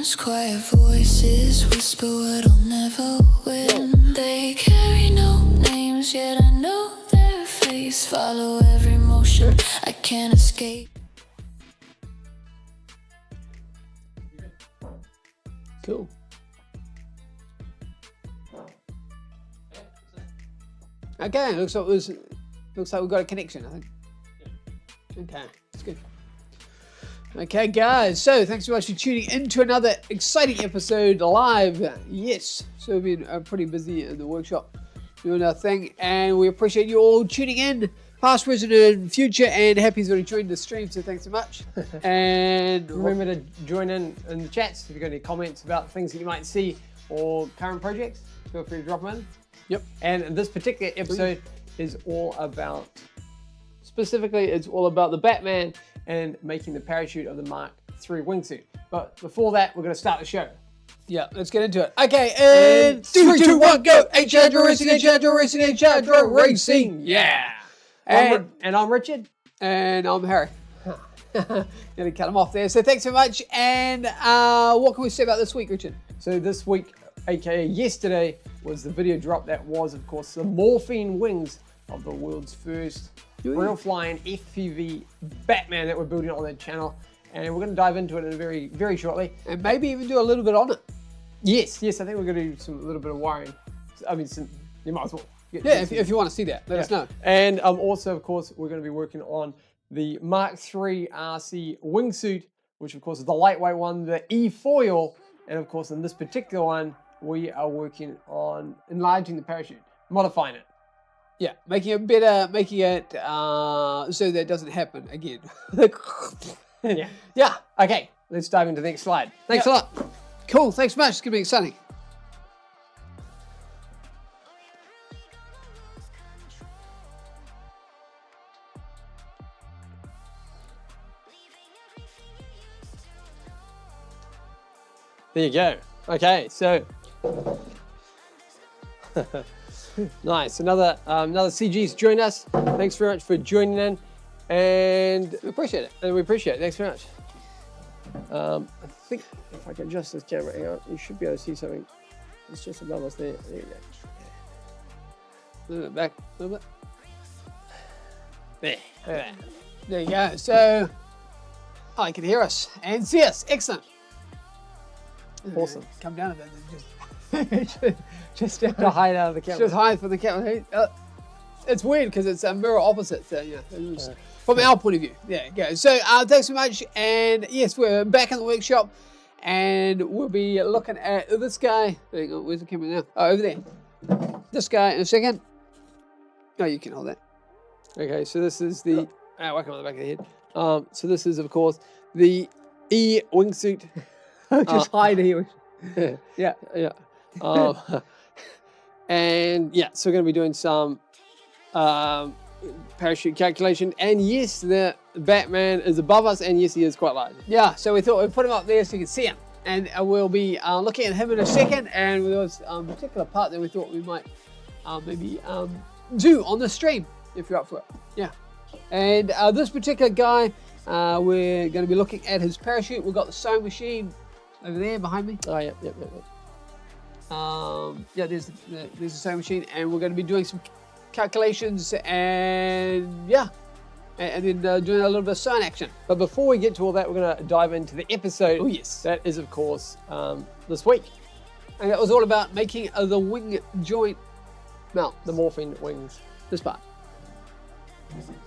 Sometimes quiet voices whisper what I'll never win. They carry no names, yet I know their face. Follow every motion, I can't escape. Cool. Okay, looks like we've got a connection, I think. Okay, that's good. Okay, guys, so thanks so much for tuning in to another exciting episode live. Yes, so we've been pretty busy in the workshop doing our thing, and we appreciate you all tuning in, past, present, and future, and Happy's already joined the stream, so thanks so much. And remember to join in the chats if you've got any comments about things that you might see or current projects. Feel free to drop them in. Yep. And this particular episode is all about, specifically, it's all about the Batman and making the parachute of the MKIII wingsuit. But before that, we're going to start the show. Yeah, let's get into it. Okay, and 3, 2, 1, go! H-Hydro Racing, H-Hydro Racing, H-Hydro Racing! Yeah! And I'm Richard. And I'm Harry. Gonna cut him off there. So thanks so much. And what can we say about this week, Richard? So this week, aka yesterday, was the video drop that was, of course, the morphing wings of the world's first real flying FPV Batman that we're building on that channel. And we're going to dive into it very, very shortly. And maybe even do a little bit on it. Yes, I think we're going to do a little bit of wiring. I mean, you might as well. Yeah, if you want to see that, let us know. And also, of course, we're going to be working on the MKIII RC wingsuit, which of course is the lightweight one, the E-foil. And of course, in this particular one, we are working on enlarging the parachute, modifying it. Yeah, making it better, making it so that it doesn't happen again. Yeah. Okay, let's dive into the next slide. Thanks a lot. Cool, thanks so much. It's going to be exciting. There you go. Okay, so nice. Another CG's joined us. Thanks very much for joining in, and we appreciate it. Thanks very much. I think if I can adjust this camera, hang on, you should be able to see something. It's just above us there. There you go. A little bit back, a little bit. There. There you go. So, you can hear us and see us. Excellent. Awesome. Come down a bit and just To hide out of the camera. Just hide from the camera. It's weird because it's a mirror opposite. So, yeah, from our point of view. There you go. So thanks so much. And yes, we're back in the workshop and we'll be looking at this guy. Hang on, where's the camera now? Oh, over there. This guy in a second. No, you can hold that. Okay, so this is the, whack him on the back of the head. So this is, of course, the E wingsuit. Just hide here. Yeah. And yeah, so we're going to be doing some parachute calculation. And yes, the Batman is above us, and yes, he is quite large. Yeah, so we thought we'd put him up there so you can see him. And we'll be looking at him in a second. And there was a particular part that we thought we might maybe do on the stream, if you're up for it. Yeah. And this particular guy, we're going to be looking at his parachute. We've got the sewing machine over there behind me. Oh, yeah. Yeah, there's the sewing machine, and we're going to be doing some calculations and and then doing a little bit of sewing action. But before we get to all that, we're going to dive into the episode. Oh, yes. That is, of course, this week. And that was all about making the wing joint mount. The morphing wings. This part.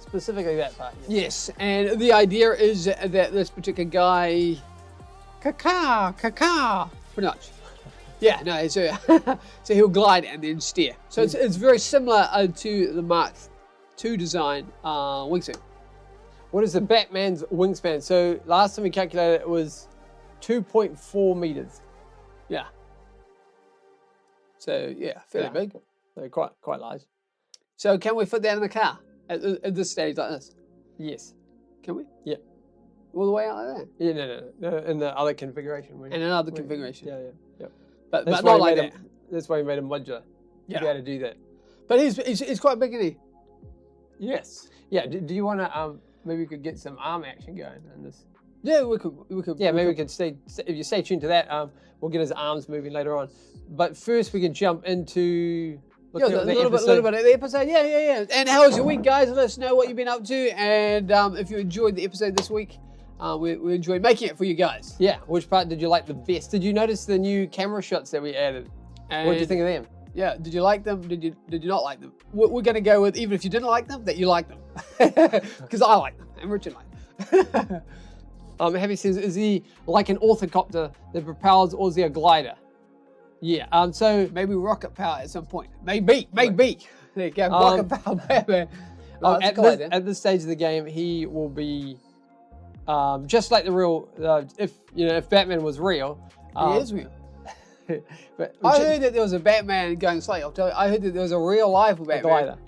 Specifically that part. Yes, and the idea is that this particular guy, pretty much. Yeah, no, so he'll glide and then steer. So it's very similar to the MKIII design wingsuit. What is the Batman's wingspan? So last time we calculated it was 2.4 meters. Yeah. So yeah, fairly big. So quite large. So can we fit that in the car at this stage like this? Yes. Can we? Yeah. All the way out like that? Yeah, no. In the other configuration. In another configuration. Yeah. But not like that. That's why we made him modular. Yeah. To be able to do that. But he's quite big, isn't he? Yes. Yeah. Do you want to maybe we could get some arm action going in this? Yeah, we could. Yeah, maybe we could stay. If you stay tuned to that, we'll get his arms moving later on. But first, we can jump into Yeah, a little bit of the episode. Yeah. And how was your week, guys? Let us know what you've been up to, and if you enjoyed the episode this week, we enjoyed making it for you guys. Yeah, which part did you like the best? Did you notice the new camera shots that we added? What did you think of them? Yeah, did you like them? Did you not like them? We're going to go with, even if you didn't like them, that you liked them, because I like them and Richard liked them. Happy says, is he like an orthocopter that propels, or is he a glider? Yeah. So maybe rocket power at some point. Maybe. There you go. Rocket power, Batman. At this stage of the game, he will be just like the real. If Batman was real, he is real. But I heard that there was a Batman going slightly off topic. I heard that there was a real life Batman. A glider.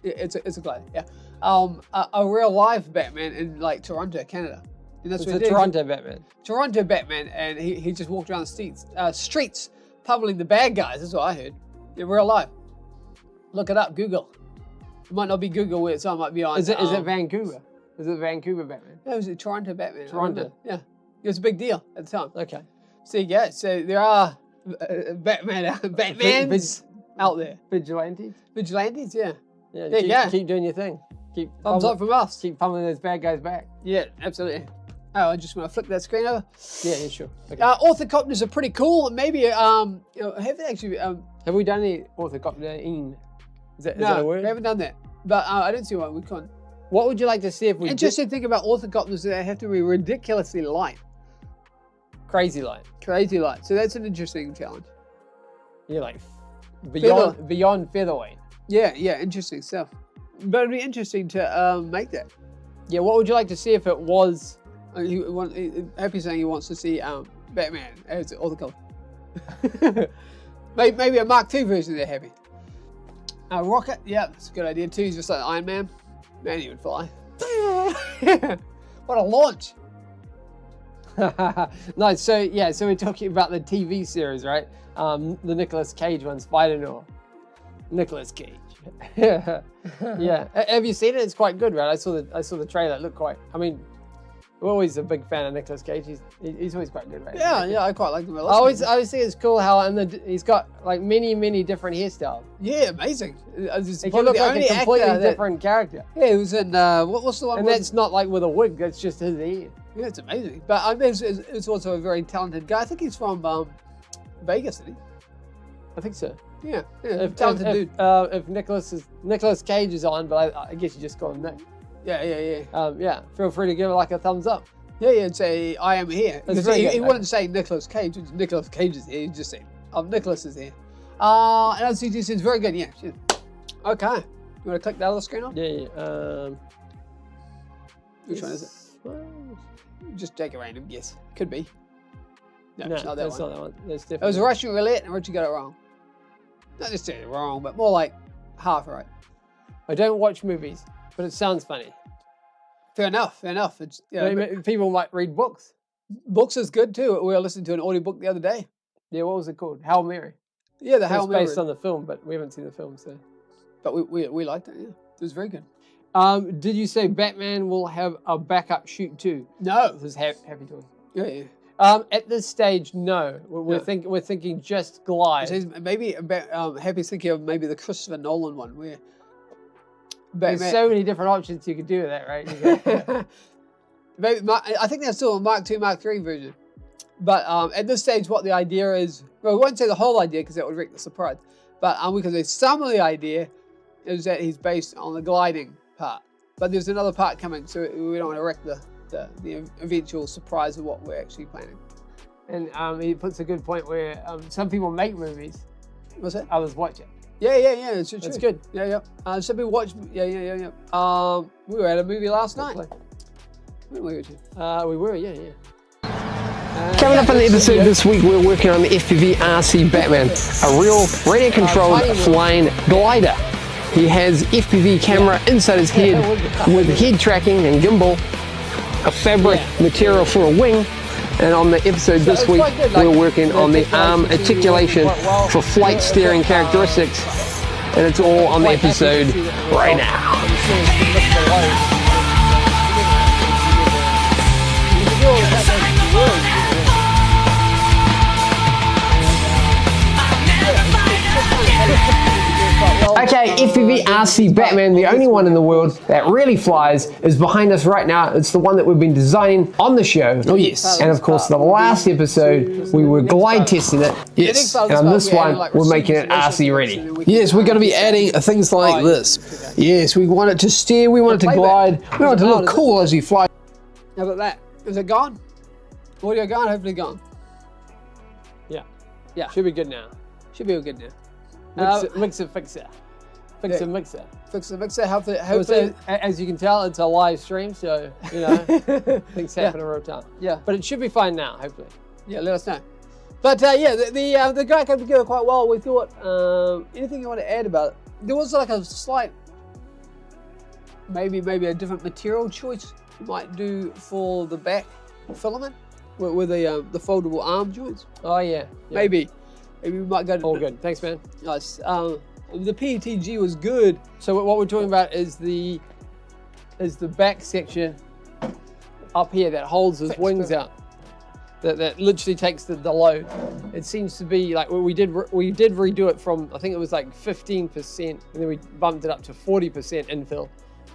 It's a glider. Yeah. A real life Batman in like Toronto, Canada. And that's it's a Toronto Batman. Toronto Batman, and he just walked around the streets pummeling the bad guys. That's what I heard. In real life. Look it up. Google. It might not be Google where it might be on. Is it Vancouver? Is it Vancouver Batman? No, it was a Toronto Batman. Toronto. Yeah. It was a big deal at the time. Okay. So you go. So there are Batmans out there. Vigilantes? Vigilantes, yeah. Yeah, there you go. Keep doing your thing. Keep thumbs up from us. Keep pummeling those bad guys back. Yeah, absolutely. Oh, I just want to flick that screen over. Yeah, sure. Okay. Orthocopters are pretty cool. Maybe have they actually have we done any orthocopter-ing? Is that a word? We haven't done that. But I don't see why we can't. What would you like to see if we Interesting thing about orthocopters is they have to be ridiculously light. Crazy light. Crazy light. So that's an interesting challenge. Yeah, like beyond featherweight. Yeah, interesting stuff. But it'd be interesting to make that. Yeah, what would you like to see if it was? Happy's saying he wants to see Batman as orthocopter. maybe a Mark II version there, Happy. Rocket, yeah, that's a good idea too. He's just like Iron Man. Man, he would fly. What a launch! No, so we're talking about the TV series, right? The Nicolas Cage one, Spider-Noir. Nicolas Cage. Yeah. Have you seen it? It's quite good, right? I saw the trailer. It looked quite. I mean, we're always a big fan of Nicolas Cage. He's always quite good, right? Yeah, I quite like him a lot. I always think it's cool how he's got like many different hairstyles. Yeah, amazing. He can look like a completely different character. Yeah, he was in what's the one? And that's not like with a wig. That's just his hair. Yeah, it's amazing. But I mean, it's also a very talented guy. I think he's from Vegas, isn't he? I think so. Yeah, talented dude. If Nicolas Cage is on, but I guess you just call him Nick. Yeah. Feel free to give it like a thumbs up. Yeah, and say I am here. He wouldn't say Nicolas Cage. Nicolas Cage is here. He'd just say Nicolas is here. And LCG says very good. Yeah. Okay. You want to click that other screen on? Yeah. Which one is it? Just take a random guess. Could be. No, it's not that one. Not that one. That's different. It was a Russian roulette, and Richard got it wrong. Not necessarily wrong, but more like half right. I don't watch movies, but it sounds funny. Fair enough. It's, people might read books. Books is good too. We were listening to an audiobook the other day. Yeah, what was it called? Hail Mary. Yeah, the Hail Mary. It's based on the film, but we haven't seen the film, so. But we liked it. Yeah, it was very good. Did you say Batman will have a backup chute too? No. This is happy talk. Yeah. At this stage, no. We're thinking just glide. Maybe Happy's thinking of maybe the Christopher Nolan one where There's so many different options you could do with that, right? Maybe I think that's still a Mark II, Mark III version. But at this stage, what the idea is, well, we won't say the whole idea because that would wreck the surprise. But we can say some of the idea is that he's based on the gliding part. But there's another part coming, so we don't want to wreck the eventual surprise of what we're actually planning. And he puts a good point where some people make movies. What's that? Others watch it. Yeah. It's good. Yeah. Some people watch. Yeah. We were at a movie last night. When were we? We were, yeah. Coming up on the episode this week, we're working on the FPV RC BATMAN, a real radio-controlled flying glider. He has FPV camera inside his head with head tracking and gimbal, a fabric material for a wing, and on the episode this week, we're working on the arm articulation for flight steering characteristics, and it's all on the episode right now. FPV RC BATMAN, the only one in the world that really flies, is behind us right now. It's the one that we've been designing on the show. Oh yes. And of course, the last episode, we were glide testing it. Yes. And on this one, we're making it RC ready. Yes, we're going to be adding things like this. Yes, we want it to steer, we want it to glide, we want it to look cool as you fly. How about that? Is it gone? Audio gone? Hopefully gone. Yeah. Yeah. Should be good now. Should be all good now. Mix it, fix it. Fix it, mix it. Fix the mixer. Hopefully. As you can tell, it's a live stream, so, you know, things happen in real time. Yeah. But it should be fine now, hopefully. Yeah, let us know. But yeah, the guy came together quite well. We thought, anything you want to add about it? There was like a slight, maybe a different material choice you might do for the back filament with the foldable arm joints. Oh yeah. Maybe we might go to all good. Thanks, man. Nice. The PETG was good. So what we're talking about is the back section up here that holds his wings out. That literally takes the load. It seems to be like we did redo it from, I think it was like 15%, and then we bumped it up to 40% infill.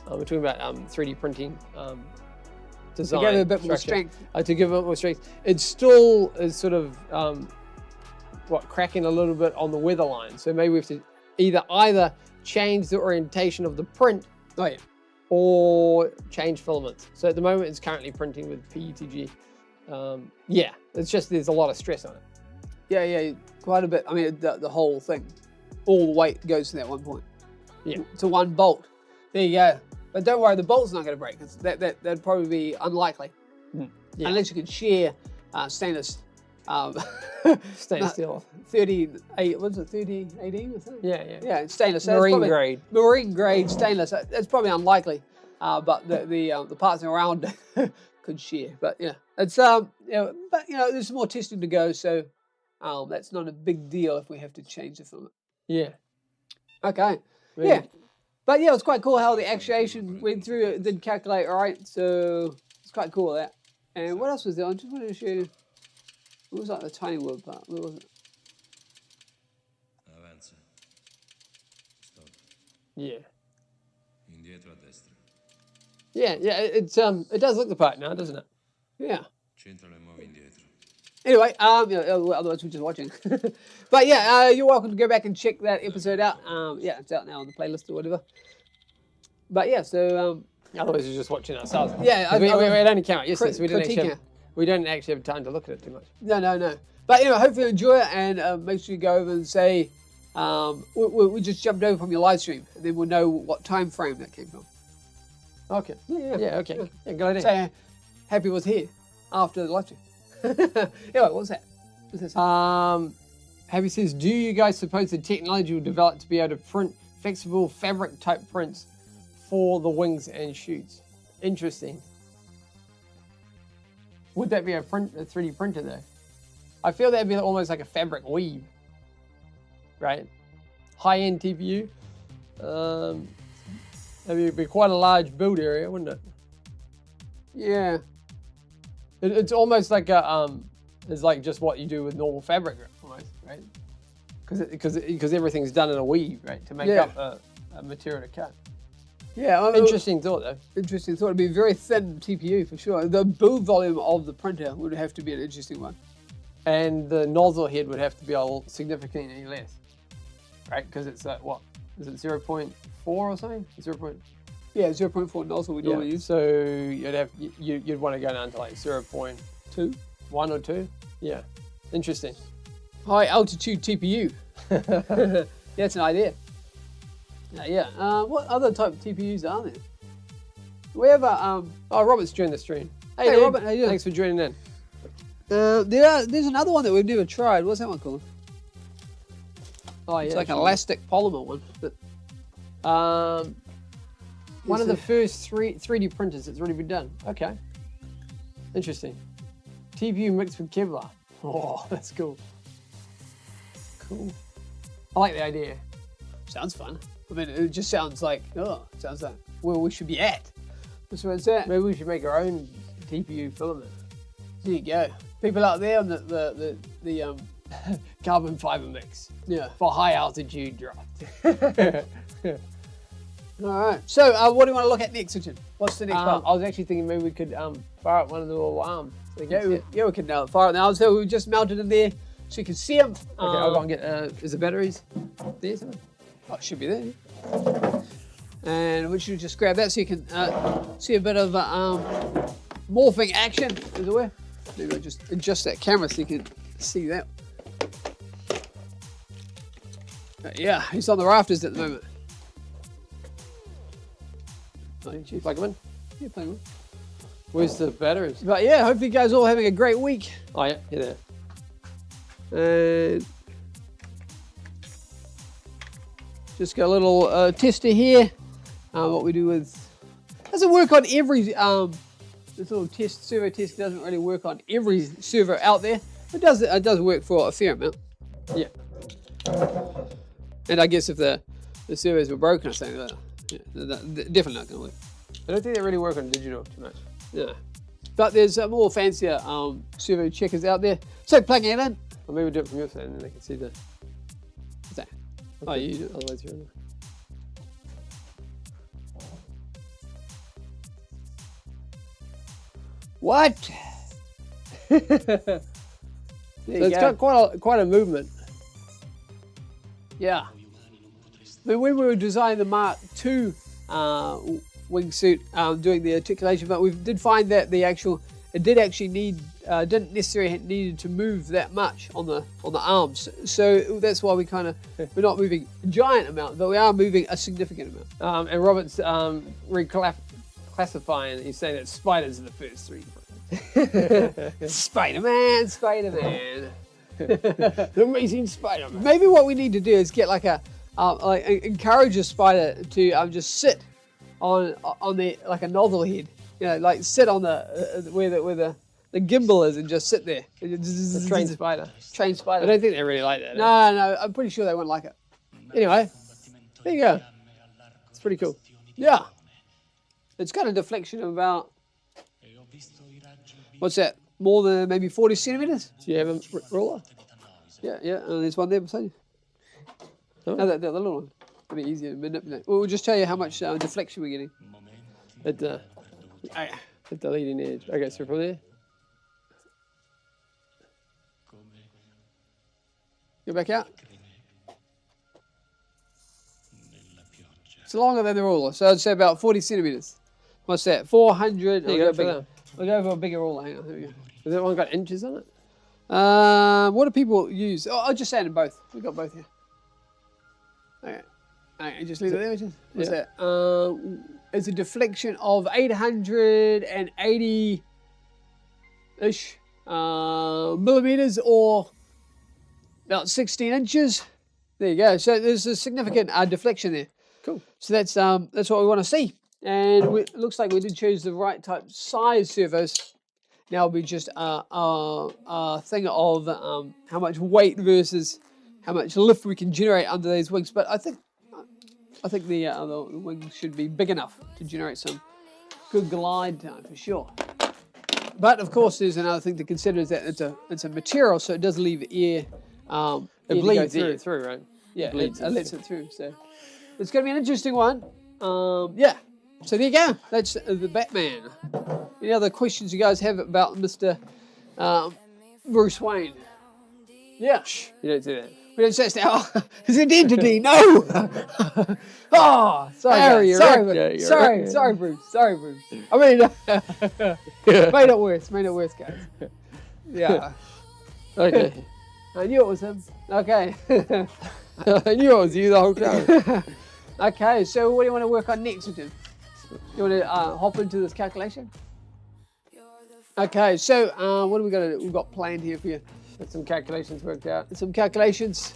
We're talking about 3D printing design. To give it a bit more strength. To give it more strength. It still is sort of cracking a little bit on the weather line. So maybe we have to either change the orientation of the print, or change filaments. So at the moment it's currently printing with PETG. Yeah, it's just there's a lot of stress on it. Yeah, quite a bit. I mean, the whole thing, all the weight goes to that one point. Yeah, to one bolt. There you go. But don't worry, the bolt's not going to break. That'd probably be unlikely, unless you could shear stainless. Stainless steel. 38, was it 3018 or something? Yeah, stainless. Marine grade stainless. That's probably unlikely, but the parts around could shear. But yeah, it's but there's more testing to go, so that's not a big deal if we have to change the filament. Yeah. Okay. Maybe. Yeah. But yeah, it was quite cool how the actuation went through. It did calculate all right, so it's quite cool that. And what else was there? I just wanted to show you. What was like the tiny word part? What was it? Avanza. Stop. Yeah. Indietro a destra. Yeah. It does look the part now, doesn't it? Yeah. Centro le muovi indietro. Anyway, otherwise we're just watching. But yeah, you're welcome to go back and check that episode out. Yeah, it's out now on the playlist or whatever. But yeah, so otherwise you're just watching ourselves. Yeah, we only came out yesterday, so we don't actually have time to look at it too much. No. But hopefully you enjoy it, and make sure you go over and say we just jumped over from your live stream, and then we'll know what time frame that came from. Okay. Yeah. Okay. Yeah, good idea. Say Happy was here after the live stream. Anyway, what's that? What's this? Happy says, do you guys suppose the technology will develop to be able to print flexible fabric type prints for the wings and chutes? Interesting. Would that be a 3D printer though? I feel that'd be almost like a fabric weave, right? High-end TPU. That'd be quite a large build area, wouldn't it? Yeah. It's almost like it's like just what you do with normal fabric, almost, right? Because everything's done in a weave, right, to make up a material to cut. Yeah. Interesting thought, though. Interesting thought. It'd be a very thin TPU for sure. The build volume of the printer would have to be an interesting one. And the nozzle head would have to be significantly less, right? Because it's what? Is it 0.4 or something? 0.4 nozzle we normally use. So you'd want to go down to like 0.2, 1 or 2. Yeah, interesting. High altitude TPU. That's an idea. What other type of TPUs are there? We have Robert's joined the stream. Hey Robert, how you doing? Thanks for joining in. There's another one that we've never tried. What's that one called? Oh yeah, it's like an elastic polymer one. But one of the first 3D printers that's already been done. Okay. Interesting. TPU mixed with Kevlar. Oh, that's cool. Cool. I like the idea. Sounds fun. I mean, it just sounds like, sounds like where we should be at. That's where it's at. Maybe we should make our own TPU filament. There you go. People out there on the carbon fiber mix Yeah. for high altitude draft. All right. So what do you want to look at next, Richard? What's the next part? I was actually thinking maybe we could fire up one of the little arms. So Yeah, we can fire it now. So we just mounted them there so you can see them. Okay, I'll go and get, is the batteries there somewhere? Oh, it should be there. And we should just grab that so you can see a bit of morphing action, as it were. Maybe I'll just adjust that camera so you can see that. Yeah, he's on the rafters at the moment. Plug them in? Yeah, playing with. Where's the batteries? But yeah, hopefully you guys are all having a great week. Oh yeah, yeah there. And just got a little tester here. What we do with doesn't work on every this little servo test doesn't really work on every servo out there. It does work for a fair amount. Yeah. And I guess if the servos were broken or something, yeah, they're definitely not going to work. I don't think they really work on digital too much. Yeah. But there's more fancier servo checkers out there. So plugging it in. Or maybe do it from your side and then they can see the. What's that? Oh, you do it. Otherwise you're in there. What? So it's got quite a movement. Yeah. But when we were designing the Mark II wingsuit, doing the articulation, but we did find that it did actually need didn't necessarily needed to move that much on the arms. So that's why we're not moving a giant amount, but we are moving a significant amount. And Robert's reclassifying. He's saying that spiders are the first three. Spider-Man. The amazing Spider-Man. Maybe what we need to do is get encourage a spider to just sit on the like a nozzle head, like sit on the where the gimbal is and just sit there. The trained spider. Trained spider. I don't think they really like that. No, I'm pretty sure they wouldn't like it. Anyway, there you go. It's pretty cool. Yeah, it's got a deflection of about what's that? More than maybe 40 centimeters. Do you have a ruler? Yeah, and there's one there beside you. Oh. No, the little one. It'll be easier to manipulate. Well, we'll just tell you how much deflection we're getting. At the leading edge. Okay, so from there. Go back out. It's longer than the ruler, so I'd say about 40 centimeters. What's that? 400. There you go, bigger. We'll go for a bigger ruler. Hang on, there we go. Has that one got inches on it? What do people use? Oh, I'll just say them both. We've got both here. Okay, just leave it there. What's that? It's a deflection of 880-ish millimeters, or about 16 inches. There you go. So there's a significant deflection there. Cool. So that's what we want to see. And it looks like we did choose the right type size servos. Now it'll be just a thing of how much weight versus how much lift we can generate under these wings. But I think the wings should be big enough to generate some good glide time for sure. But of course, there's another thing to consider, is that it's a material, so it does leave air. It bleeds air through, right? Yeah, it bleeds it lets it through. So it's going to be an interesting one. Yeah. So there you go. That's the Batman. Any other questions you guys have about Mr. Bruce Wayne? Yeah. You don't do that. We don't say it's now. It's an entity. No. Oh, sorry. Guys. Sorry, Bruce. Sorry, Bruce. I mean, made it worse, guys. Yeah. Okay. I knew it was him. Okay. I knew it was you the whole time. Okay, so what do you want to work on next, Richard? You want to hop into this calculation? Okay, so what do we got? We've got planned here for you. Got some calculations worked out. Some calculations.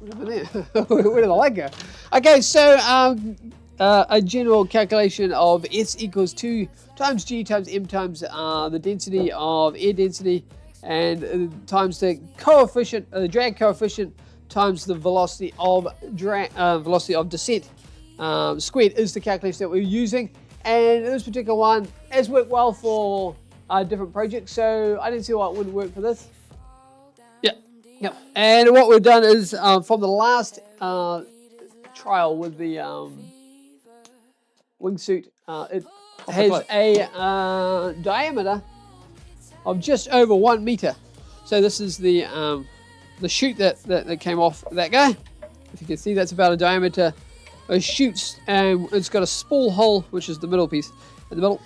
Where did the light go? Okay, so a general calculation of S equals 2 times G times M times the density of air density, and times the coefficient, the drag coefficient, times the velocity of descent squared is the calculation that we're using. And this particular one has worked well for different projects, so I didn't see why it wouldn't work for this. Yep. And what we've done is from the last trial with the wingsuit, it has a diameter of just over 1 meter. So this is the chute that came off that guy. If you can see, that's about a diameter of chutes, and it's got a spool hole, which is the middle piece in the middle.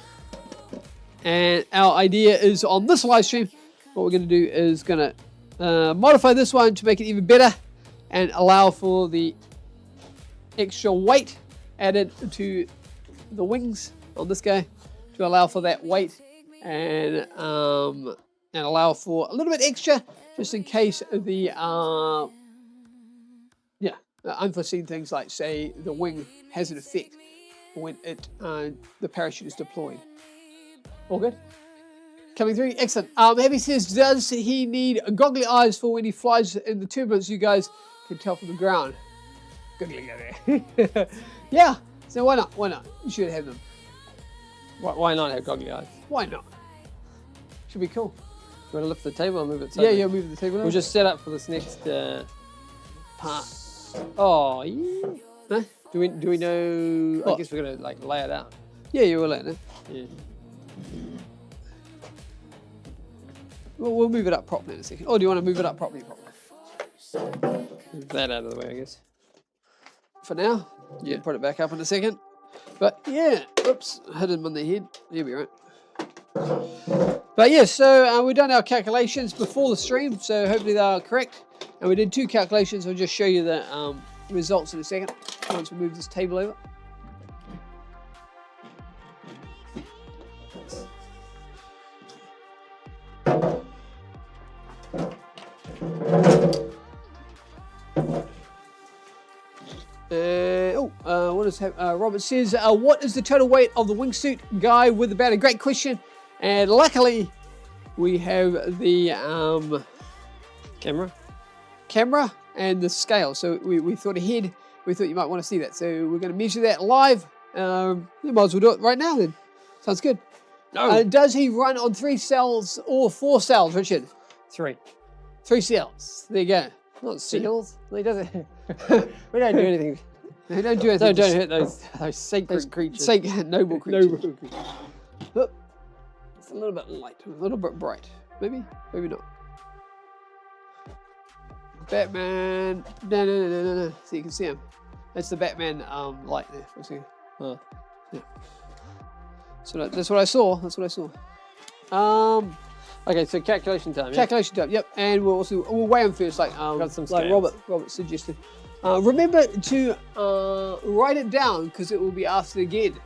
And our idea is on this live stream, what we're going to do is going to modify this one to make it even better and allow for the extra weight added to the wings on this guy to allow for that weight and allow for a little bit extra just in case the unforeseen things like, say, the wing has an effect when the parachute is deployed. All good? Coming through, excellent. Heavy says, does he need goggly eyes for when he flies in the turbulence? You guys can tell from the ground. Goggly eye there. Yeah, so why not? Why not? You should have them. Why not have goggly eyes? Why not? Should be cool. You want to lift the table and move it? Yeah, move the table. We'll just set up for this next part. Oh, yeah. Huh? Do we know? What? I guess we're gonna like lay it out. Yeah, you will let it. Yeah. We'll move it up properly in a second. Or do you want to move it up properly? Move that out of the way, I guess. For now, yeah. Put it back up in a second. But yeah, oops, hit him on the head. He'll be right. But yeah, so we've done our calculations before the stream, so hopefully they are correct. And we did 2 calculations. I'll just show you the results in a second once we move this table over. What is Robert says, what is the total weight of the wingsuit guy with the battery? Great question. And luckily, we have the camera and the scale. So we thought ahead. We thought you might want to see that. So we're going to measure that live. You might as well do it right now then. Sounds good. No. Does he run on 3 cells or 4 cells, Richard? 3. 3 cells. There you go. Not seals. He doesn't. We don't do anything. They don't do anything. Don't hit those sacred creatures. Noble creatures. Noble creatures. Look, it's a little bit light, a little bit bright. Maybe not. Batman. No. So you can see him. That's the Batman light there. For a second. Yeah. So that's what I saw. Okay, so calculation time. Calculation time. Yep. And we'll weigh him first, like Robert suggested. Remember to write it down because it will be asked again.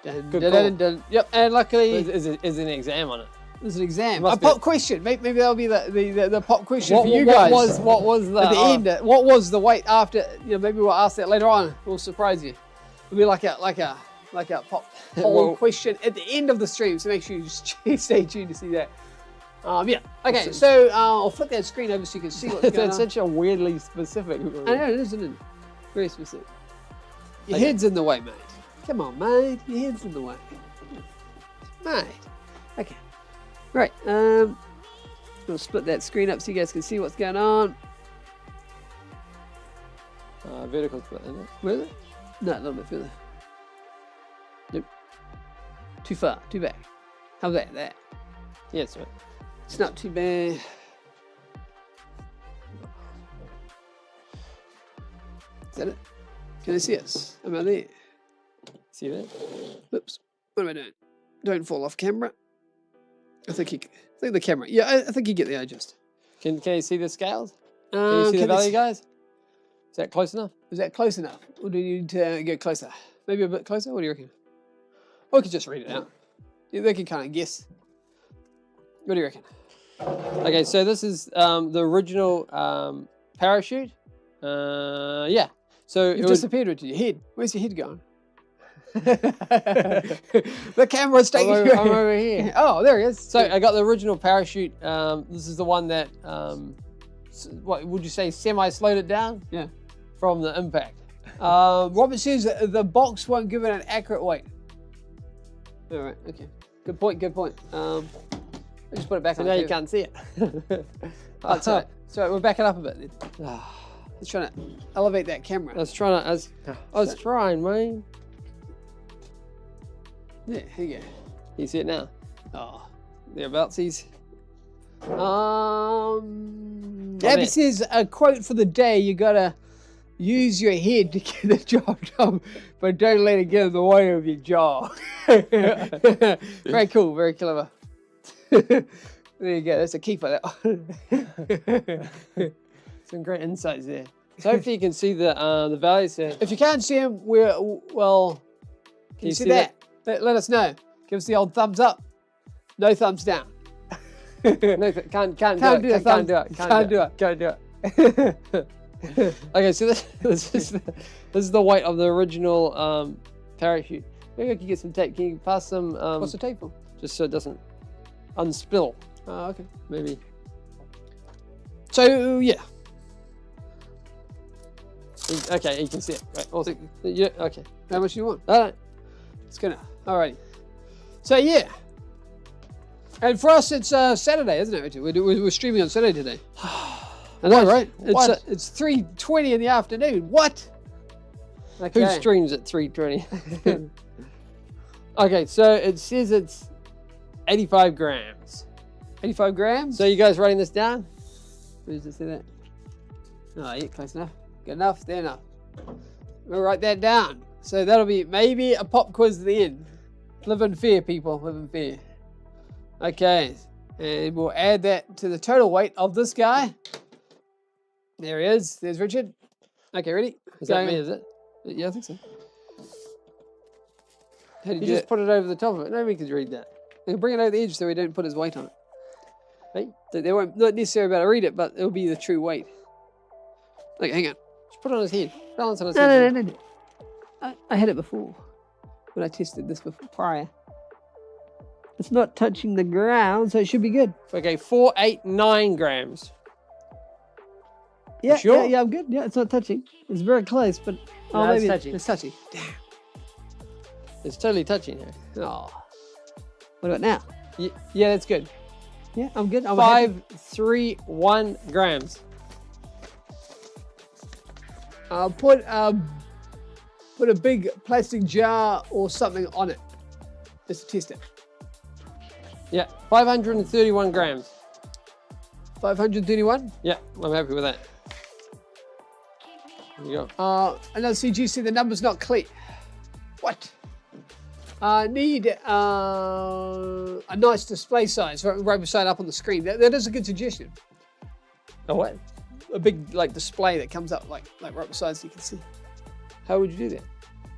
Dun. Yep. And luckily, Is an exam on it. there's an exam. Must A be. pop question. Maybe that'll be the pop question for you guys. What was the at the end? What was the weight after? Maybe we'll ask that later on. We'll surprise you. It'll be like a pop poll question at the end of the stream. So make sure you stay tuned to see that. Yeah. Okay. So I'll flip that screen over so you can see what's going on. That's such a weirdly specific. I know it isn't it? Very specific. Your head's in the way, mate. Come on, mate. Your head's in the way, mate. Okay. Right. We'll split that screen up so you guys can see what's going on. Vertical split, isn't it? Where is it? No, a little bit further. Nope. Too far. Too back. How's that? That. Yeah, that's right. It's not too bad. Is that it? Can I see us? Am I there? See that? Oops. What am I doing? Don't fall off camera. I think the camera. Yeah, I think you get the idea. Just. Can you see the scales? Can you see the value, guys? Is that close enough? Is that close enough? Or do you need to get closer? Maybe a bit closer? What do you reckon? Or we could just read it out. Yeah, they can kind of guess. What do you reckon? Okay, so this is the original parachute. Yeah. So You've disappeared into your head. Where's your head going? The camera's taking you. I'm over here. Oh, there he is. So I got the original parachute. This is the one that, what would you say, semi-slowed it down? Yeah. From the impact. Robert says that the box won't give it an accurate weight. All right, okay. Good point. Just put it back So on. now the you table. can't see it. That's right. So we'll back it up a bit. Let's try to elevate that camera. I was trying, man. Yeah, here you go. You see it now? Oh. Thereaboutsies. Abby says a quote for the day: you gotta use your head to get the job done, but don't let it get in the way of your jaw. Very cool, very clever. There you go. That's a keeper. That Some great insights there. So hopefully you can see the values there. if you can't see him, well. Can you see that? Let us know. Give us the old thumbs up. No thumbs down. No, can't do it. Can't do it. Okay, so this is the weight of the original parachute. Maybe I can get some tape. Can you pass some? What's the tape for? Just so it doesn't unspill. Oh, okay. Maybe. So yeah. Okay, you can see it. Right. Also, yeah. Okay. How much do you want? All right. It's gonna. Alrighty. So yeah. And for us, it's Saturday, isn't it, Richard? We're streaming on Saturday today. I know, right? It's 3:20 in the afternoon. What? Okay. Who streams at 3:20? Okay, so it says it's 85 grams. 85 grams? So you guys writing this down? Where does it say that? Oh, yeah, close enough. Good enough, there enough. We'll write that down. So that'll be maybe a pop quiz at the end. Live in fear, people. Live in fear. Okay, and we'll add that to the total weight of this guy. There he is. There's Richard. Okay, ready? Is that me, is it? Yeah, I think so. How did You you just put it over the top of it. Nobody could read that. We'll bring it over the edge so we don't put his weight on it. Hey, they won't not necessarily be able to read it, but it'll be the true weight. Like, hang on. Just put it on his head. Balance on his head. No. I had it before. When I tested this before prior. It's not touching the ground, so it should be good. Okay, 489 grams. Yeah, sure? yeah, I'm good. Yeah, it's not touching. It's very close, but No, it's touching. It's touching. Damn. It's totally touching here. Oh. What about now? Yeah, that's good. Yeah, I'm good. I'm happy. 531 grams. Put a big plastic jar or something on it, just to test it. Yeah, 531 grams. 531. Yeah, I'm happy with that. There you go. Another CG said the number's not clear. What? Need a nice display size right beside up on the screen. That is a good suggestion. Oh, what? A big display that comes up like right beside so you can see. How would you do that?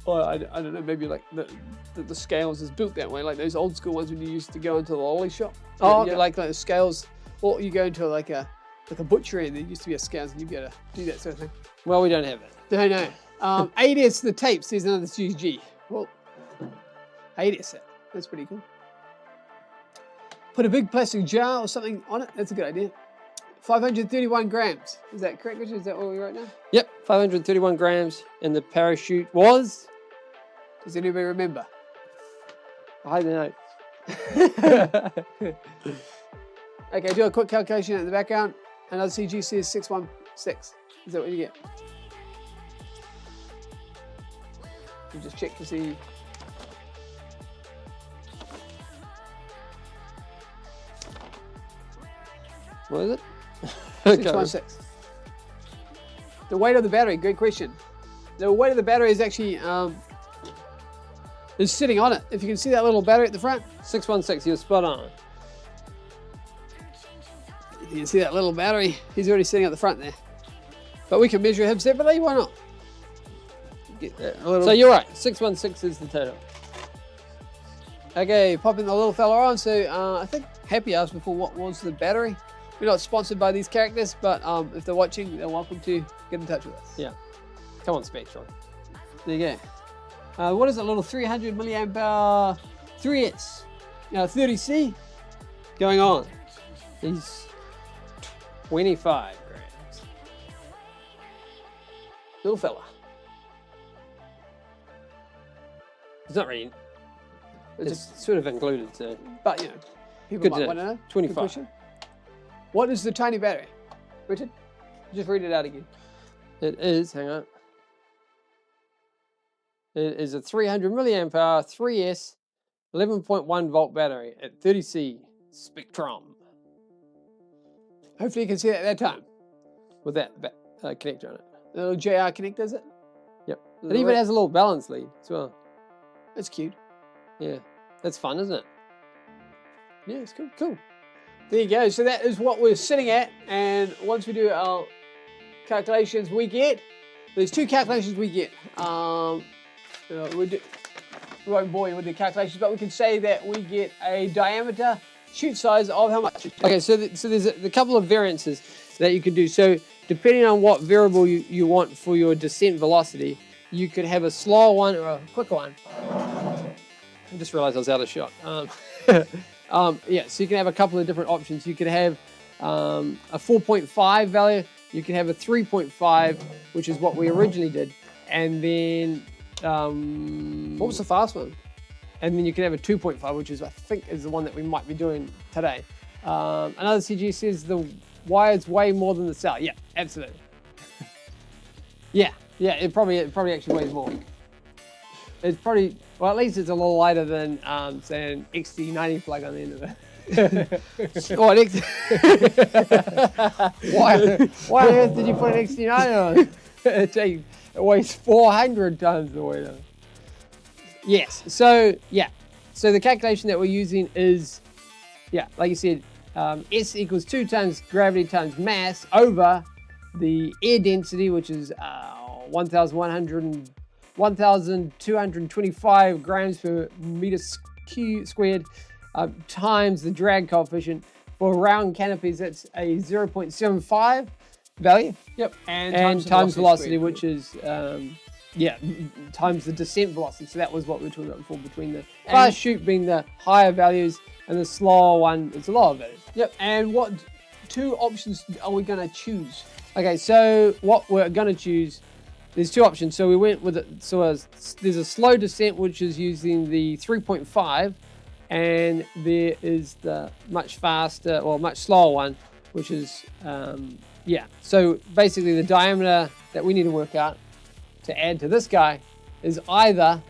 Well, I don't know. Maybe like the scales is built that way, like those old school ones when you used to go into the lolly shop. Oh, yeah, okay. like the scales, or you go into like a butchery and there used to be a scales and you'd be able to do that sort of thing. Well, we don't have it. No. 8S the tapes. There's another CG. Well, 8S it. That's pretty cool. Put a big plastic jar or something on it. That's a good idea. 531 grams. Is that correct, Richard? Is that what we write now? Yep, 531 grams, and the parachute was. Does anybody remember? I don't know. Okay, do a quick calculation in the background. Another CG says 616. Is that what you get? You just check to see. What is it? 616. The weight of the battery, great question. The weight of the battery is actually is sitting on it. If you can see that little battery at the front. 616, you're spot on. You can see that little battery. He's already sitting at the front there. But we can measure him separately, why not? Get that little... So you're right, 616 is the total. Okay, popping the little fella on. So I think Happy asked before what was the battery. We're not sponsored by these characters, but if they're watching, they're welcome to get in touch with us. Yeah. Come on, Spectrum. There you go. What is it, little 300 milliamp hour 3S? 30C going on. He's 25 grams. Little fella. It's not really. It's sort of included, so. But, People Good might to want to know. know. Good 25. question. What is the tiny battery? Richard, just read it out again. It is, hang on. It is a 300 milliamp hour 3S 11.1 volt battery at 30C Spectrum Hopefully you can see that at that time. with that connector on it. The little JR connector, is it? Yep. It even has a little balance lead as well. That's cute. Yeah. That's fun, isn't it? Yeah, it's cool. Cool. There you go. So that is what we're sitting at. And once we do our calculations, there's 2 calculations we get. We won't bore you with the calculations, but we can say that we get a diameter, chute size of how much? Okay, so there's a couple of variances that you can do. So depending on what variable you want for your descent velocity, you could have a slower one or a quicker one. I just realized I was out of shot. Yeah, so you can have a couple of different options. You could have a 4.5 value. You can have a 3.5, which is what we originally did. And then... What was the fast one? And then you can have a 2.5, which is, I think, is the one that we might be doing today. Another CG says the wire's way more than the cell. Yeah, absolutely. yeah, it probably actually weighs more. It's probably, well, at least it's a little lighter than, say, an XT90 plug on the end of it. Oh, an Why on earth did you put an XT90 on? It weighs 400 times the weight of it. Yes, so the calculation that we're using is, like you said, S equals 2 times gravity times mass over the air density, which is 1,225 grams per meter squared, times the drag coefficient. For round canopies, that's a 0.75 value. Yep. And times velocity, which is, times the descent velocity. So that was what we were talking about before, between the fast chute being the higher values and the slower one is the lower values. Yep. And what 2 options are we going to choose? Okay, so what we're going to choose, there's 2 options. So we went with it. So there's a slow descent, which is using the 3.5, and there is the much faster, or much slower one, which is, So basically the diameter that we need to work out to add to this guy is either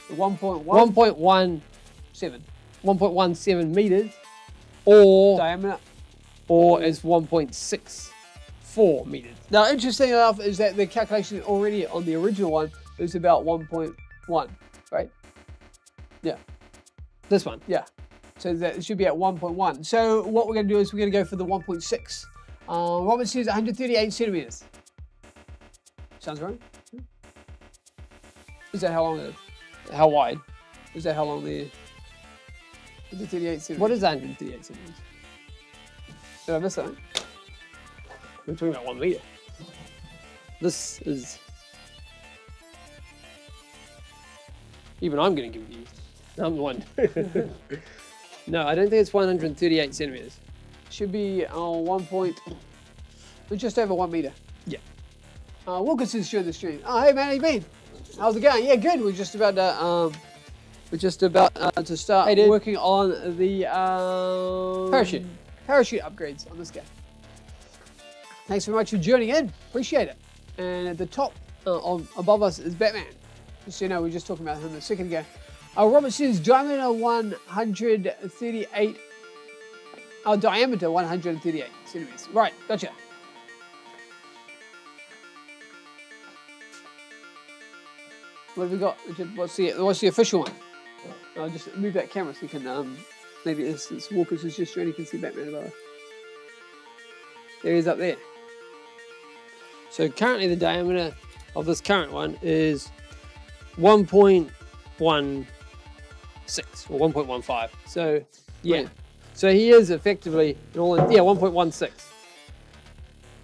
1.17 meters or Diameter. or is 1.64 meters. Now, interesting enough is that the calculation already on the original one is about 1.1, right? Yeah. This one. Yeah. So that it should be at 1.1. So what we're going to do is we're going to go for the 1.6. Robert says 138 centimeters. Sounds right? Is that how long it is? How wide? Is that how long the 138 centimeters? What is 138 centimeters? Did I miss something? We're talking about 1 meter. This is... Even I'm getting confused. I'm the one. No, I don't think it's 138 centimeters. Should be just over 1 meter. Yeah. Wilkinson's showing the stream. Oh, hey man, how you been? How's it going? Yeah, good. We're just about to to start working on the parachute upgrades on this guy. Thanks very much for joining in. Appreciate it. And at the top above us is Batman. Just so you know, we were just talking about him a second ago. Robert says diameter 138. Diameter 138 centimeters. Right, gotcha. What have we got? What's the official one? I'll just move that camera so you can maybe it's Walker's is just showing you can see Batman above us. There he is up there. So currently the diameter of this current one is 1.16 or 1.15. So yeah. Right. So he is effectively 1.16.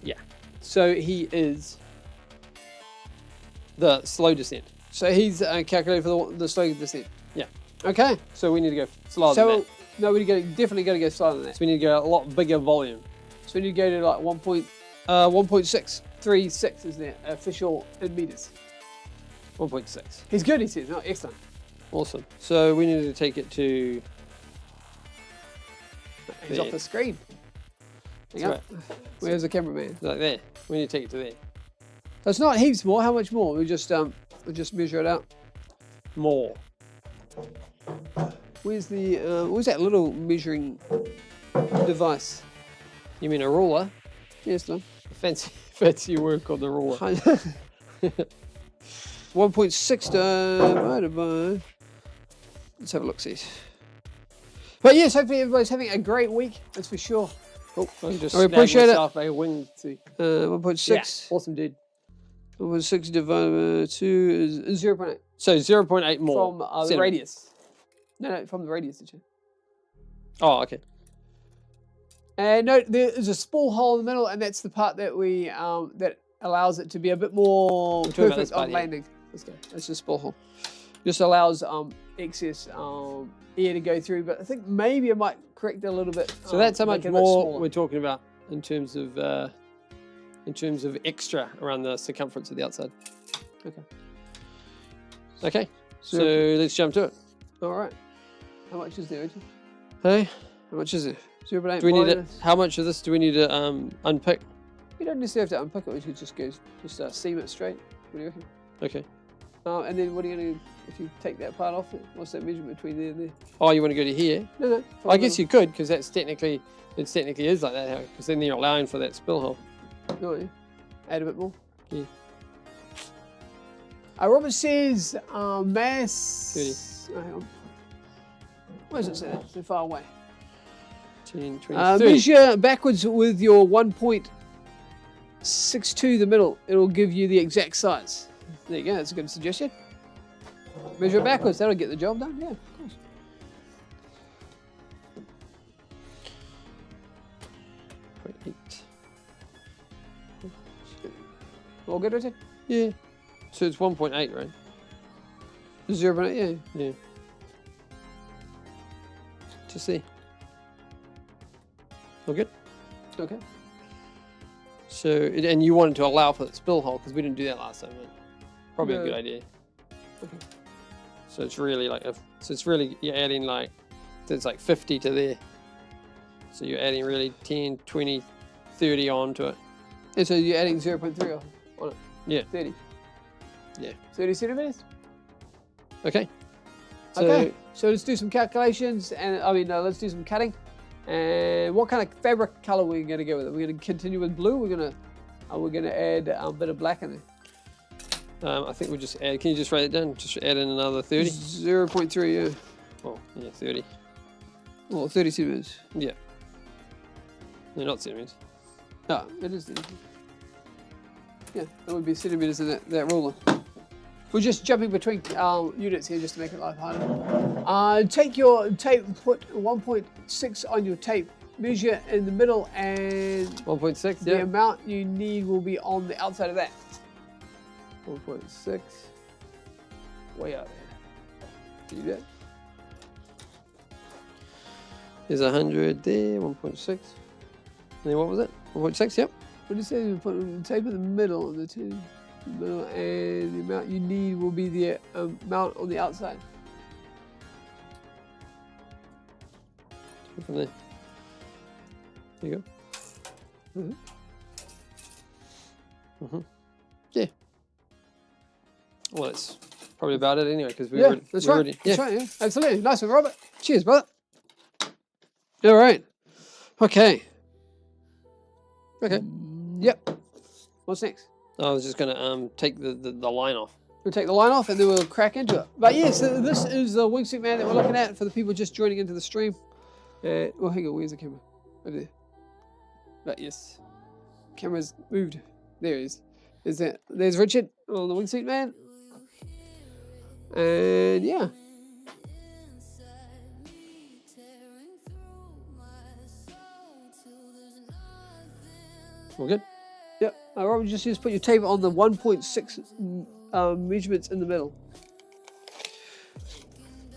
Yeah. So he is the slow descent. So he's calculated for the slow descent. Yeah. Okay. So we need to go slower than that. No, definitely got to go slower than that. So we need to go a lot bigger volume. So we need to go to like 1.636 is the official in meters. 1.6. He's good, he says. No, excellent. Awesome. So we need to take it to He's off the screen. Hang on. Right. Where's the cameraman? Like there. We need to take it to there. So it's not heaps more. How much more? We just measure it out. More. Where's that little measuring device? You mean a ruler? Yes, no. Fancy work on the ruler. 1.6 divided by. Let's have a look, see. But yes, hopefully everybody's having a great week. That's for sure. Oh, I just I appreciate it. myself a wingsuit. 1.6. Yeah, awesome, dude. 1.6 divided by 2 is 0.8. So 0.8 more. From the centimeters. radius. No, from the radius, did you? Oh, okay. And no, there is a small hole in the middle, and that's the part that we that allows it to be a bit more talking about perfect this part on here. landing. Let's go. That's just a small hole. Just allows excess air to go through, but I think maybe I might correct it a little bit. So that's how make much it a bit more smaller. we're talking about in terms of extra around the circumference of the outside. Okay. Okay. So So- let's jump to it. All right. How much is there, Richard? Hey, How much is it? 0.8 do we need it? minus- How much of this do we need to unpick? You don't necessarily have to unpick it. We could just go, seam it straight. What do you reckon? Okay. And then what are you going to do if you take that part off? What's that measurement between there and there? Oh, you want to go to here? No. I guess you could, because that's technically is like that, because then you're allowing for that spill hole. No, yeah. Add a bit more. Yeah. Robert says mass. 30. Oh, hang on. Where does it say that? So far away. 10, 20, 30. Measure backwards with your 1.62 the middle. It'll give you the exact size. There you go. That's a good suggestion. Measure it backwards. That'll get the job done. Yeah, of course. All good, Richard? Yeah. So it's 1.8, right? 0.8, yeah. Yeah. To see. All good? Okay. So, and you wanted to allow for the spill hole, because we didn't do that last time, right? Probably a No. good idea. Okay. So it's really like, you're adding like, there's like 50 to there. So you're adding really 10, 20, 30 onto it. And so you're adding 0.3 on it? Yeah. 30? Yeah. 30 centimeters? Okay. So, Okay, so let's do some calculations, and let's do some cutting. And what kind of fabric color are we going to go with it? We're going to continue with blue. We're going to add a bit of black in there. I think we'll just add, can you just write it down? Just add in another 30? 0.3, yeah. Oh, yeah, 30. Well, 30 centimeters. Yeah. No, not centimeters. No, it is. Yeah, that would be centimeters in that ruler. We're just jumping between units here just to make it life harder. Take your tape, put 1.6 on your tape, measure in the middle, and 1.6, the yeah. amount you need will be on the outside of that. 1.6. Way out there. Do that. There's 100 there, 1.6. And then what was it? 1.6, yep. What do you say? You put the tape in the middle of the two. Middle, and the amount you need will be the amount on the outside. From there. There you go. Yeah. Well, that's probably about it anyway, because That's right. That's right. Yeah, absolutely. Nice one, Robert. Cheers, brother. All right. Okay. Okay. Yep. What's next? I was just going to take the line off. We'll take the line off and then we'll crack into it. But yes, this is the wingsuit man that we're looking at for the people just joining into the stream. Hang on, where's the camera? Over there. But yes, camera's moved. There he is. There's Richard on the wingsuit man. And yeah. All good? Yep. Robert just put your tape on the 1.6 measurements in the middle.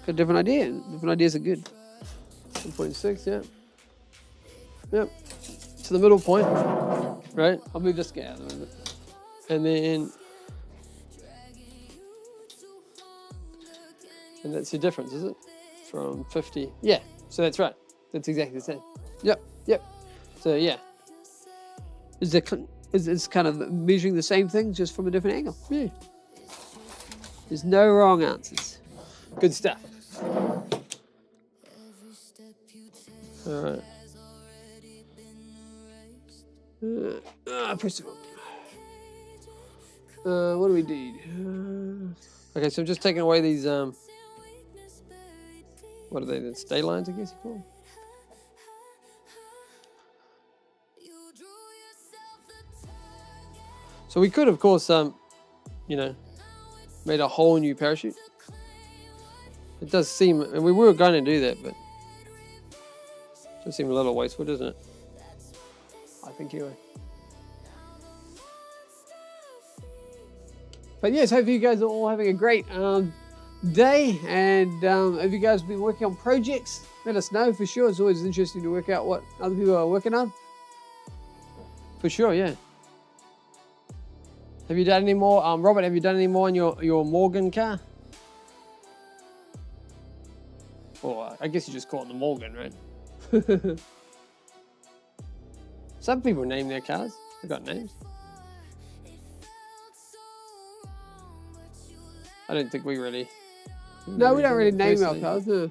Got a different idea. Different ideas are good. 1.6, yeah. Yep. To the middle point, right? I'll move this guy out of the way. And then, and that's your difference, is it? From 50. Yeah, so that's right. That's exactly the same. Yep. Yep. So yeah. It's kind of measuring the same thing, just from a different angle. Yeah. There's no wrong answers. Good stuff. All right. Press it up. What do we need? Okay, so I'm just taking away these what are they? The stay lines, I guess you call them. So we could, of course, you know, made a whole new parachute. It does seem, and we were going to do that, but it does seem a little wasteful, doesn't it? I think you would. But yes, hope you guys are all having a great day, and if you guys have been working on projects, let us know for sure. It's always interesting to work out what other people are working on. For sure, yeah. Have you done any more, Robert, have you done any more on your Morgan car? Or I guess you just call it the Morgan, right? Some people name their cars. They've got names. I don't think we really... No, we don't really name our cars. No.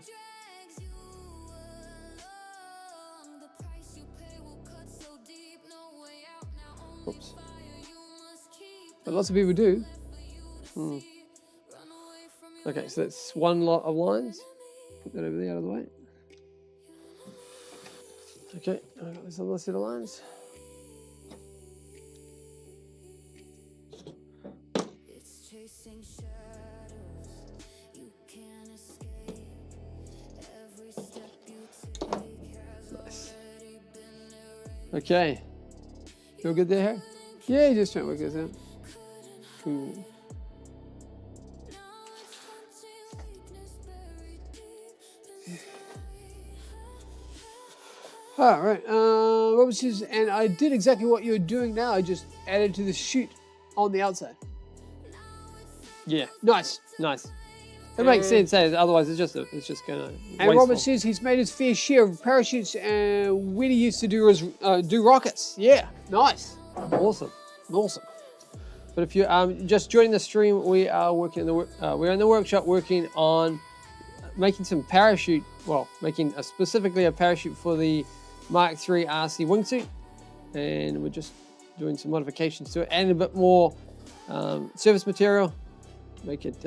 Oops. But lots of people do. Okay, so that's one lot of lines. Put that over there out of the way. Okay, I've got this other set of lines. Nice. Okay. Feel good there, Harry? Yeah, just trying to work this out. Cool. All right, Robert says, and I did exactly what you're doing now. I just added to the chute on the outside. Yeah, Nice. nice. It makes sense. Otherwise, it's just gonna. And Robert says he's made his fair share of parachutes when he used to do rockets. Yeah, nice. Awesome. Awesome. But if you're just joining the stream, we are working we're in the workshop working on making some parachute. Well, making specifically a parachute for the MKIII RC WINGSUIT, and we're just doing some modifications to it, and a bit more surface material. Make it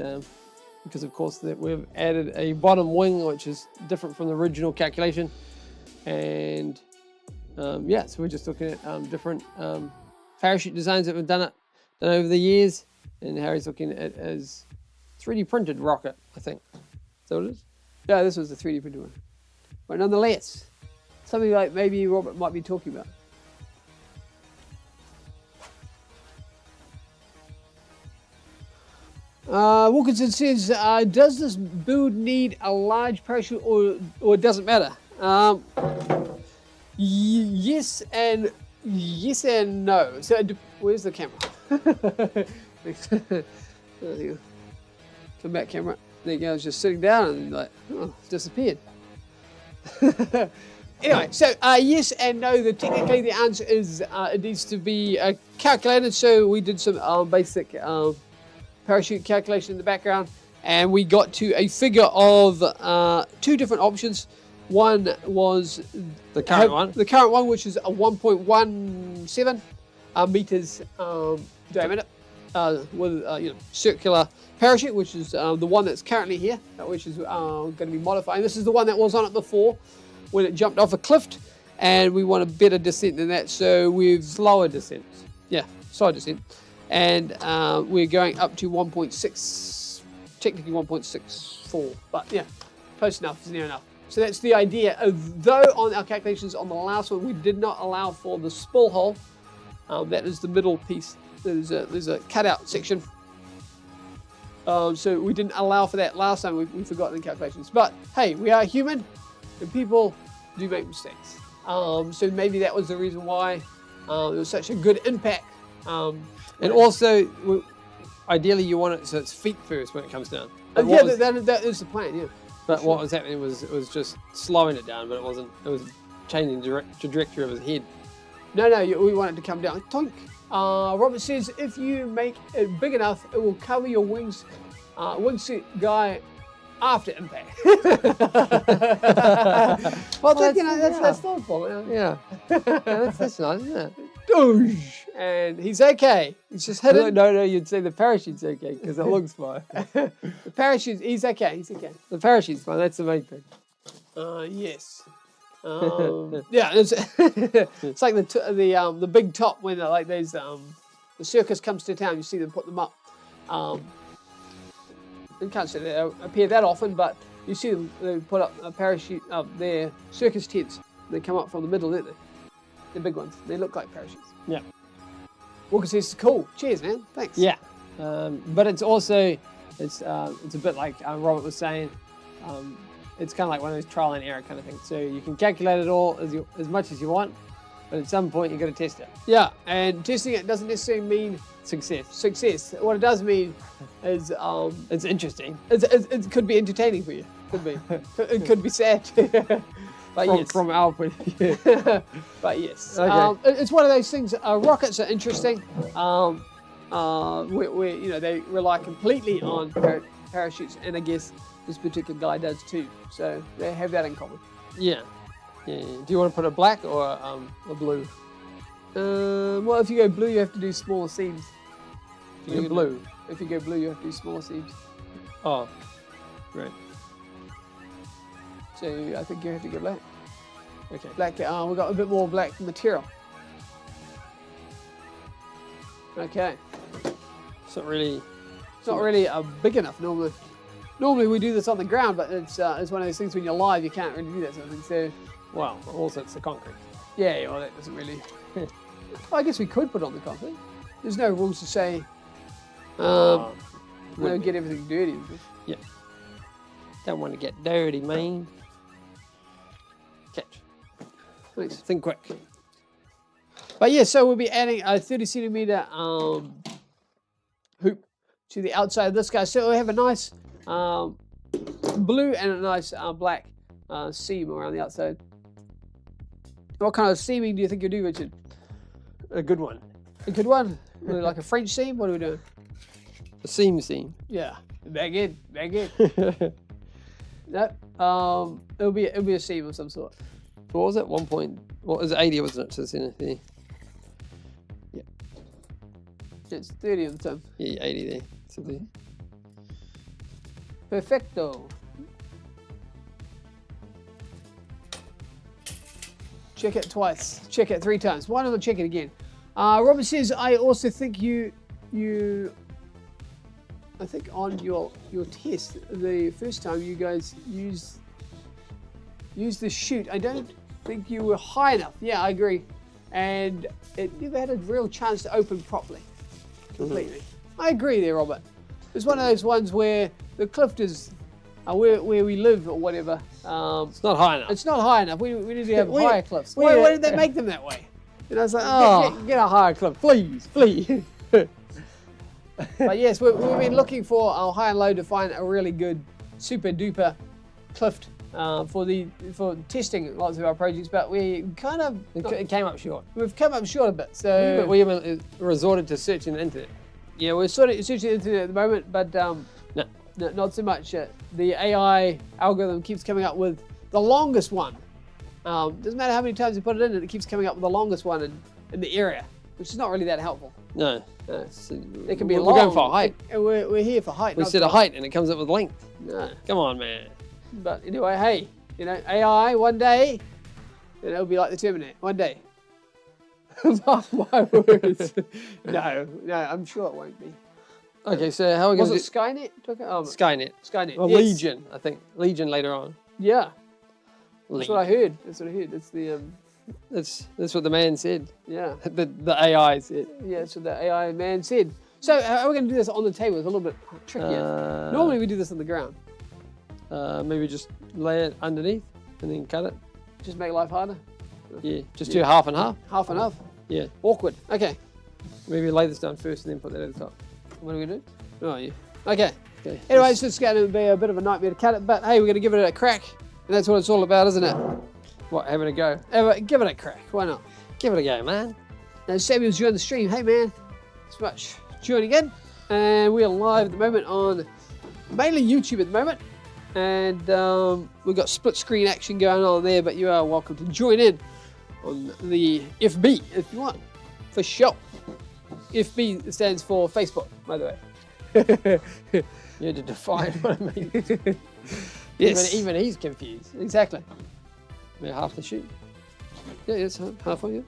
because of course that we've added a bottom wing, which is different from the original calculation, and yeah, so we're just looking at different parachute designs that we've done over the years, and Harry's looking at as 3D printed rocket, I think. Is that what it is? Yeah, this was the 3D printed one. But nonetheless, something like maybe Robert might be talking about. Wilkinson says, does this build need a large parachute or it doesn't matter? Yes and no. So where's the camera? Come back, camera. There you go. I was just sitting down and like, oh, disappeared. Anyway, so yes and no. Technically the answer is it needs to be calculated. So we did some basic parachute calculation in the background, and we got to a figure of two different options. One was the current one. The current one, which is a 1.17 meters diameter with circular parachute, which is the one that's currently here, which is going to be modified. This is the one that was on it before when it jumped off a cliff, and we want a better descent than that, so we've Slower descent. yeah, side descent, and we're going up to 1.6, technically 1.64, but yeah, close enough, it's near enough. So that's the idea. Though on our calculations on the last one, we did not allow for the spool hole. That is the middle piece. There's a cutout section. So we didn't allow for that last time. We forgot in the calculations. But hey, we are human, and people do make mistakes. So maybe that was the reason why it was such a good impact. And also, ideally, you want it so it's feet first when it comes down. Yeah, that is the plan. Yeah. But what was happening was it was just slowing it down, but it wasn't. It was changing trajectory of his head. No, we want it to come down. Tonk. Robert says if you make it big enough, it will cover your wings, wingsuit guy after impact. Well, that's thoughtful. Yeah. That's nice, isn't it? Doosh. And he's okay. He's just hidden. No, you'd say the parachute's okay because it looks fine. The parachute, he's okay. He's okay. The parachute's fine. That's the main thing. Yes. Yeah, it's like the big top when like there's the circus comes to town. You see them put them up. You can't say they appear that often, but you see them. They put up a parachute up their circus tents. They come up from the middle, don't they? The big ones. They look like parachutes. Yeah. Walker says, "Cool. Cheers, man. Thanks." Yeah. But it's also it's a bit like Robert was saying. It's kind of like one of those trial and error kind of things. So you can calculate it all as much as you want, but at some point you've got to test it. Yeah, and testing it doesn't necessarily mean success. What it does mean is it's interesting. It could be entertaining for you. Could be. It could be sad. But yes. From our point of view. But yes. Okay. It's one of those things. Rockets are interesting. Where they rely completely on parachutes, and I guess this particular guy does too. So they have that in common. Yeah. Do you want to put a black or a blue? Well, if you go blue, you have to do smaller seams. If you go blue, you have to do smaller seams. Oh, right. So I think you have to go black. Okay. Black. We've got a bit more black material. Okay. It's not really big enough normally. Normally we do this on the ground, but it's one of those things when you're live you can't really do that sort of thing. So, well, also it's the concrete. Yeah, well that doesn't really. Well, I guess we could put on the concrete. There's no rules to say. Get everything dirty. Yeah. Don't want to get dirty, man. Catch. Thanks. Think quick. But yeah, so we'll be adding a 30 centimeter hoop to the outside of this guy. So we have a nice blue and a nice black seam around the outside. What kind of seaming do you think you'll do, Richard? A good one. A good one? Like a French seam? What are we doing? A seam. Yeah. Back in. No. It'll be a seam of some sort. What was it? 1 point. What was it? 80, wasn't it? So it's in there. Yeah. It's 30 on the time. Yeah, 80 there. So there. Perfecto. Check it twice. Check it 3 times. Why not check it again? Robert says, I also think I think on your test, the first time you guys used the chute, I don't think you were high enough. Yeah, I agree. And it never had a real chance to open properly, completely. Mm-hmm. I agree there, Robert. It's one of those ones where the cliff is where we live or whatever. It's not high enough. It's not high enough. We need to have higher cliffs. Why did they make them that way? And I was like, get a higher cliff, please. But yes, we've been looking for our high and low to find a really good, super duper cliff for testing lots of our projects. But we kind of it came up short. We've come up short a bit. So we resorted to searching the internet. Yeah, we're sort of searching the internet at the moment, but no, not so much. The AI algorithm keeps coming up with the longest one. Doesn't matter how many times you put it in, it keeps coming up with the longest one in the area, which is not really that helpful. No. It can be we're long. going for height. We're here for height. We said a height and it comes up with length. No. Come on, man. But anyway, hey, AI one day, it'll be like the Terminator. One day. Mark my words. No, I'm sure it won't be. Okay, so how are we going to Was it Skynet? Skynet. Skynet. Or yes. Legion, I think. Legion later on. Yeah. That's Legion. what I heard. It's the That's what the man said. yeah. The AI said. Yeah, that's what the AI man said. So how are we going to do this on the table? It's a little bit trickier. Normally we do this on the ground. Maybe just lay it underneath and then cut it. Just make life harder. Yeah, just do half and half. Half and half. Yeah. Awkward. Okay. Maybe lay this down first and then put that at the top. What are we going to do? Oh, yeah. Okay. Okay. Anyway, it's just going to be a bit of a nightmare to cut it, but hey, we're going to give it a crack. And that's what it's all about, isn't it? What, having a go? Give it a crack. Why not? Give it a go, man. Samuel's joined the stream. Hey, man. Thanks so much for joining in. And we are live at the moment on mainly YouTube at the moment. And we've got split screen action going on there, but you are welcome to join in on the FB if you want, for sure. FB stands for Facebook, by the way. You had to define what I mean. Yes. Even he's confused. Exactly. Yeah, half the shoot. Yeah, it's halfway, yeah.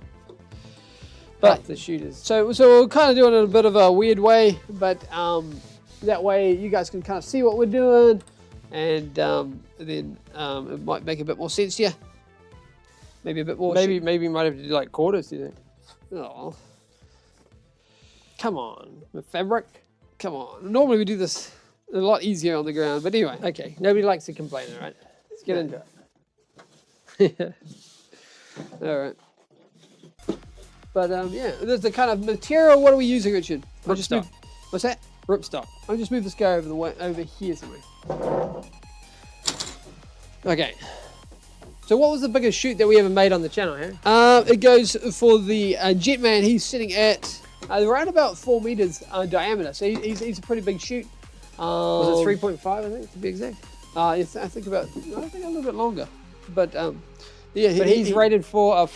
But the shoot is... So we're kind of doing it in a bit of a weird way, but that way you guys can kind of see what we're doing, and then it might make a bit more sense to you. Maybe a bit more. Maybe you might have to do like quarters, do you think? Oh, come on, the fabric. come on. Normally we do this a lot easier on the ground, but anyway. Okay, nobody likes to complain, all right? Let's get into it. All right. But yeah, there's the kind of material. What are we using, Richard? I'll just Ripstop. what's that? Ripstop. I'll just move this guy over here somewhere. Okay. So what was the biggest shoot that we ever made on the channel, Harry? It goes for the Jetman. He's sitting at around about 4 meters diameter, so he's a pretty big shoot. Was it 3.5, I think, to be exact? I think a little bit longer, but yeah. But he's rated for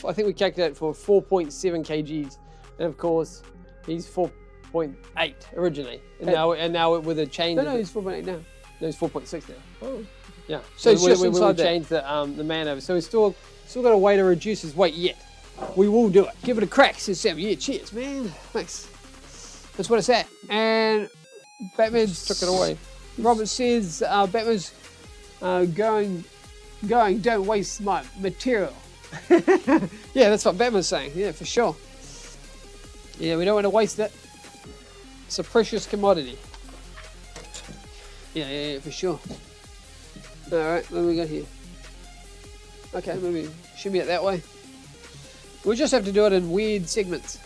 I think we calculated for 4.7 kgs, and of course he's 4.8 originally, and now with a change. No, he's 4.8 now. No, he's 4.6 now. Oh. Yeah. So it's just we inside that. changed the man over, so he's still got a way to reduce his weight yet. We will do it. Give it a crack, says Sam. Yeah, cheers, man. Thanks. That's what it's at. And Batman's Took it away. Robert says Batman's going. Don't waste my material. Yeah, that's what Batman's saying. Yeah, for sure. Yeah, we don't want to waste it. It's a precious commodity. Yeah, for sure. All right, what do we got here? Okay, maybe shimmy it that way. We'll just have to do it in weird segments.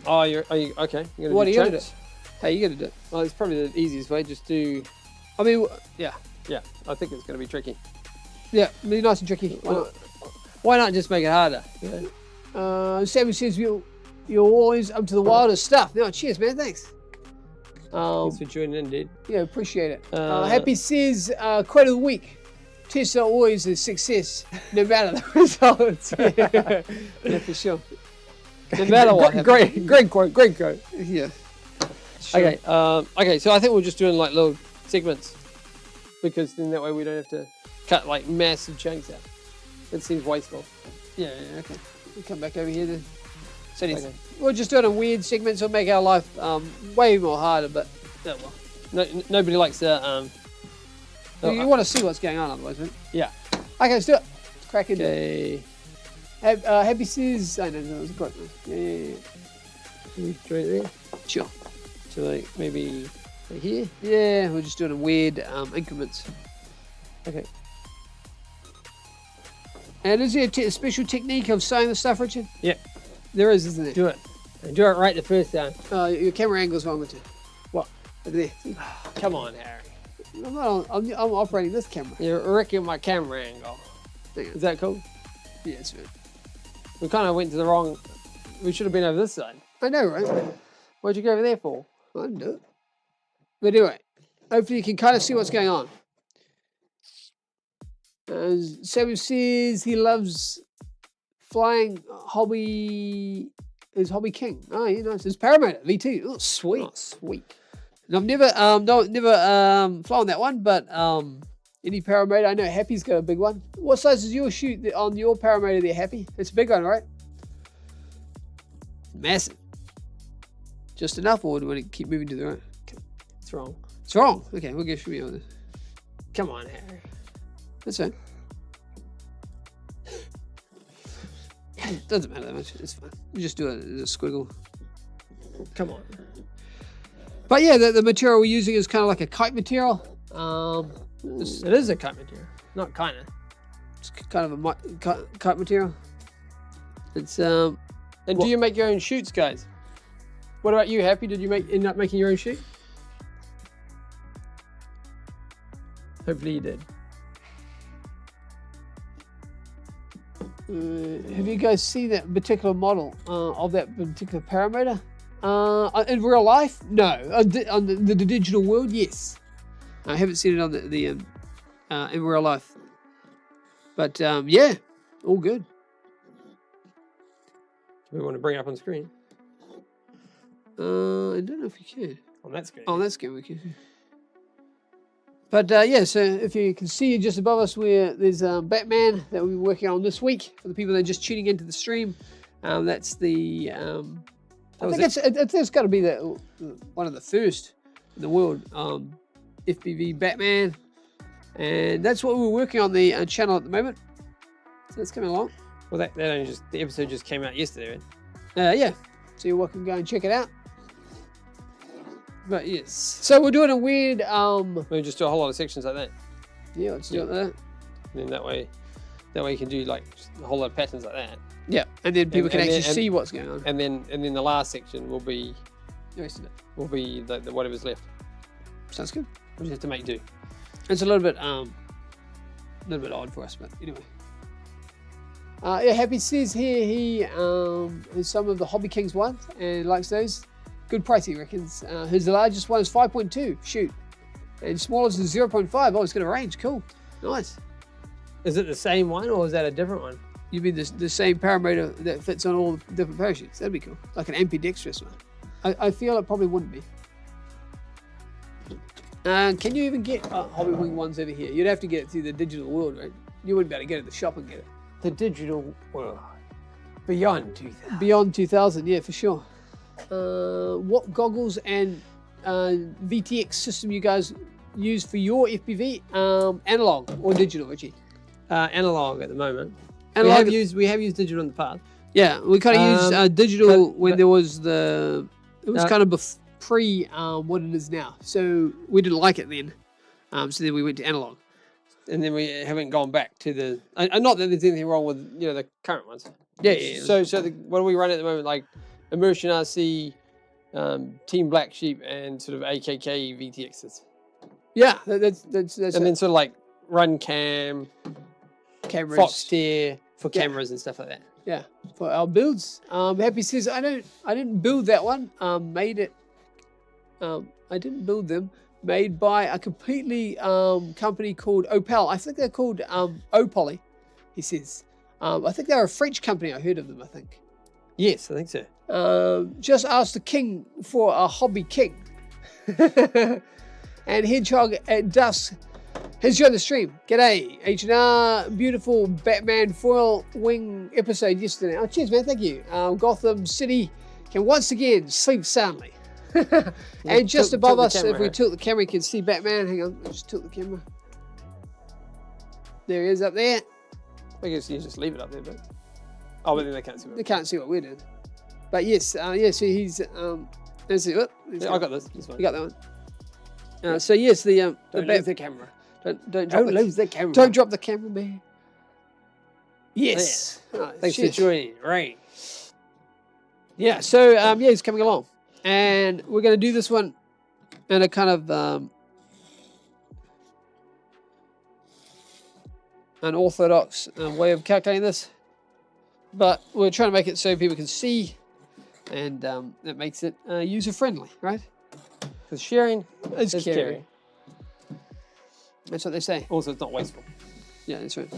Oh, are you okay? You're What are you gonna gonna do? How you gonna do it? Well, it's probably the easiest way. Just do. I mean, yeah, I think it's going to be tricky. yeah, be nice and tricky. Why not just make it harder? Yeah. Sammy says you're always up to the wildest stuff. No, cheers, man. Thanks. Thanks for joining in, dude. Yeah, appreciate it. Happy says quote of the week. Tests are always a success, no matter the results. Yeah, for sure. No matter what. Great quote. Yeah. Sure. Okay. Okay. So I think we're just doing like little segments, because then that way we don't have to cut like massive chunks out. It seems wasteful. Yeah, okay. We'll come back over here then. So Okay. we'll just do it in weird segments. It'll make our life way more harder, but oh well. Nobody likes to. You want to see what's going on otherwise, right? Yeah. Okay, let's do it. Let's crack into Okay. it. Happy says... Oh, no, it was a quote. Yeah. Right there. Sure. So like maybe right here. Yeah, we're just doing it in weird increments. Okay. And is there a special technique of sewing the stuff, Richard? Yeah. There is, isn't there? Do it. And do it right the first time. Your camera angle's wrong, Richard. What? Over there. See? Come on, Harry. I'm operating this camera. You're wrecking my camera angle. Hang on. Is that cool? Yeah, it's right. We kind of went to the wrong. We should have been over this side. I know, right? What'd you go over there for? I didn't do it. But anyway, hopefully you can kind of see what's going on. Samuel says he loves flying hobby. Is hobby king? Oh, yeah, nice. It's Paramator V2. Oh, sweet. Oh, sweet. And I've never flown that one, but any Paramator, I know Happy's got a big one. What size is your chute on your Paramator there, Happy? It's a big one, right? Massive. Just enough, or do we want to keep moving to the right? Okay. It's wrong. It's wrong. Okay, we'll go shoot on this. Come on, Harry. That's fine. Doesn't matter that much. It's fine. We just do it as a squiggle. Come on. But yeah, the material we're using is kind of like a kite material. It is a kite material. Not kind of. It's kind of a kite material. It's And do you make your own chutes, guys? What about you, Happy? Did you end up making your own chute? Hopefully you did. Have you guys seen that particular model of that particular paramotor? In real life, no. On the digital world, yes. I haven't seen it on the in real life. But yeah, all good. We want to bring it up on screen. I don't know if you can. On that screen. Oh, that's good. We can. But yeah, so if you can see just above us, there's Batman that we'll be working on this week. For the people that are just tuning into the stream, that's the. I think it's got to be one of the first in the world, FPV BATMAN, and that's what we're working on the channel at the moment. So it's coming along. Well, that only the episode just came out yesterday, right? Yeah, so you're welcome to go and check it out. But yes, so we're doing a weird. We'll just do a whole lot of sections like that. Yeah, let's do it like that. And then that way you can do like a whole lot of patterns like that. Yeah, and then people can actually see what's going on. And then the last section will be The rest of it. will be the whatever's left. Sounds good. We just have to make do. It's a little bit odd for us, but anyway. Yeah, Happy says here he is some of the Hobby Kings ones and likes those. Good price, he reckons. His largest one is 5.2, shoot. And smallest is 0.5. Oh, it's got a range, cool. Nice. Is it the same one or is that a different one? You mean the same paramotor that fits on all the different parachutes? That'd be cool. Like an ambidextrous one. I feel it probably wouldn't be. Can you even get Hobby Wing ones over here? You'd have to get it through the digital world, right? You wouldn't be able to get it at the shop and get it. The digital world. Beyond 2000. Beyond 2000, yeah, for sure. What goggles and VTX system you guys use for your FPV? Analog or digital, Richie? Analog at the moment. Analog. We have used digital in the past. Yeah, we kind of used digital when there was kind of pre what it is now. So we didn't like it then. So then we went to analog. And then we haven't gone back to the. Not that there's anything wrong with the current ones. Yeah. So what do we run at the moment? Like Immersion RC, Team Black Sheep, and sort of AKK VTXs. Yeah, that's and then sort of like Run Cam, cameras, Foxteer for cameras and stuff like that. Yeah, for our builds. Happy says I didn't build that one. Made it. I didn't build them. Made by a completely company called Opel. I think they're called Opoly. He says. I think they're a French company. I heard of them. I think. Yes, I think so. Just asked the king for a Hobby King. And Hedgehog at Dusk has joined the stream. G'day, H&R. Beautiful Batman foil wing episode yesterday. Oh, cheers, man. Thank you. Gotham City can once again sleep soundly. And just above us, if we tilt the camera, you can see Batman. Hang on, I'll just tilt the camera. There he is up there. I guess you just leave it up there, but but then they can't see. They can't see what we're doing. But yes, yeah. So he's. Let's see. Oh, I got this. You got that one. So yes, the lose the camera. Don't lose the camera. Don't drop the camera, man. Yes. Oh, thanks for joining. Right. Yeah. So yeah, he's coming along, and we're going to do this one in a kind of unorthodox way of calculating this, but we're trying to make it so people can see, and that makes it user friendly, right? Because sharing is caring. That's what they say. Also, it's not wasteful. Yeah, that's right.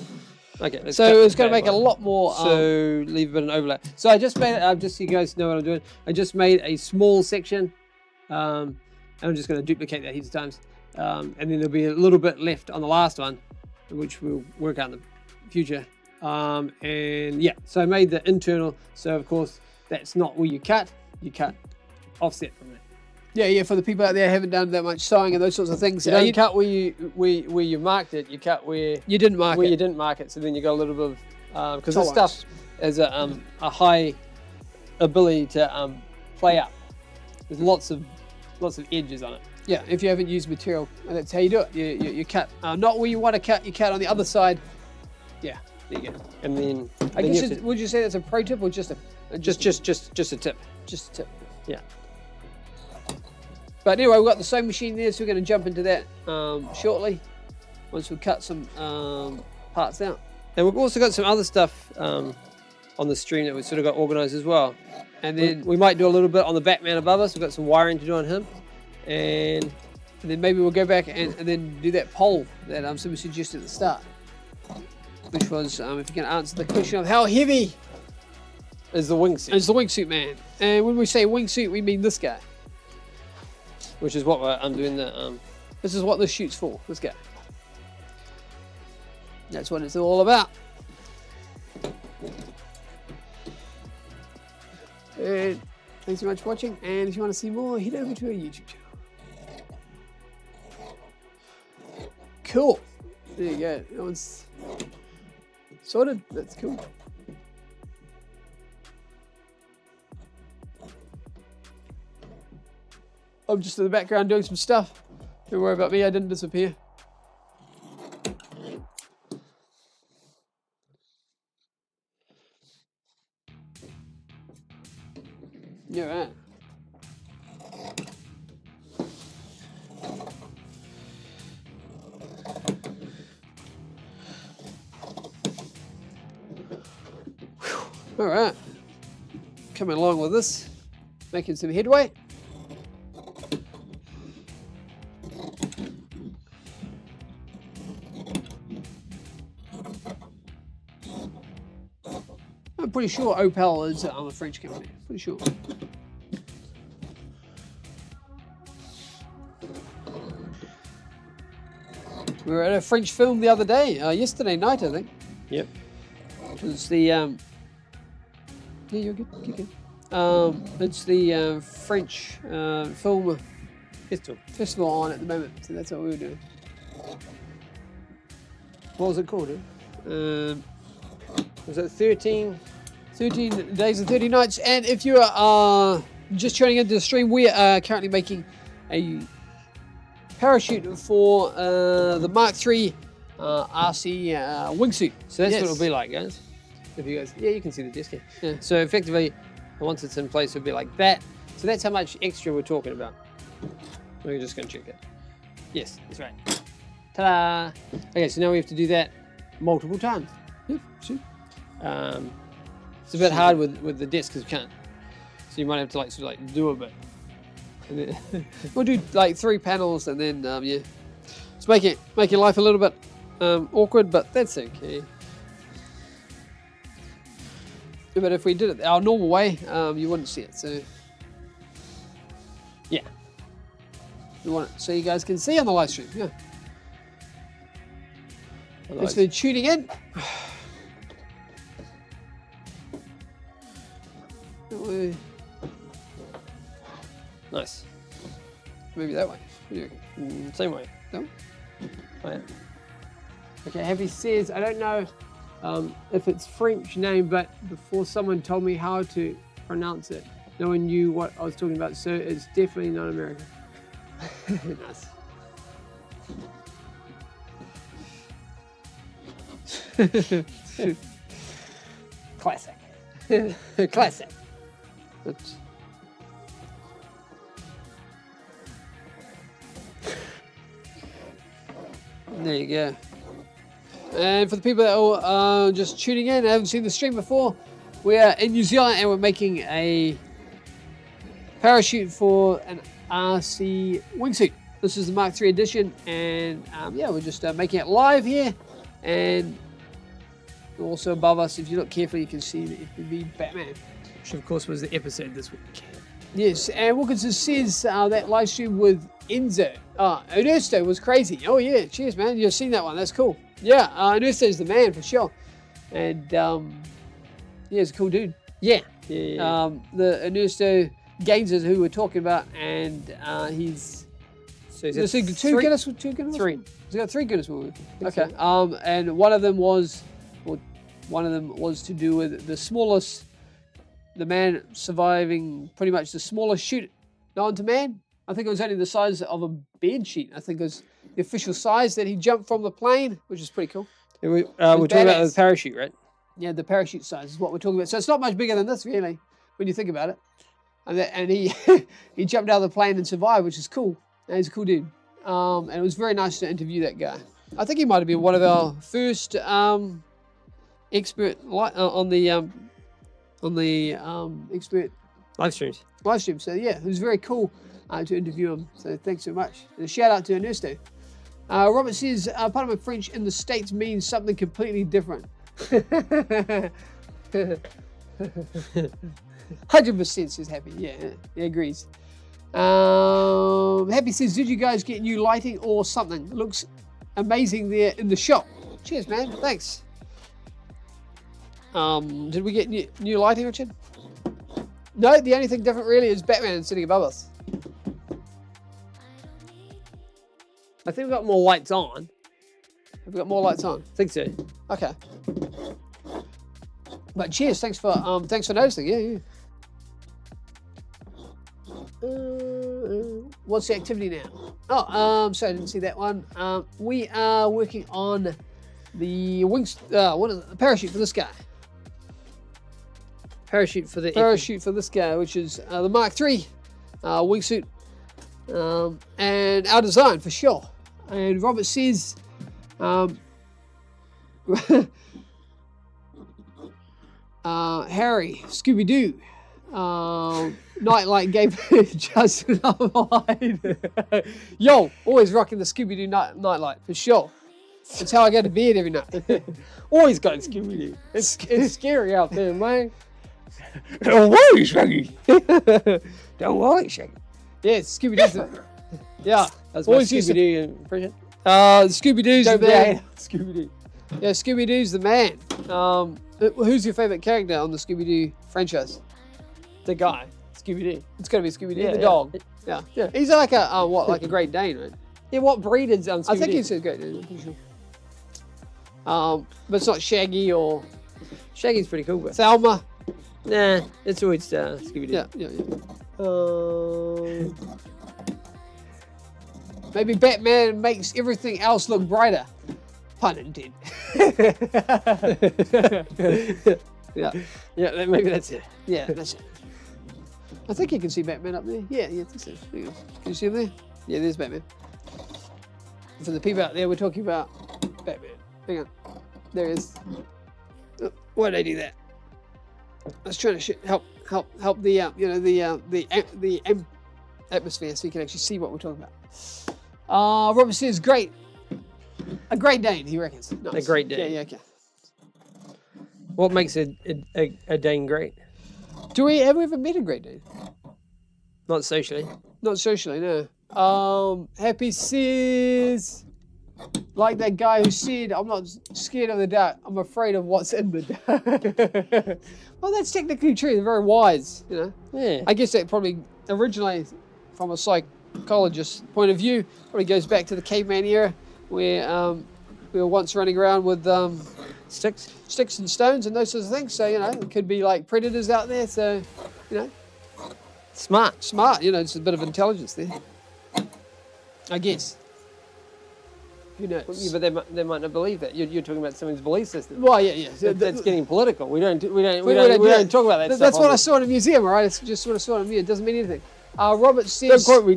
Okay. So it's going to make it a lot more. So leave a bit of an overlap. So I just made just so you guys know what I'm doing. I just made a small section. And I'm just going to duplicate that heaps of times. And then there'll be a little bit left on the last one, which we'll work out in the future. And yeah, so I made the internal. So of course, that's not where you cut. You cut offset from that. Yeah. For the people out there who haven't done that much sewing and those sorts of things. You don't cut where you marked it. You cut where you didn't mark you didn't mark it. So then you got a little bit of because this stuff has a high ability to play up. There's lots of edges on it. Yeah, if you haven't used material, that's how you do it. You cut not where you want to cut. You cut on the other side. Yeah, there you go. And then I guess would you say that's a pro tip or just a just a tip? Just a tip. Yeah. But anyway, we've got the sewing machine there, so we're going to jump into that shortly once we cut some parts out. And we've also got some other stuff on the stream that we've sort of got organised as well. And then we might do a little bit on the Batman above us. We've got some wiring to do on him. And then maybe we'll go back and then do that poll that somebody suggested at the start. Which was, if you can answer the question of how heavy is the wingsuit? Is the wingsuit man. And when we say wingsuit, we mean this guy. Which is what I'm doing the... This is what this shoot's for, this guy. That's what it's all about. And thanks so much for watching. And if you want to see more, head over to our YouTube channel. Cool. There you go. That one's sorted. That's cool. I'm just in the background doing some stuff. Don't worry about me, I didn't disappear. You're right. All right. Coming along with this, making some headway. I'm pretty sure Opel is a French company. Pretty sure. We were at a French film the other day, yesterday night, I think. Yep. It was the yeah, you're good. Keep going. It's the French film festival on at the moment, so that's what we were doing. What was it called? Was it 13 days and 30 nights? And if you are just tuning into the stream, we are currently making a parachute for the MKIII RC wingsuit. So that's what it'll be like, guys. If you guys, yeah, you can see the disc here. Yeah. So effectively, once it's in place, it'll be like that. So that's how much extra we're talking about. We're just going to check it. Yes, that's right. Ta-da! Okay, so now we have to do that multiple times. Yep, sure. It's a bit hard with the disc because you can't. So you might have to like sort of like do a bit. And then we'll do like 3 panels and then yeah, it's making life a little bit awkward, but that's okay. But if we did it our normal way, you wouldn't see it. So yeah, we want it so you guys can see on the live stream. Yeah. Thanks for tuning in. Nice. Maybe that way. Same way. No? Oh, yeah. Okay, Happy says, I don't know if it's French name, but before someone told me how to pronounce it, no one knew what I was talking about, so it's definitely not American. Nice. Classic. Classic. Oops. There you go. And for the people that are just tuning in and haven't seen the stream before, we are in New Zealand and we're making a parachute for an RC wingsuit. This is the MKIII edition, and yeah, we're just making it live here. And also above us, if you look carefully, you can see the FPV BATMAN, which of course was the episode this week. Yes, and Wilkinson says that live stream with Enzo. Ernesto was crazy. Oh yeah, cheers man, you've seen that one, that's cool. Yeah, Ernesto's the man for sure. And yeah, he's a cool dude. Yeah. The Ernesto Gaines is who we're talking about, and he's... So he's got two Guinness? Three. He's got 3 Guinness World Records. Okay, and one of them was to do with the man surviving pretty much the smallest shoot known to man. I think it was only the size of a bed sheet. I think it was the official size that he jumped from the plane, which is pretty cool. Yeah, we're talking about the parachute, right? Yeah, the parachute size is what we're talking about. So it's not much bigger than this, really, when you think about it. And he he jumped out of the plane and survived, which is cool. And he's a cool dude. And it was very nice to interview that guy. I think he might have been one of our first expert on the expert Live streams. live stream. So yeah, it was very cool to interview him. So thanks so much. And a shout out to Ernesto. Robert says, part of my French in the States means something completely different. 100% says Happy. Yeah, he agrees. Happy says, did you guys get new lighting or something? It looks amazing there in the shop. Cheers, man. Thanks. Did we get new lighting, Richard? No, the only thing different really is Batman sitting above us. I think we've got more lights on. Have we got more lights on? I think so. Okay. But cheers, thanks for noticing. Yeah. What's the activity now? Oh, sorry, I didn't see that one. We are working on the the parachute for this guy. Parachute for the Parachute for this guy, which is the Mark III wingsuit, and our design for sure. And Robert says, Harry, Scooby-Doo, Nightlight gave just another line. Yo, always rocking the Scooby-Doo nightlight for sure. That's how I go to bed every night. Always got Scooby-Doo. It's scary out there, man. Don't worry, Shaggy. Don't worry, Shaggy. Yeah, Scooby-Doo's yeah. That's my Always used to- Scooby-Doo impression. Scooby-Doo's the Don't be man. a Scooby-Doo. Yeah, Scooby-Doo's the man. Who's your favorite character on the Scooby-Doo franchise? The guy, Scooby-Doo. It's got to be Scooby-Doo, Yeah, the yeah. dog. Yeah. Yeah. He's like like a Great Dane, right? Yeah, what breed is Scooby-Doo? I think he's a Great Dane, I'm pretty sure. But it's not Shaggy or Shaggy's pretty cool, but Thelma. nah, it's always Scooby-Doo. Yeah. Maybe Batman makes everything else look brighter. Pun intended. Yeah. Yeah, maybe that's it. Yeah, that's it. I think you can see Batman up there. Yeah, I think so. There you go. Can you see him there? Yeah, there's Batman. For the people out there, we're talking about Batman. Hang on. There he is. Oh, why did I do that? I was trying to help the atmosphere so you can actually see what we're talking about. Robert says, great. A Great Dane, he reckons. Nice. A Great Dane. Yeah, okay. What makes a Dane great? Have we ever met a Great Dane? Not socially. Not socially, no. Happy says, like that guy who said, I'm not scared of the dark, I'm afraid of what's in the dark. Well, that's technically true. They're very wise, you know. Yeah. I guess that probably originates from a psychologist's point of view. Probably goes back to the caveman era where we were once running around with sticks and stones and those sorts of things. So, you know, it could be like predators out there. So, you know, Smart. you know, it's a bit of intelligence there, I guess. Who knows? Yeah, but they might not believe that. You're talking about someone's belief system. Well, yeah. That's getting political. We don't talk about that stuff. That's what I saw in a museum, all right? It's just what I saw in a museum. It doesn't mean anything. Robert says... Don't quote me.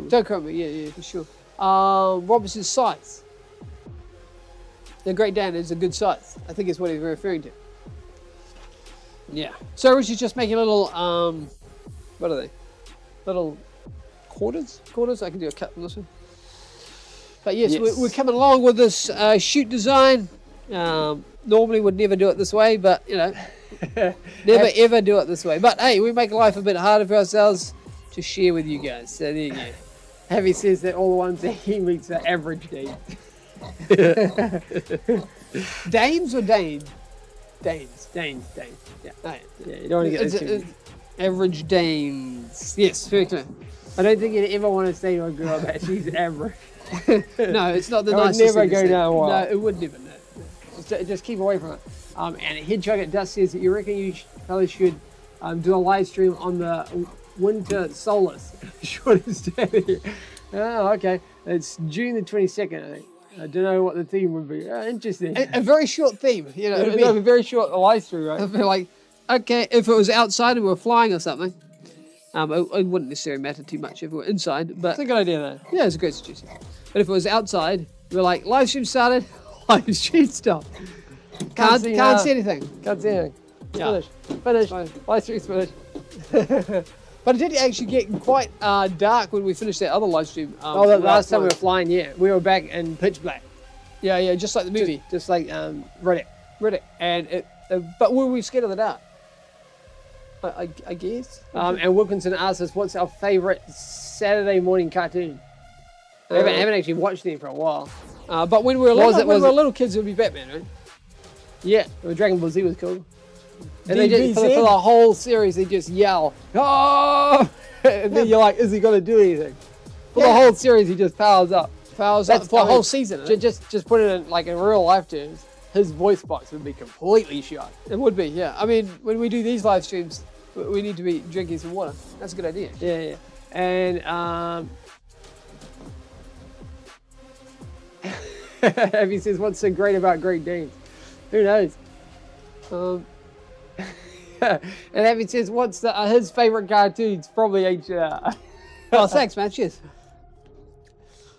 Don't quote me, yeah, for sure. Robert says size. The Great Dane is a good size. I think is what he's referring to. Yeah. So Richard's just making little, what are they? Little quarters? I can do a cut on this one. But yes. We're coming along with this chute design. Normally would never do it this way, but you know, never ever do it this way. But hey, we make life a bit harder for ourselves to share with you guys. So there you go. Heavy says that all the ones that he meets are average Dane. Danes or Dane? Danes. Yeah. Oh, yeah. Yeah, you don't want to get those two. Average Danes. Yes, very clear. I don't think you'd ever want to say to a girl that she's average. No, it's not the That would nicest never thing to go say. down well. No, it would never. No. Just keep away from it. And Hedgehog Dust says that you reckon you fellas should do a live stream on the winter solstice. Shortest day. Oh, okay. It's June the 22nd, I think. I don't know what the theme would be. Interesting. A very short theme, you know. It'd be a very short live stream, right? It'd be like, okay, if it was outside and we were flying or something, it wouldn't necessarily matter too much if we were inside. But That's a good idea, though. yeah, it's a great suggestion. But if it was outside, we were like, live stream started, live stream stopped. Can't see anything. Can't see anything. It's Yeah. Finished. Fine. Live stream's finished. But it did actually get quite dark when we finished that other live stream. Oh, the last time we were night. flying, yeah. We were back in pitch black. Yeah, just like the movie. Just like Reddit. And but were we scared of the dark? I guess. And Wilkinson asked us, what's our favourite Saturday morning cartoon? I haven't actually watched any for a while. But when we were Was little, it- little kids, it would be Batman, right? Yeah, Dragon Ball Z was cool. And they just, for DBZ? the whole series, they just yell, oh! And then you're like, is he going to do anything? For the whole series, he just powers up. Powers up for a whole season. Just put it in, like, in real life terms, his voice box would be completely shot. It would be, yeah. I mean, when we do these live streams, we need to be drinking some water. That's a good idea. Yeah. And, Abby says, what's so great about Great Danes? Who knows? And Abby says, what's his favourite cartoons? Probably HR. Oh, thanks, man. Cheers.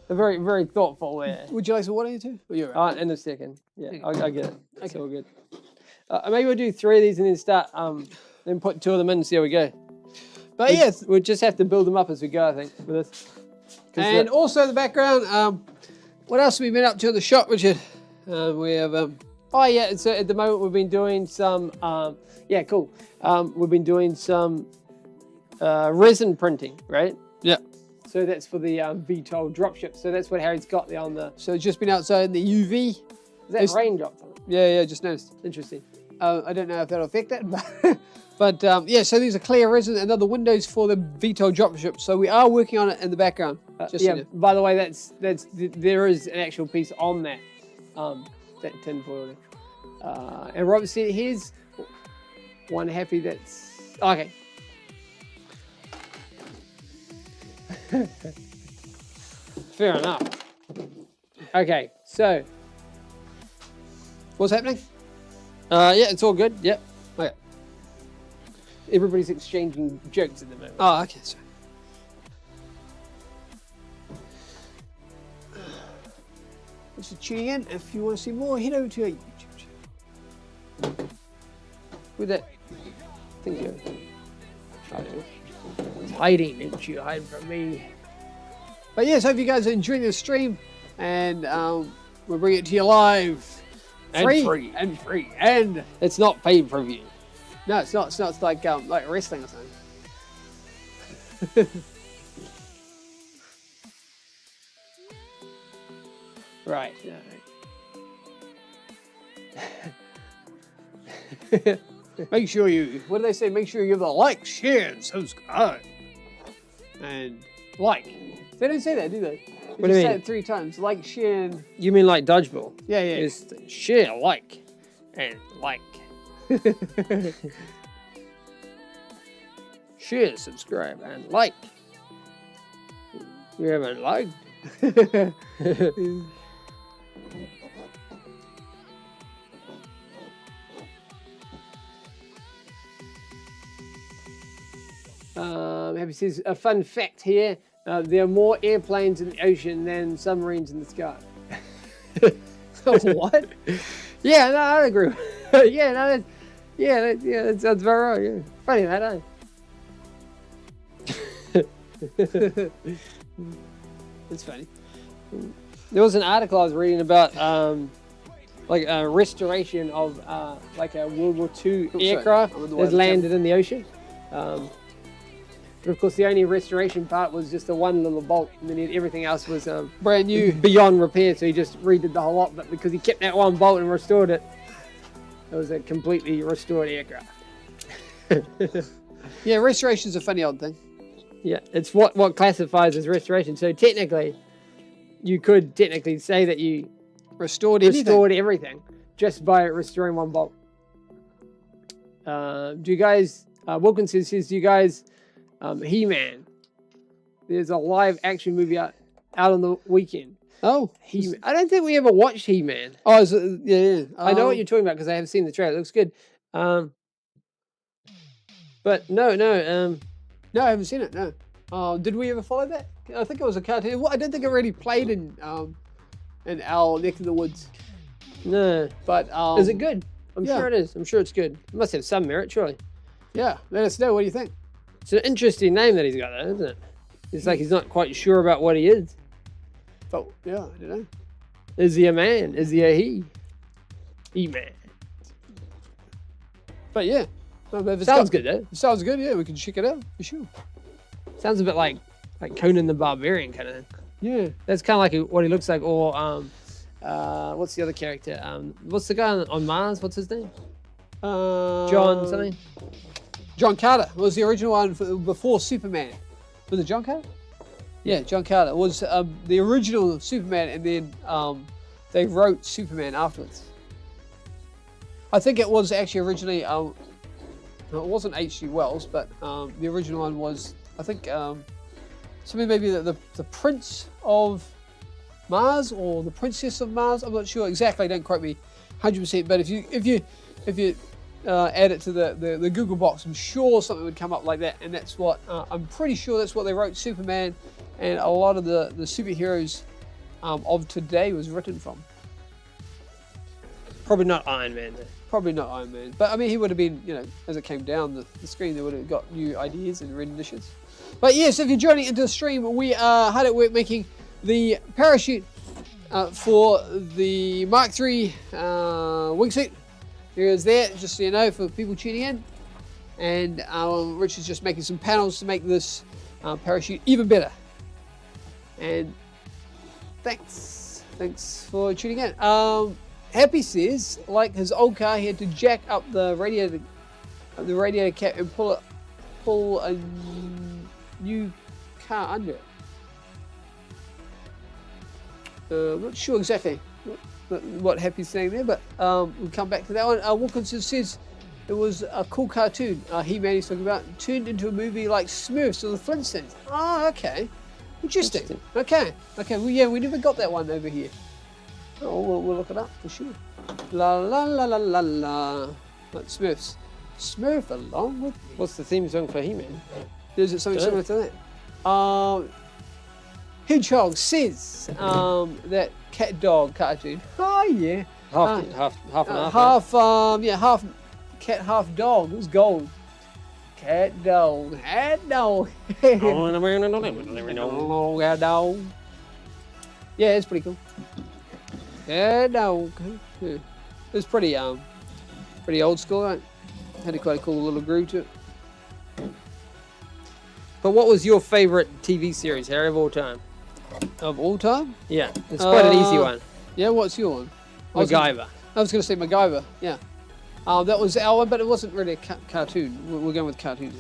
A very, very thoughtful there. Would you like some water, you two? Or you're right. In a second. Yeah, I get it. It's all good. Maybe we'll do 3 of these and then start, then put 2 of them in and see how we go. But yes, We'll just have to build them up as we go, I think, with this. and also in the background, what else have we been up to in the shop, Richard? We have, Oh yeah, so at the moment we've been doing some, yeah, cool. We've been doing some resin printing, right? yeah. So that's for the VTOL dropship. So that's what Harry's got there on the, So it's just been outside in the UV. is that It's- raindrops on it? Yeah, just noticed. Interesting. I don't know if that'll affect it, but yeah. So these are clear resin, and they're the windows for the VTOL dropship. So we are working on it in the background. Just so Yeah, you know. by the way, there is an actual piece on that, that tin foil. And Robert said, here's one happy that's, okay. Fair enough. Okay, so, What's happening? yeah, it's all good, yep. Okay. Everybody's exchanging jokes at the moment. Oh, okay. Sorry. Thanks for tuning in. If you want to see more, head over to our YouTube channel. With that, thank you. It's hiding, didn't you? Hide from me. But yes, hope you guys are enjoying the stream, and we'll bring it to you live, And free. and It's not paid per view. no, it's not. It's not. It's like wrestling or something. Right. Make sure you. What do they say? Make sure you give a like, share, and subscribe, and like. They don't say that, do they? What do you say mean? it 3 times. Like, share, and You mean like dodgeball? yeah. Just share, like, and like. Share, subscribe, and like. You haven't liked? Happy says, a fun fact here, there are more airplanes in the ocean than submarines in the sky. What? Yeah, no, I agree. Yeah, no, that sounds very right. Yeah. Funny that, That's funny. There was an article I was reading about, like a restoration of like a World War II sorry. aircraft I'm in the that's way. landed in the ocean. But of course, the only restoration part was just the one little bolt, and then everything else was Brand new. beyond repair. So he just redid the whole lot, but because he kept that one bolt and restored it, it was a completely restored aircraft. Yeah, restoration's a funny old thing. Yeah, it's what classifies as restoration. So technically, you could technically say that you Restored anything. restored everything just by restoring one bolt. Do you guys, Wilkinson says, do you guys, He-Man, there's a live action movie out on the weekend. Oh, He-Man. I don't think we ever watched He-Man. Oh, is it, yeah. I know what you're talking about because I have seen the trailer. It looks good. But no. No, I haven't seen it. No. Did we ever follow that? I think it was a cartoon. Well, I don't think it really played in our neck of the woods. No. But Is it good? I'm yeah. sure it is. I'm sure it's good. It must have some merit, surely. Yeah, let us know. What do you think? It's an interesting name that he's got, though, isn't it? It's like he's not quite sure about what he is. Oh, yeah, I don't know. Is he a man? Is he a he? He-man. But yeah. No, but if it's Sounds got- good, though. Sounds good, yeah. We can check it out for sure. Sounds a bit like Conan the Barbarian kind of thing. Yeah. That's kind of like what he looks like. Or what's the other character? What's the guy on Mars? What's his name? John something. John Carter was the original one before Superman. Was it John Carter? Yeah, John Carter was the original Superman, and then they wrote Superman afterwards. I think it was actually originally, it wasn't H.G. Wells, but the original one was, I think, something maybe the Prince of Mars or the Princess of Mars. I'm not sure exactly. Don't quote me 100%. But if you add it to the Google box, I'm sure something would come up like that. And that's what I'm pretty sure that's what they wrote Superman and a lot of the superheroes of today was written from. Probably not Iron Man, though. Probably not Iron Man, but I mean he would have been, as it came down the screen, they would have got new ideas and renditions. But yes, if you're joining into the stream, we are hard at work making the parachute for the Mark III wingsuit. Here is that, just so you know, for people tuning in. And Rich is just making some panels to make this parachute even better. And thanks for tuning in. Happy says, like his old car, he had to jack up the radiator cap and pull a new car under it. I'm not sure exactly what Happy's saying there, but we'll come back to that one. Wilkinson says it was a cool cartoon. He-Man he's talking about turned into a movie like Smurfs or the Flintstones. Oh, okay, interesting. Okay. Well, yeah, we never got that one over here. Oh, we'll look it up for sure. La la la la la la. Like Smurfs. Smurf along with. What's the theme song for He-Man? Is it something similar to that? Hedgehog says that cat dog cartoon. Oh yeah. Half and half. Half cat, half dog. It was gold. Cat dog. Cat dog. Cat dog. Yeah, it's pretty cool. Cat dog. Yeah. It was pretty old school, right? Had quite a cool little groove to it. But what was your favourite TV series, Harry, of all time? Of all time? Yeah, it's quite an easy one. Yeah, what's your one? MacGyver. I was going to say MacGyver, yeah. That was our one, but it wasn't really a cartoon. We're going with cartoons.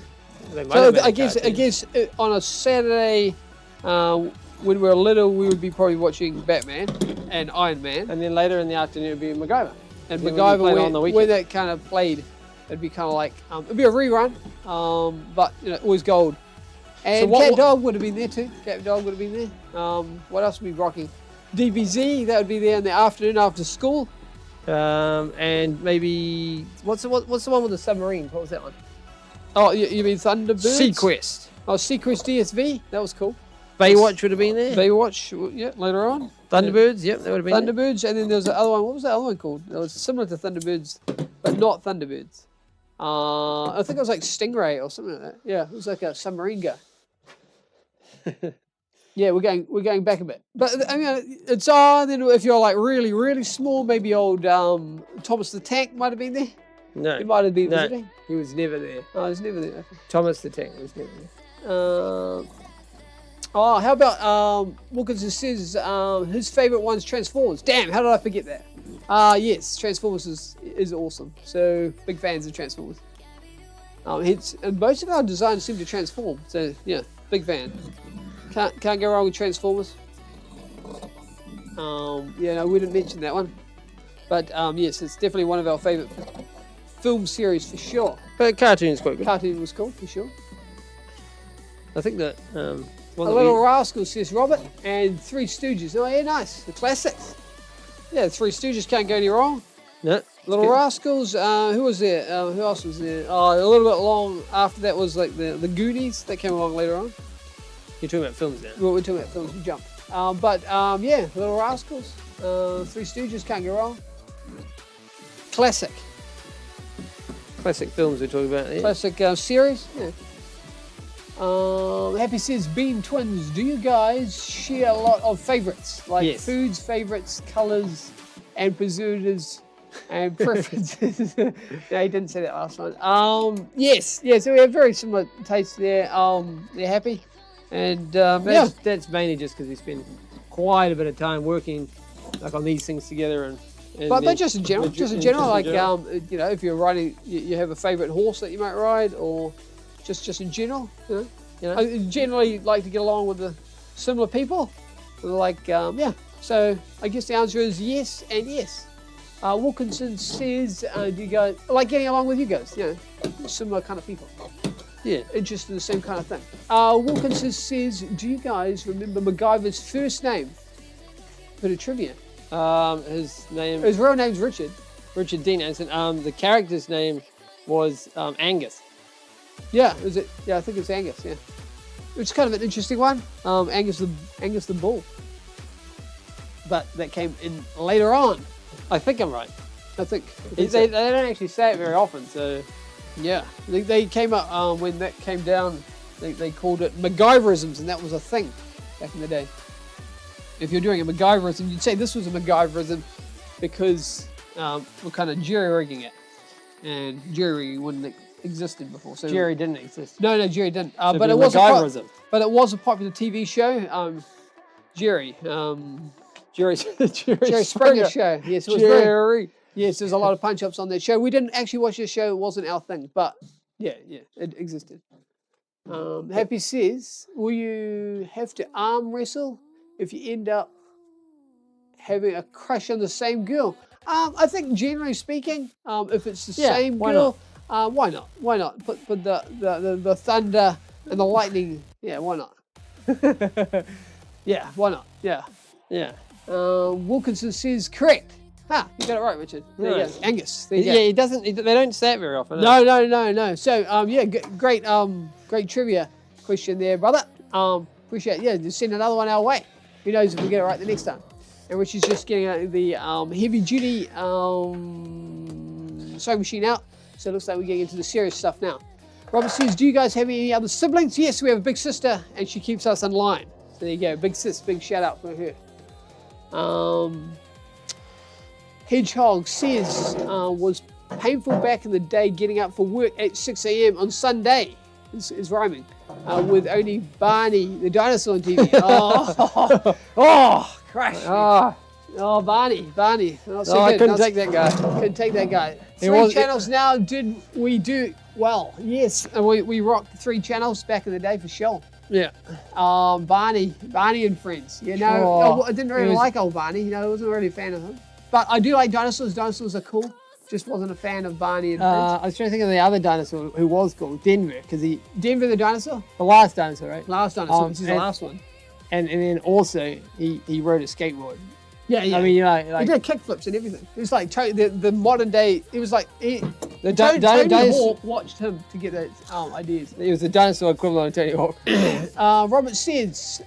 They might So have been I guess on a Saturday, when we were little, we would be probably watching Batman and Iron Man. And then later in the afternoon, it'd be MacGyver. And then MacGyver, on the when weekend. that kind of played, it'd be kind of like, it'd be a rerun, but always gold. And Cat Dog would have been there too. Cat Dog would have been there. What else would be rocking? DBZ, that would be there in the afternoon after school. And maybe what's the one with the submarines? What was that one? Oh, you mean Thunderbirds? Sequest. Oh, Sequest DSV, that was cool. Baywatch would have been there. Baywatch, yeah, later on. Thunderbirds, yep, that would have been Thunderbirds, and then there was the other one. What was the other one called? It was similar to Thunderbirds, but not Thunderbirds. I think it was like Stingray or something like that. Yeah, it was like a submarine guy. Yeah, we're going back a bit, but I mean, it's then if you're like really, really small, maybe old Thomas the Tank might have been there. No, He might have been no, visiting. he was never there. Oh, he was never there. Okay. Thomas the Tank was never there. How about Wilkinson says his favourite one's Transformers. Damn, how did I forget that? Yes, Transformers is awesome. So big fans of Transformers. And most of our designs seem to transform. So yeah, big fan. Can't go wrong with Transformers. Yeah, no, we didn't mention that one. But yes, it's definitely one of our favourite film series for sure. But cartoon's quite good. Cartoon was cool for sure. I think that A Little Rascal says Robert, and Three Stooges. Oh yeah, nice. The classics. Yeah, the Three Stooges can't go any wrong. No, Little Rascals. Who was there? Who else was there? Oh, a little bit long after that was like the Goonies that came along later on. You're talking about films now. Well, we're talking about films. We jumped. Yeah, Little Rascals. Three Stooges can't go wrong. classic films we're talking about there. classic series. Yeah. Happy says, Bean Twins, do you guys share a lot of favorites? Like Yes. foods, favorites, colors, and preservatives, and preferences? No, he didn't say that last one. Yes, so we have very similar tastes there. They're happy. And That's mainly just because we spend quite a bit of time working like on these things together and but just in general, like you know, if you're riding, you have a favorite horse that you might ride, or just in general, you know. I generally like to get along with the similar people, like yeah. So I guess the answer is yes and yes. Wilkinson says, do you guys like getting along with you guys? You know, similar kind of people. Yeah. Interested in the same kind of thing. Wilkinson says, do you guys remember MacGyver's first name? Bit of trivia. His name. His real name's Richard. Richard Dean Anderson. The character's name was Angus. Yeah, is it? Yeah, I think it's Angus. Yeah, which is kind of an interesting one. Angus the bull. But that came in later on. I think I'm right. I think They don't actually say it very often, so yeah, they came up when that came down. They called it MacGyverisms, and that was a thing back in the day. If you're doing a MacGyverism, you'd say this was a MacGyverism because we're kind of jerry-rigging it, and jerry-rigging wouldn't existed before. So Jerry didn't exist. No, Jerry didn't. So but it'd it be was MacGyverism. but it was a popular TV show. Jerry. Jerry Jerry Springer show. Yes, it was Jerry. yes, there's a lot of punch-ups on that show. We didn't actually watch the show. It wasn't our thing, but yeah, it existed. Happy says, will you have to arm wrestle if you end up having a crush on the same girl? I think generally speaking, if it's the same why girl, why not? Why not? Put the thunder and the lightning. Yeah, why not? Yeah, why not? Yeah. Yeah. Wilkinson says correct. Ha, you got it right, Richard. There you go. Angus. There you go. Yeah, he doesn't. They don't say it very often. No. So yeah, great trivia question there, brother. Appreciate it. Yeah, just send another one our way. Who knows if we get it right the next time. And Richard's just getting the heavy duty sewing machine out. So it looks like we're getting into the serious stuff now. Robert says, do you guys have any other siblings? Yes, we have a big sister and she keeps us in line. So there you go, big sis, big shout out for her. Hedgehog says, was painful back in the day getting up for work at 6 a.m. on Sunday. Is rhyming. With only Barney the dinosaur on TV. Crash. Barney. Not so I good. couldn't take that guy. Couldn't take that guy. Three channels now. Did we do well? Yes. And we rocked 3 channels back in the day for sure. Yeah. Barney and friends. You know, I didn't really like old Barney. You know, I wasn't really a fan of him. But I do like dinosaurs. Dinosaurs are cool. Just wasn't a fan of Barney and friends. I was trying to think of the other dinosaur who was called Denver, because Denver the dinosaur? the last dinosaur, right? Last dinosaur. This is the and- last one. And then also he rode a skateboard. Yeah. I mean, you know, He like did kickflips and everything. It was like the modern day. It was like the Tony dinosaur. Hawk watched him to get those ideas. It was the dinosaur equivalent of Tony Hawk. Robert says,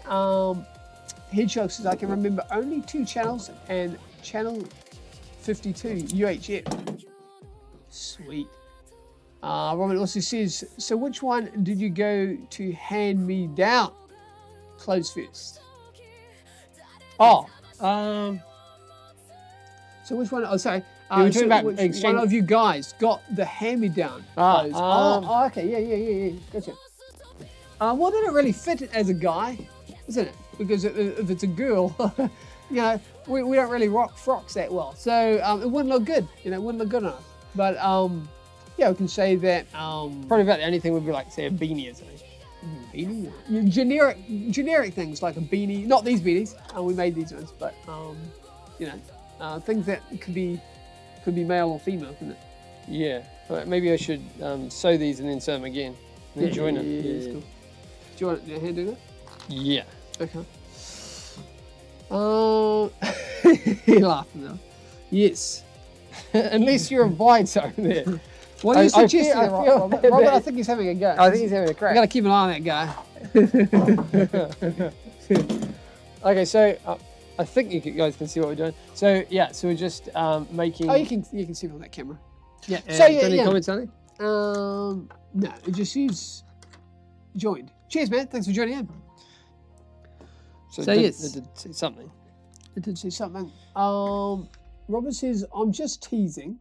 Hedgehog says, I can remember only 2 channels and channel 52 UHF. Sweet. Robert also says, so which one did you go to hand me down? Close first. So which one? Oh, sorry. You were talking about which exchange- one of you guys got the hand-me-down? clothes? Okay. Yeah. Gotcha. Well, they don't really fit it as a guy, isn't it? Because if it's a girl, you know, we don't really rock frocks that well. So it wouldn't look good. You know, it wouldn't look good enough. But yeah, we can say that. Probably about the only thing would be like, say, a beanie or something. Beanie? Generic things like a beanie. Not these beanies. We made these ones, but you know, things that could be male or female, couldn't it? Yeah. But maybe I should sew these and then sew them again. And then join them. Yeah, that's cool. Do you want your hand doing that? Yeah. Okay. He laughed now. Yes. Unless you're a blind zone there. What are you I suggesting, feel- I feel Robert? Robert, I think he's having a go. I think he's having a I crack. gotta keep an eye on that guy. Okay, so I think you guys can see what we're doing. So yeah, so we're just making. Oh, you can see it on that camera. Yeah. So, yeah, any yeah. comments on it? No, it just is joined. Cheers, man. Thanks for joining in. So So, it did, yes. it did say something. I did say something. Robert says, I'm just teasing.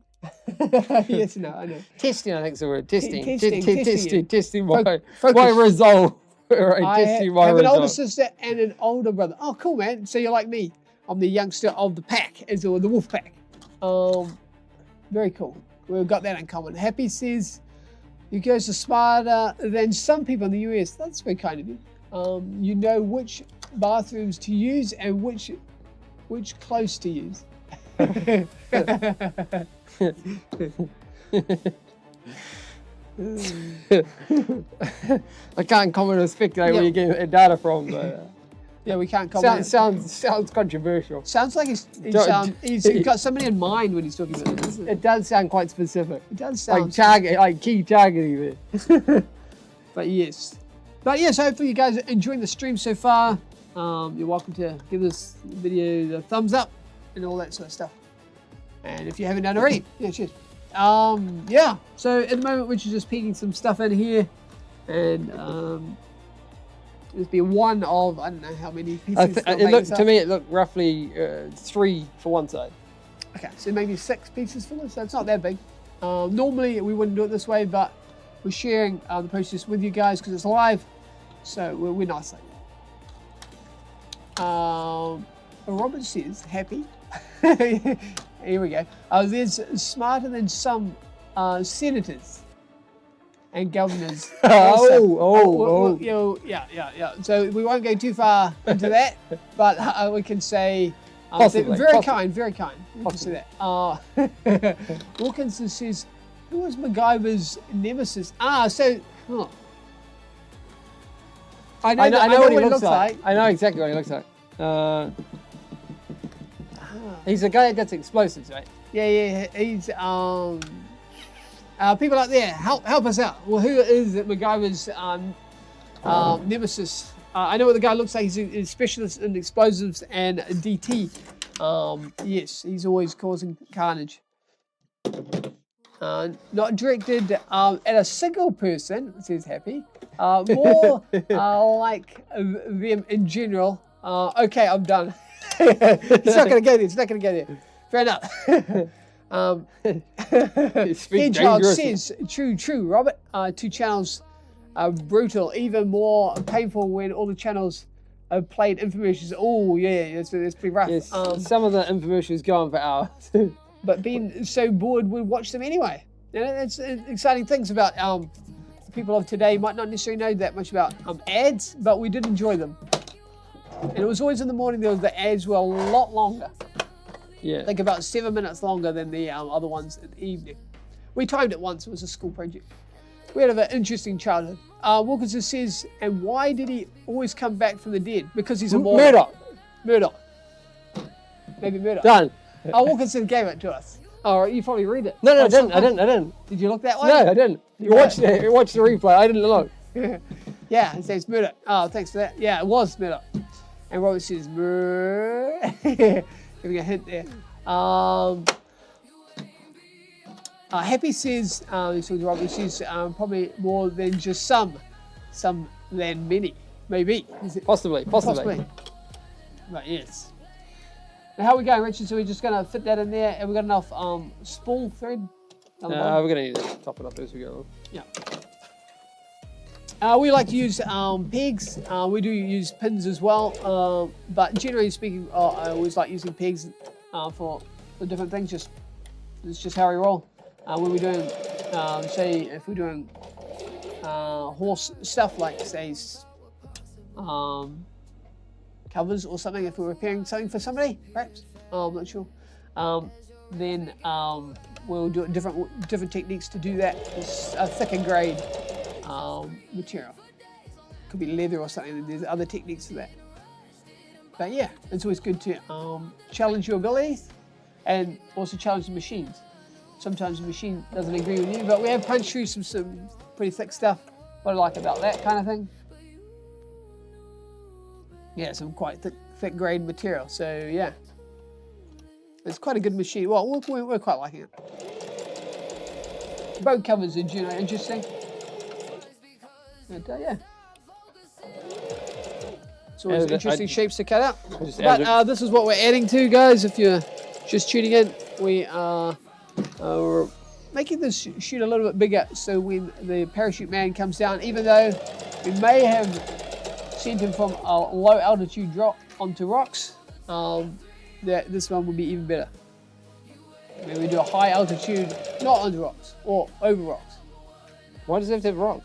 Yes, no, I know. Testing, I think the word. Testing. Testing. Testing my Focus. resolve. Right, I testing my have an older resolve. sister and an older brother. Oh, cool, man. So you're like me. I'm the youngster of the pack, as or the wolf pack. Very cool. We've got that in common. Happy says, you guys are smarter than some people in the US. That's very kind of you. You know which bathrooms to use and which clothes to use. I can't comment or speculate where you're getting that data from, but Yeah, we can't comment. sounds controversial. Sounds like he's got somebody in mind when he's talking about this. Doesn't it? It does sound quite specific. It does Like sound target, like key targeting there. But yes, hopefully you guys are enjoying the stream so far. You're welcome to give this video the thumbs up and all that sort of stuff. And if you haven't done already, yeah, cheers. Yeah, so at the moment we're just peeking some stuff in here, and there's been one of, I don't know how many pieces. To me, it looked roughly 3 for one side. Okay, so maybe 6 pieces for this, so it's not that big. Normally we wouldn't do it this way, but we're sharing the process with you guys because it's live, so we're nice like that. Robert says, happy. Here we go. There's smarter than some senators and governors. Yeah. So we won't go too far into that, but we can say Possibly. very kind. We can say that. Wilkinson says, who was MacGyver's nemesis? I know what he looks like. I know exactly what he looks like. He's the guy that gets explosives, right? Yeah. He's people out there, help us out. Well, who is MacGyver's nemesis? I know what the guy looks like. He's a specialist in explosives and DT. Yes, he's always causing carnage. Not directed at a single person, says Happy. More like them in general. Okay, I'm done. It's not going to go there. Fair enough. Hedgehog says, true, Robert. 2 channels are brutal, even more painful when all the channels have played infomercials. Oh, yeah, that's pretty rough. Yes, some of the infomercials go on for hours. But being so bored, we'd watch them anyway. You know, that's exciting things about people of today might not necessarily know that much about ads, but we did enjoy them. And it was always in the morning. The ads were a lot longer. Yeah. I think about 7 minutes longer than the other ones in the evening. We timed it once. It was a school project. We had an interesting childhood. Wilkinson says, and why did he always come back from the dead? Because he's a mortal. Murdoch. Maybe Murdoch. Done. Wilkinson gave it to us. Oh, you probably read it. No, I didn't. Did you look that way? No, I didn't. You watched the replay. I didn't look. Yeah, it says Murdoch. Oh, thanks for that. Yeah, it was Murdoch. And Robert says, giving a hint there. Happy says, he's talking to Robert, he says probably more than just some than many. Maybe. Possibly. Right, yes. Now, how are we going, Richard? So we're just going to fit that in there. Have we got enough spool thread? We're going to need to top it up as we go Yeah. We like to use pegs. We do use pins as well, but generally speaking, I always like using pegs for different things. It's just how we roll. When we're doing, say, if we're doing horse stuff like, say, covers or something, if we're repairing something for somebody, perhaps, I'm not sure, then we'll do different techniques to do that. It's a thicker grade material. Could be leather or something, and there's other techniques for that. But yeah, it's always good to challenge your abilities and also challenge the machines. Sometimes the machine doesn't agree with you, but we have punched through some pretty thick stuff. What I like about that kind of thing. Yeah, some quite thick grade material. So yeah, it's quite a good machine. Well, we're quite liking it. Boat covers are interesting. And, yeah. It's always interesting shapes to cut out. But this is what we're adding to, guys. If you're just tuning in, we are making this chute a little bit bigger, so when the parachute man comes down, even though we may have sent him from a low altitude drop onto rocks, this one will be even better. Maybe we do a high altitude, not onto rocks, or over rocks. Why does it have to have rock?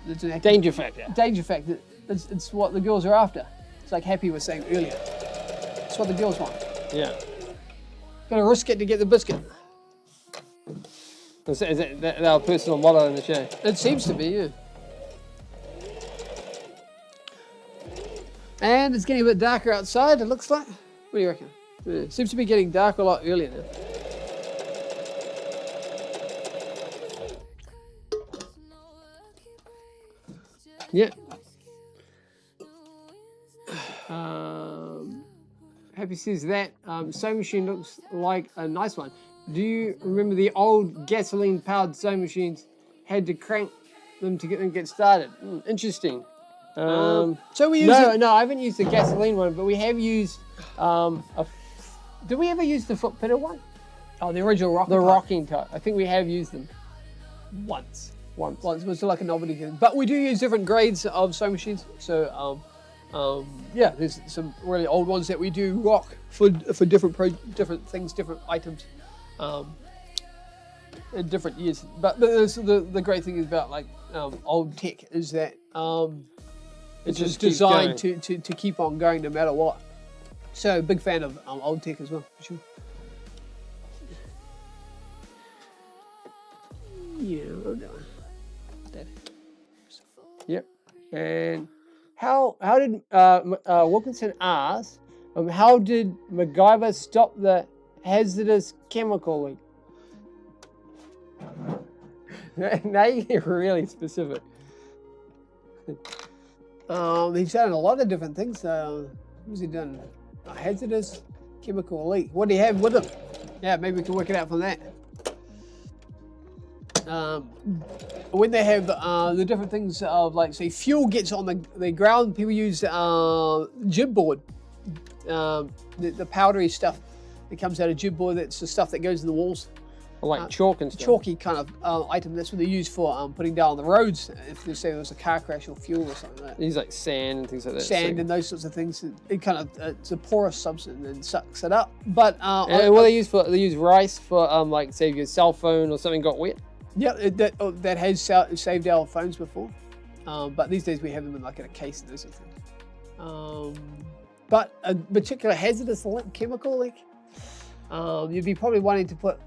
It's an Danger factor. Danger factor. It's what the girls are after. It's like Happy was saying earlier. It's what the girls want. Yeah. Gotta risk it to get the biscuit. Is that our personal motto in the show? It seems to be, yeah. And it's getting a bit darker outside, it looks like. What do you reckon? Yeah, it seems to be getting dark a lot earlier now. Yeah. Happy says that sewing machine looks like a nice one. Do you remember the old gasoline-powered sewing machines had to crank them to get started? Interesting. So we use no, I haven't used the gasoline one, but we have used did we ever use the foot pedal one? Oh, the original rocking The type. rocking type. I think we have used them. Once. Once. It was like a novelty thing. But we do use different grades of sewing machines. So, yeah, there's some really old ones that we do rock for different things, different items, in different years. But the great thing is about like old tech is that it's just designed to keep on going no matter what. So big fan of old tech as well, for sure. Yeah, I'm doing that. Yep. And how did Wilkinson ask? How did MacGyver stop the hazardous chemical leak? Now you get really specific. He's done a lot of different things. What's he done? A hazardous chemical leak. What do you have with him? Yeah, maybe we can work it out from that. When they have the different things of, like, say, fuel gets on the ground, people use jib board, the powdery stuff that comes out of jib board. That's the stuff that goes in the walls. Like chalk and stuff. Chalky kind of item. That's what they use for putting down on the roads. If they say there was a car crash or fuel or something like that. These like sand and things like that. Sand and those sorts of things. It kind of it's a porous substance and sucks it up. But and what they use rice for like say if your cell phone or something got wet. Yeah, that has saved our phones before, but these days we have them in like in a case and those sorts of things. But a particular hazardous chemical leak, you'd be probably wanting to put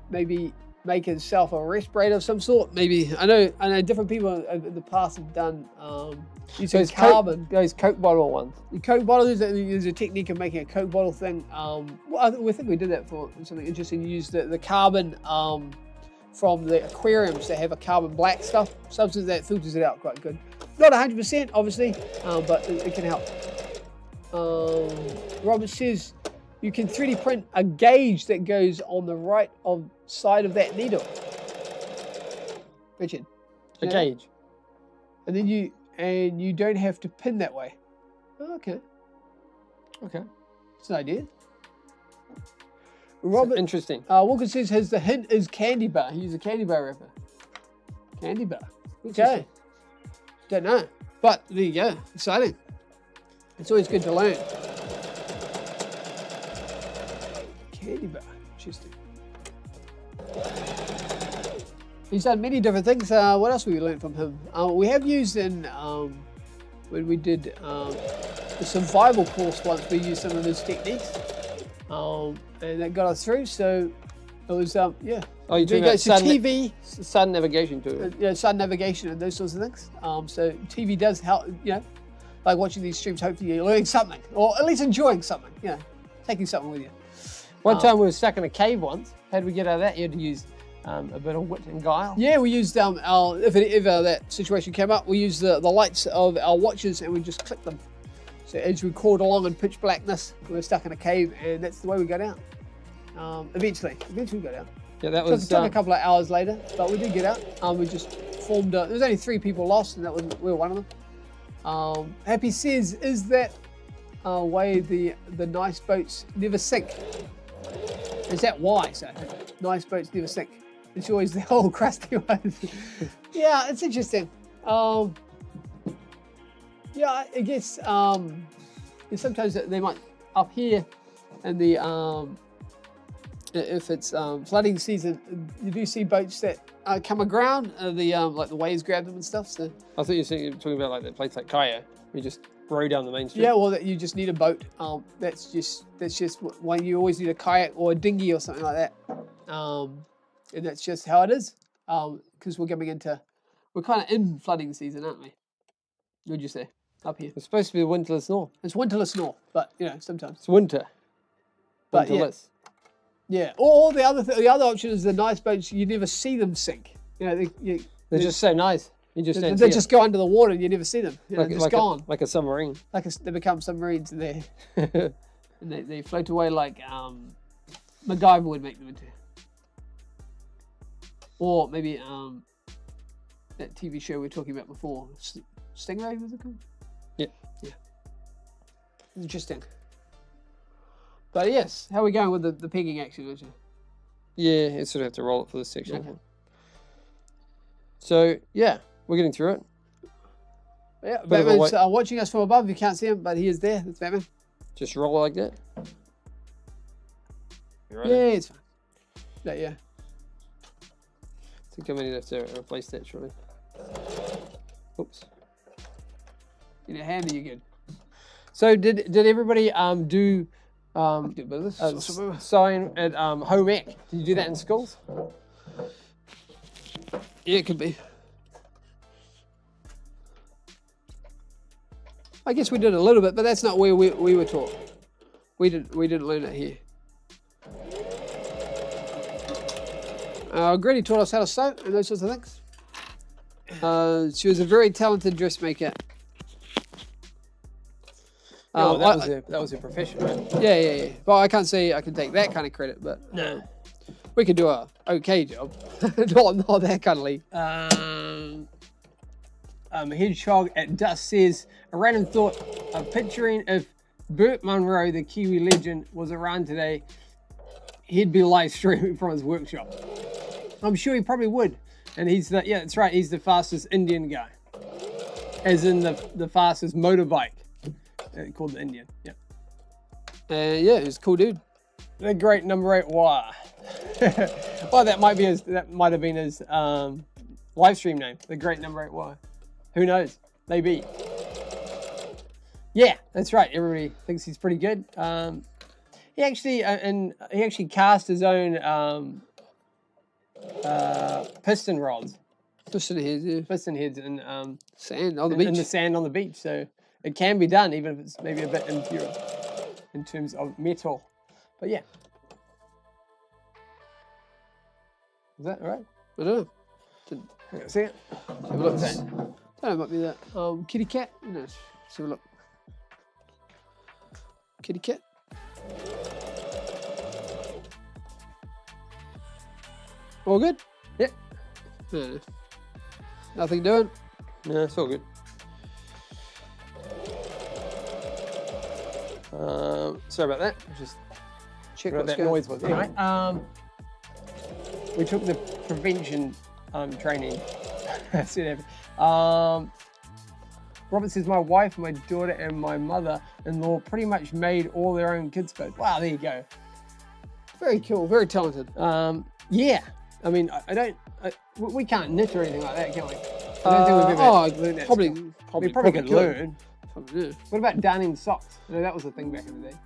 maybe make yourself a respirator of some sort. Maybe I know different people in the past have done using carbon. Those Coke bottle ones. The Coke bottle, there's a technique of making a Coke bottle thing. I think we did that for something interesting. You use the carbon from the aquariums. They have a carbon black substance that filters it out quite good. Not 100%, obviously, but it can help. Robert says you can 3D print a gauge that goes on the right side of that needle. Richard. A gauge. And then you don't have to pin that way. Oh, okay. Okay. It's an idea. Robert, interesting. Walker says the hint is candy bar. He's a candy bar rapper. Candy bar. Okay. Don't know. But there you go. Exciting. It's always good to learn. Candy bar. Interesting. He's done many different things. What else have we learned from him? We have used in when we did the survival course once, we used some of his techniques. And that got us through, so it was, yeah. Oh, you're talking about TV. Sun navigation to it. Yeah, sun navigation and those sorts of things. So TV does help, like watching these streams, hopefully you're learning something, or at least enjoying something, taking something with you. One time we were stuck in a cave once. How did we get out of that? You had to use a bit of wit and guile. Yeah, we used, if ever that situation came up, we used the lights of our watches and we just clicked them. So as we crawled along in pitch blackness, we were stuck in a cave, and that's the way we got out. Eventually we got out. Yeah, that It was took a couple of hours later, but we did get out. We just formed there was only 3 people lost, and we were one of them. Happy says, is that way the nice boats never sink? Is that why? So nice boats never sink. It's always the old crusty ones. Yeah, it's interesting. Yeah, I guess sometimes they might up here, and if it's flooding season, you do see boats that come aground. Like the waves grab them and stuff. So I thought you were talking about like that place like Kaya. We just row down the main street. yeah, well, that you just need a boat. That's just when you always need a kayak or a dinghy or something like that. And that's just how it is. Because we're kind of in flooding season, aren't we? What'd you say? Up here. It's supposed to be winterless north. It's winterless north, but sometimes. It's winter. But Winterless. Yeah. Or the other option is the nice boats. You never see them sink. They're just so nice. You just don't they see just go under the water and you never see them. They're just gone. like a submarine. They become submarines and they float away like MacGyver would make them into. Or maybe that TV show we were talking about before, Stingray, was it called? Yeah. Interesting. But yes, how are we going with the pegging action, aren't you? Yeah, you sort of have to roll it for this section. Okay. So yeah, we're getting through it. Yeah, Bit of a Batman's watching us from above. You can't see him, but he is there. That's Batman. Just roll it like that. Right. Yeah, it's fine. Yeah. I think I'm going to have to replace that shortly. Oops. In a hand, you're good. So did everybody do This. sewing at home ec? Did you do that in schools? Yeah, it could be. I guess we did a little bit, but that's not where we were taught. We didn't learn it here. Granny taught us how to sew and those sorts of things. She was a very talented dressmaker. Well, that was her profession, right? Yeah. Well, I can't say I can take that kind of credit, but we could do a okay job. not that kind of league. Hedgehog at Dust says, a random thought of picturing if Burt Munro, the Kiwi legend, was around today, he'd be live streaming from his workshop. I'm sure he probably would. And that's right, he's the fastest Indian guy. As in the fastest motorbike. Called the Indian, yeah. Yeah, he's a cool dude. The great number 8 wire. Well, that might have been his live stream name, the great number 8 wire. Who knows? Maybe. Yeah, that's right. Everybody thinks he's pretty good. He actually cast his own piston rods. Piston heads, yeah. Piston heads in sand on the beach. In the sand on the beach. So it can be done, even if it's maybe a bit impure in terms of metal. But yeah. Is that all right? I don't know. Didn't see it? Let's have a look. I don't know, it might be that kitty cat. No, let's have a look. Kitty cat. All good? Yep. No. Nothing doing? No, it's all good. Sorry about that. Just Check what what's that going. noise was. Anyway, we took the prevention training. That's it. Robert says, my wife, my daughter, and my mother-in-law pretty much made all their own kids' boats. Wow, there you go. Very cool, very talented. Yeah. I mean, we can't knit or anything like that, can we? I don't think we've ever learned that probably skill. We probably could learn. Probably do. What about darning socks? I know that was a thing back in the day.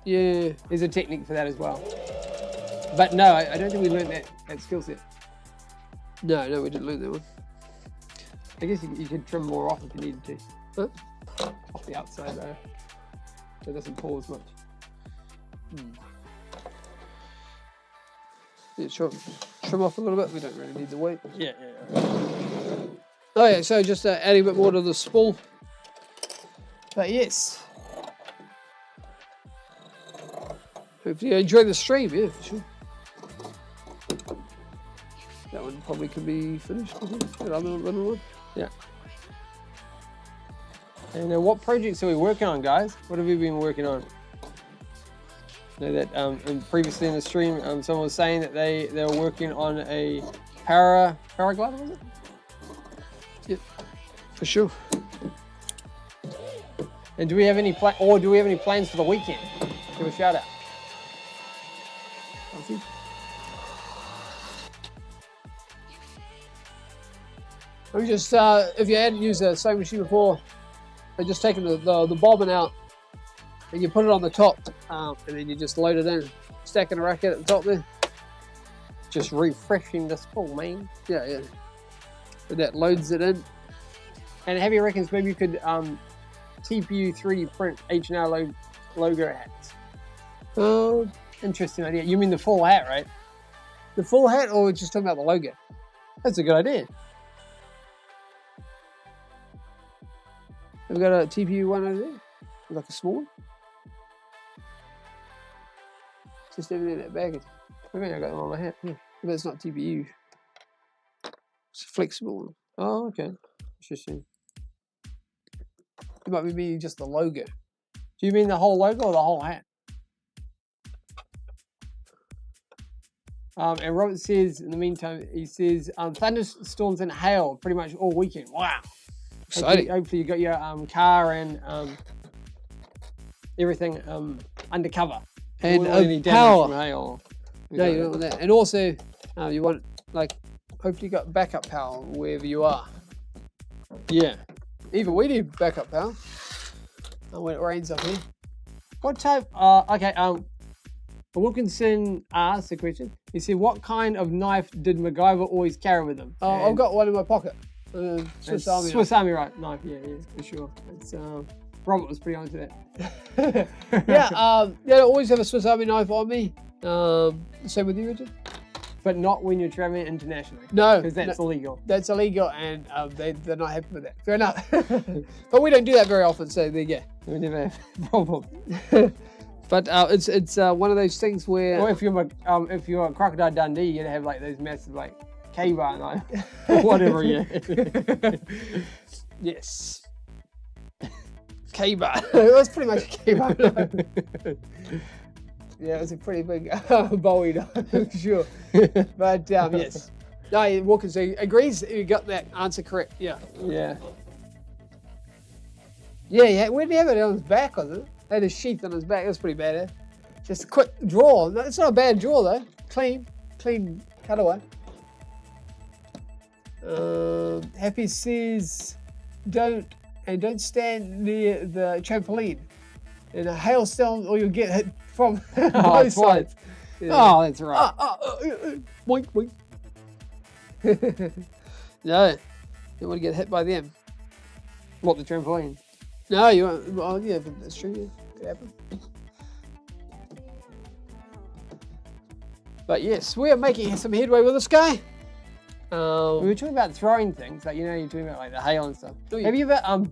Yeah. There's a technique for that as well. But no, I don't think we learned that skill set. No, we didn't learn that one. I guess you could trim more off if you needed to. Huh? Off the outside though. So it doesn't pull as much. Yeah, sure. Trim off a little bit. We don't really need the weight. Yeah. Oh yeah, so just adding a bit more to the spool. But yes, Hopefully you enjoy the stream, yeah, for sure. That one probably could be finished. That other little one. Yeah. And what projects are we working on, guys? What have we been working on? I know that and previously in the stream, someone was saying that they were working on a paraglider, was it? Yep, for sure. And do we have any plans for the weekend? Give a shout out. I'm just, if you hadn't used a sewing machine before, I've just taken the bobbin out and you put it on the top and then you just load it in, stacking a racket at the top there. Just refreshing the spool, man. Yeah, yeah. And that loads it in. And Heavy reckons maybe you could TPU 3D print H&R logo hats. Oh, Interesting idea. You mean the full hat, right? the full hat, or we're just talking about the logo? That's a good idea. Have we got a TPU one over there? Like a small one? Just everything in that bag. I think I got them on my hat. Yeah. But it's not TPU. It's a flexible one. Oh, okay. Interesting. It might be meaning just the logo. Do you mean the whole logo or the whole hat? And Robert says, in the meantime, he says, thunderstorms and hail pretty much all weekend. Wow. Exciting. Hopefully you got your car and everything under cover. And any damage power. from hail. No, you don't want that. And also, you want, like, hopefully you got backup power wherever you are. Yeah. Even we need backup power when it rains up here. What type? Okay. Wilkinson asked a question. He said, "What kind of knife did MacGyver always carry with him?" Oh, I've got one in my pocket. Swiss Army. Swiss Army knife. Yeah, for sure. It's Robert was pretty onto that. Yeah, I always have a Swiss Army knife on me. Same with you, Richard? But not when you're traveling internationally. No. Because that's illegal. That's illegal, and they're not happy with that. Fair enough. But we don't do that very often, so there you go. We never have a problem. But it's one of those things where... Or if you're a Crocodile Dundee, you're gonna have like those massive like K-bar knife, whatever. Yeah. Yes. K-bar. It was pretty much a K-bar knife. Yeah, it was a pretty big Bowie knife, for sure. But yes. No, Walker agrees. You got that answer correct. Yeah. Yeah. Yeah. Where did he have it? On his back, was it? He had a sheath on his back. That was pretty bad. Just a quick draw. No, it's not a bad draw though. Clean cutaway. Happy says, don't stand near the trampoline in a hailstorm, or you'll get hit from both sides. Yeah. Oh, that's right. Boink, boink. No, you don't want to get hit by them. What, the trampoline? No, you won't. Well, yeah, but that's true. Yeah. Could happen. But yes, we are making some headway with this guy. We were talking about throwing things, like, you know, you're talking about like the hail and stuff. Oh, yeah. Have you ever,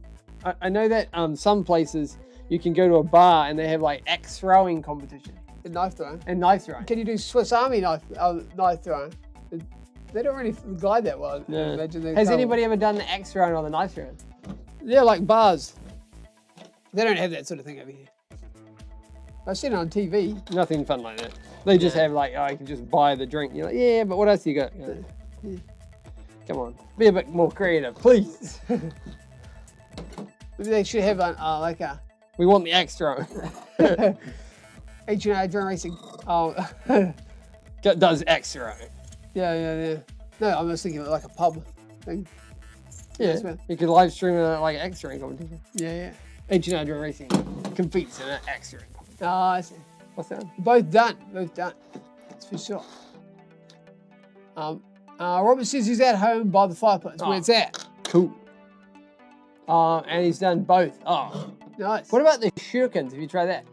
I know that some places you can go to a bar and they have like axe throwing competition. And knife throwing. And knife throwing. Can you do Swiss Army knife throwing? They don't really glide that well. No. Imagine Has anybody ever done the axe throwing or the knife throwing? Yeah, like bars. They don't have that sort of thing over here. I've seen it on TV. Nothing fun like that. They just have like, oh, you can just buy the drink. You're like, yeah, but what else you got? You know, come on, be a bit more creative, please. Maybe they should have like a We want the axe throwing. H&R Drone Racing. Does axe throwing. Yeah. No, I'm just thinking of like a pub thing. Yeah, you could live stream like an axe throwing competition. Yeah. H&R Drone Racing competes in an axe throwing competition. Oh, I see. What's that? Both done. That's for sure. Robert says he's at home by the fireplace. Oh. Where's that? Cool. And he's done both. Oh, Nice. what about the shurikens? Have you tried that?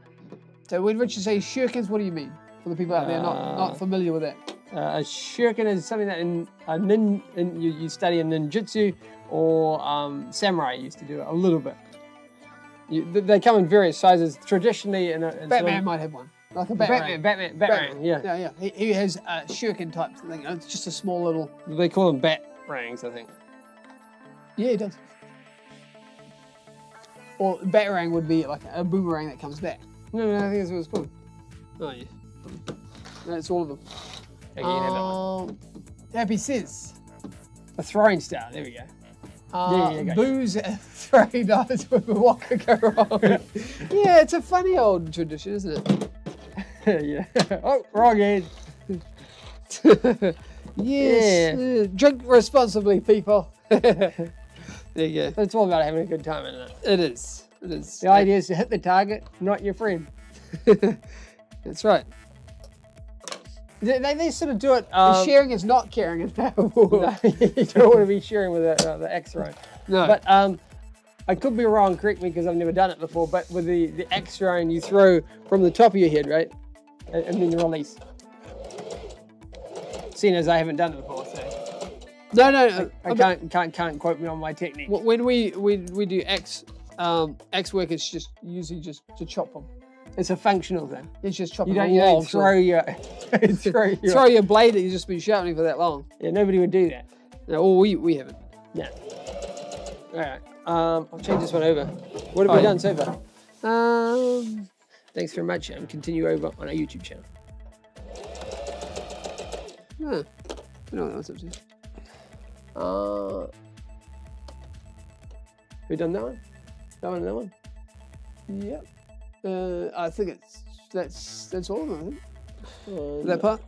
So when Richard says shurikens, what do you mean? For the people out there not familiar with that. A shuriken is something that you study in ninjutsu or samurai used to do it a little bit. They come in various sizes. Traditionally, Batman might have one. Like a Batarang. Batman, yeah. Yeah. He has a shuriken type thing. It's just a small little. They call them batarangs, I think. Yeah, he does. Or Batarang would be like a boomerang that comes back. No, I think that's what it's called. Oh, yeah. That's all of them. Okay, you can have that one. Happy says. A throwing star, there we go. Yeah, booze and throwing dice with what could go wrong. Yeah, it's a funny old tradition, isn't it? Yeah. Oh, wrong end. Yes. Drink responsibly, people. There you go. It's all about having a good time, isn't it? It is. It is. The idea is to hit the target, not your friend. That's right. They sort of do it. Sharing is not caring. You don't want to be sharing with the axe throwing. No. But I could be wrong, correct me, because I've never done it before, but with the axe throwing, you throw from the top of your head, right? And then you release. Seeing as I haven't done it before, so. No. I can't quote me on my technique. When we do axe work, it's just usually just to chop them. It's a functional thing. It's just chopping. You don't throw your throw your blade that you've just been sharpening for that long. Yeah, nobody would do that. No, or we haven't. Yeah. All right. I'll change this one over. What have we done so far? Thanks very much. Continue over on our YouTube channel. I don't know what that was up to. We done that one? That one and that one? Yep. I think that's all of them. I think. That No. part.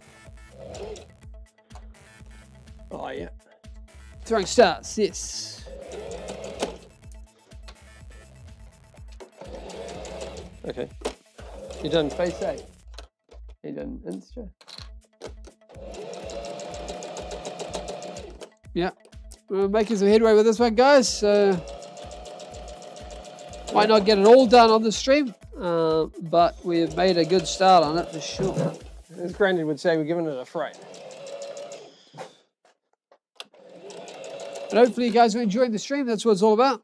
Oh yeah. Throwing stars. Yes. Okay. You done Space A? You done Insta? Yeah. We're making some headway with this one, guys. Might not get it all done on the stream, but we've made a good start on it for sure. As Granddad would say, we're giving it a fright. But hopefully you guys are enjoying the stream. That's what it's all about.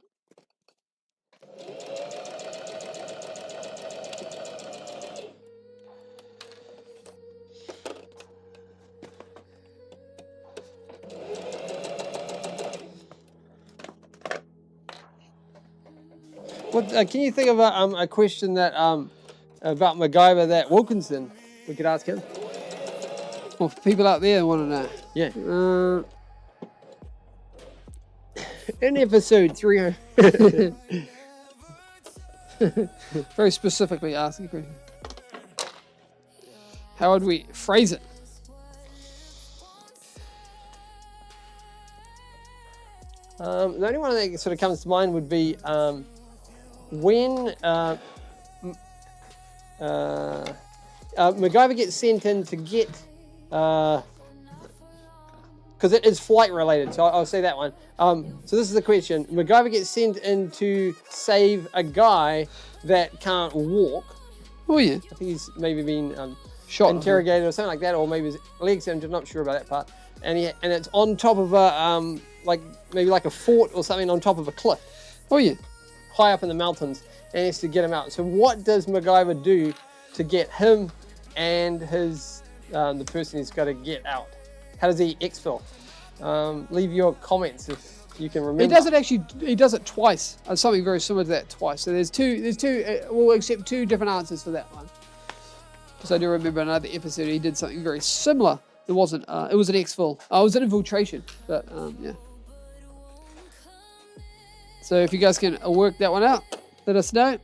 What can you think of a question that about MacGyver that Wilkinson we could ask him? Well, for people out there want to know. Yeah. In episode 300. Very specifically asking a question. How would we phrase it? The only one that sort of comes to mind would be when MacGyver gets sent in to get, because it is flight related, so I'll say that one. So this is the question. MacGyver gets sent in to save a guy that can't walk. Oh yeah. I think he's maybe been Shot. interrogated or something like that, or maybe his legs. I'm just not sure about that part. And it's on top of a maybe like a fort or something on top of a cliff. Oh yeah. High up in the mountains, and he has to get him out. So what does MacGyver do to get him and his the person he's got to get out? How does he exfil? Leave your comments if you can remember. He does it actually. He does it twice. Something very similar to that twice. So there's two. We'll accept two different answers for that one. Because I do remember another episode he did something very similar. It wasn't. It was an exfil. It was an infiltration. But yeah. So if you guys can work that one out, let us know.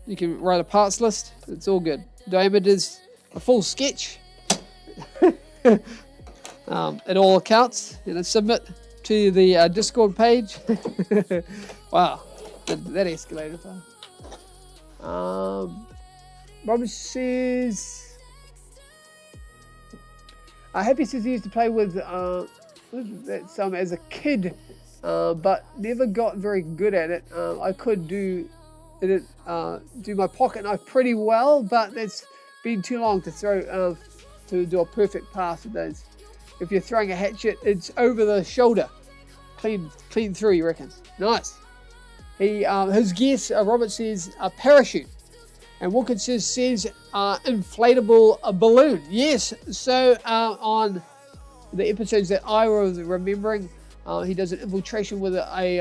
You can write a parts list. It's all good. Diameters, a full sketch. It all counts. Submit to the Discord page. Wow, that escalated fast. Robert says, Happy says he used to play with that as a kid. But never got very good at it. I could do my pocket knife pretty well, but that's been too long to throw to do a perfect pass with those. If you're throwing a hatchet, it's over the shoulder, clean through. You reckon? Nice. His guess, Robert says, a parachute. And Wilkinson says inflatable balloon. Yes, so on the episodes that I was remembering, he does an infiltration with He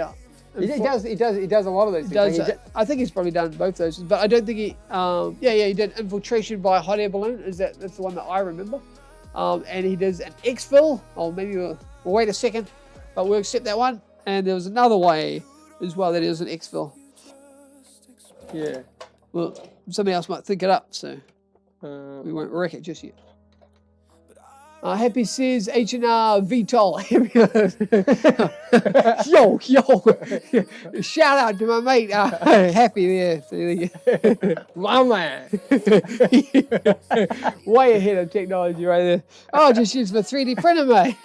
does a lot of those things. I think he's probably done both those, but I don't think he. He did infiltration by hot air balloon. That's the one that I remember. And he does an exfil. Oh, maybe we'll wait a second, but we'll accept that one. And there was another way as well that is an exfil. Yeah. Well, somebody else might think it up, so we won't wreck it just yet. Happy says H&R VTOL. Yo. Shout out to my mate. Happy there. My man. Way ahead of technology right there. Oh, I just used my 3D printer, mate.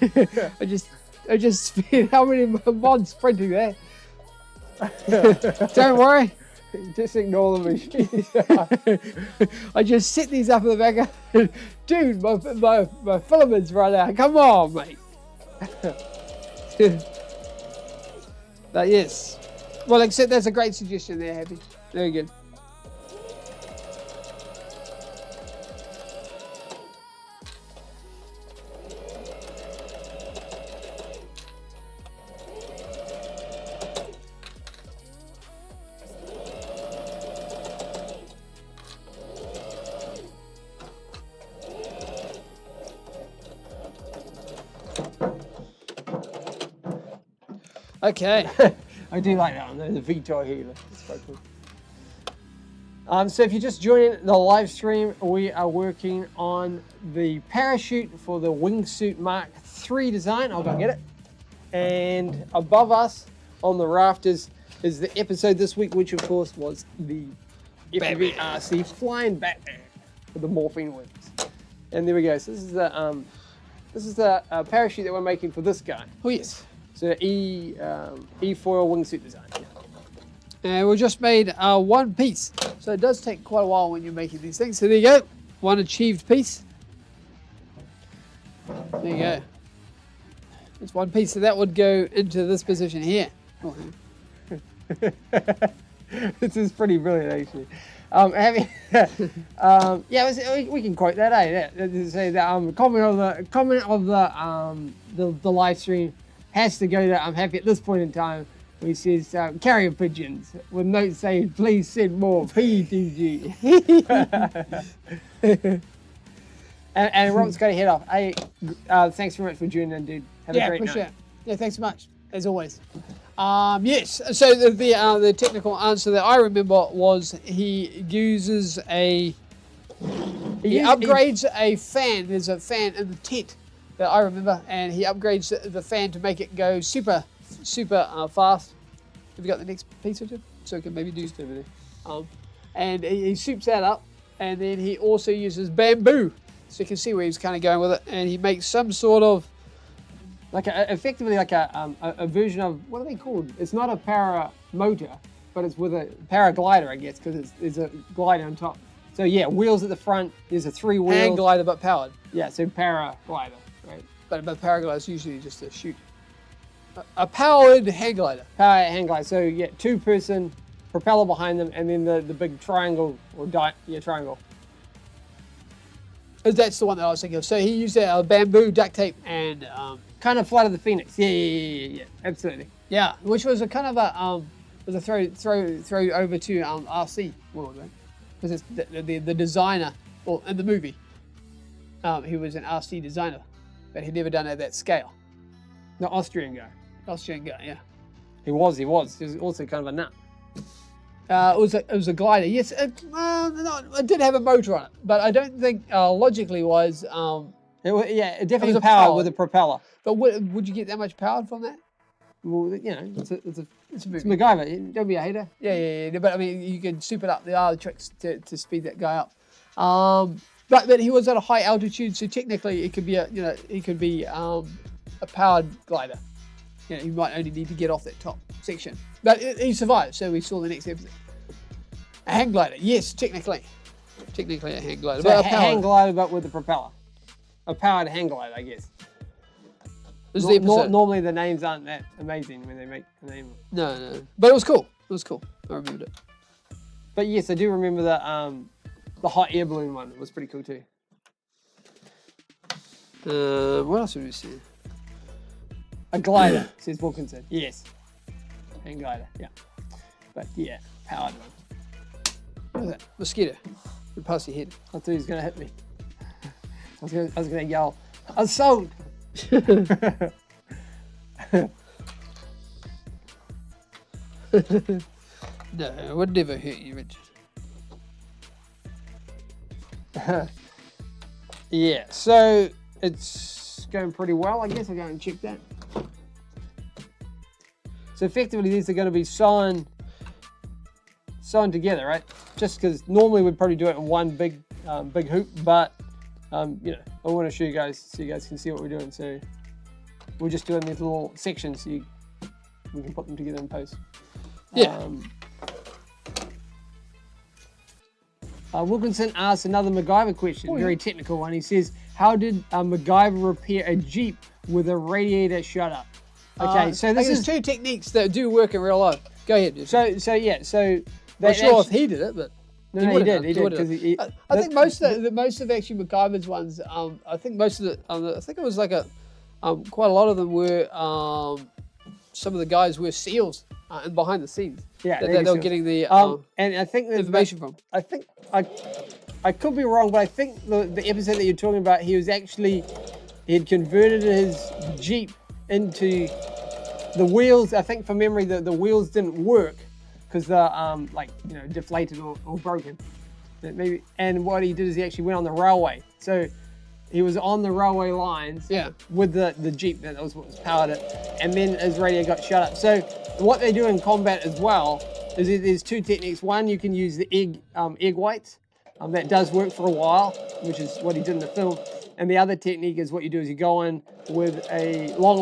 I just spent how many months printing that? Don't worry. Just ignore the machine. I just set these up in the back. Dude, my filaments run out. Come on, mate. But yes. Well, except that's a great suggestion there, Happy. Very good. Okay. I do like that one. There's a VTOL healer. It's quite cool. So if you're just joining the live stream, we are working on the parachute for the Wingsuit Mark III design. I'll go get it. And above us on the rafters is the episode this week, which of course was the FPV RC Flying Batman with the morphing wings. And there we go. So this is the parachute that we're making for this guy. Oh yes. So E-foil wingsuit design. And we just made one piece. So it does take quite a while when you're making these things. So there you go. One achieved piece. There you go. It's one piece. So that would go into this position here. Oh, This is pretty brilliant, actually. We can quote that, eh? Say that comment of the live stream has to go to I'm happy at this point in time. He says carrier pigeons with notes saying please send more PTG. and Rob's got to head off. Hey, thanks very much for joining in, dude. Have a great appreciate night. it. Yeah, thanks so much as always. Yes. So the technical answer that I remember was he uses he upgrades a fan. There's a fan in the tent that I remember, and he upgrades the fan to make it go super fast. Have you got the next piece of it? So we can maybe do over there. And he soups that up, and then he also uses bamboo, so you can see where he's kind of going with it, and he makes some sort of effectively like a version of, what are they called? It's not a para motor, but it's with a paraglider, I guess, because there's a glider on top. So yeah, wheels at the front. There's a 3 wheel hang glider, but powered. Yeah, so paraglider. Right. But paraglider is usually just a chute. A powered hang glider. Power hang glider. So yeah, 2-person propeller behind them, and then the big triangle or triangle. That's the one that I was thinking of. So he used bamboo, duct tape, and kind of Flight of the Phoenix. Yeah, absolutely. Yeah, which was a kind of a throw over to RC world, right? Because it's the designer, well, in the movie, he was an RC designer, but he'd never done it at that scale. The Austrian guy, yeah. He was also kind of a nut. It was a glider. Yes, it did have a motor on it, but I don't think logically wise. It definitely was powered with a propeller. But would you get that much power from that? Well, it's MacGyver. Don't be a hater. Yeah. But I mean, you can soup it up. There are tricks to speed that guy up. But he was at a high altitude, so technically it could be a powered glider. You might only need to get off that top section. But he survived, so we saw the next episode. A hang glider, yes, technically a hang glider. So a hang glider, but with a propeller. A powered hang glider, I guess. Normally the names aren't that amazing when they make the name. No. But it was cool. I remembered it. But yes, I do remember the hot air balloon one. It was pretty cool too. What else have we seen? A glider, says Wilkinson. Yes. Hang glider, yeah. But yeah, powered one. What is that? Mosquito. It passed your head. I thought he was going to hit me. I was going to yell, assault! No, it would never hurt you, Richard. Yeah, so it's going pretty well. I guess I'll go and check that. So effectively, these are going to be sewn together, right? Just because normally we'd probably do it in one big hoop, but you know, I want to show you guys so you guys can see what we're doing. So we're just doing these little sections so we can put them together in post. Yeah. Wilkinson asks another MacGyver question, very technical one. He says, how did MacGyver repair a Jeep with a radiator shut up? Okay, so this is two techniques that do work in real life. Go ahead. Dude. So I'm sure if he did it, but no, he did. I think most of actually MacGyver's ones. I think most of the. I think it was like quite a lot of them were. Some of the guys were SEALs and behind the scenes. Yeah, that they were getting the and I think information from. I think I could be wrong, but I think the episode that you're talking about, he had converted his Jeep into the wheels. I think from memory, the wheels didn't work because they're deflated or broken. Maybe. And what he did is he actually went on the railway. So he was on the railway lines with the Jeep. That was what was powered it. And then his radio got shut up. So what they do in combat as well is there's two techniques. One, you can use the egg whites. That does work for a while, which is what he did in the film. And the other technique is what you do is you go in with a long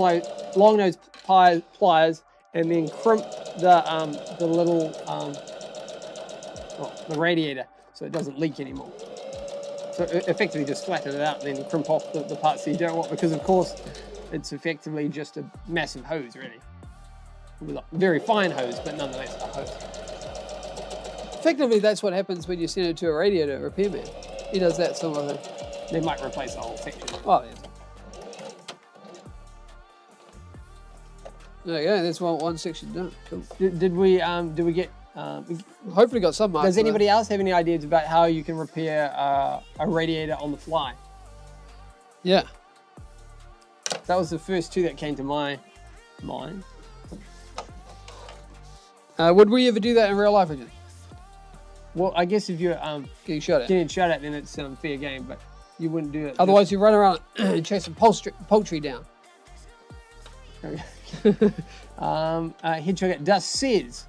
nose pliers and then crimp the little the radiator so it doesn't leak anymore. So effectively just flatten it out and then crimp off the parts that you don't want, because of course it's effectively just a massive hose really. With a very fine hose, but nonetheless a hose. Effectively, that's what happens when you send it to a radiator repairman. He does that sort of thing. They might replace the whole section. Oh, yeah. There you go. That's one section done. Cool. Did we get? Hopefully, got some marks. Does anybody else have any ideas about how you can repair a radiator on the fly? Yeah. That was the first two that came to my mind. Would we ever do that in real life again? Well, I guess if you're Getting shot at. then it's fair game, but you wouldn't do it. Otherwise, you run around and chase some poultry down. Hedgehog Dust says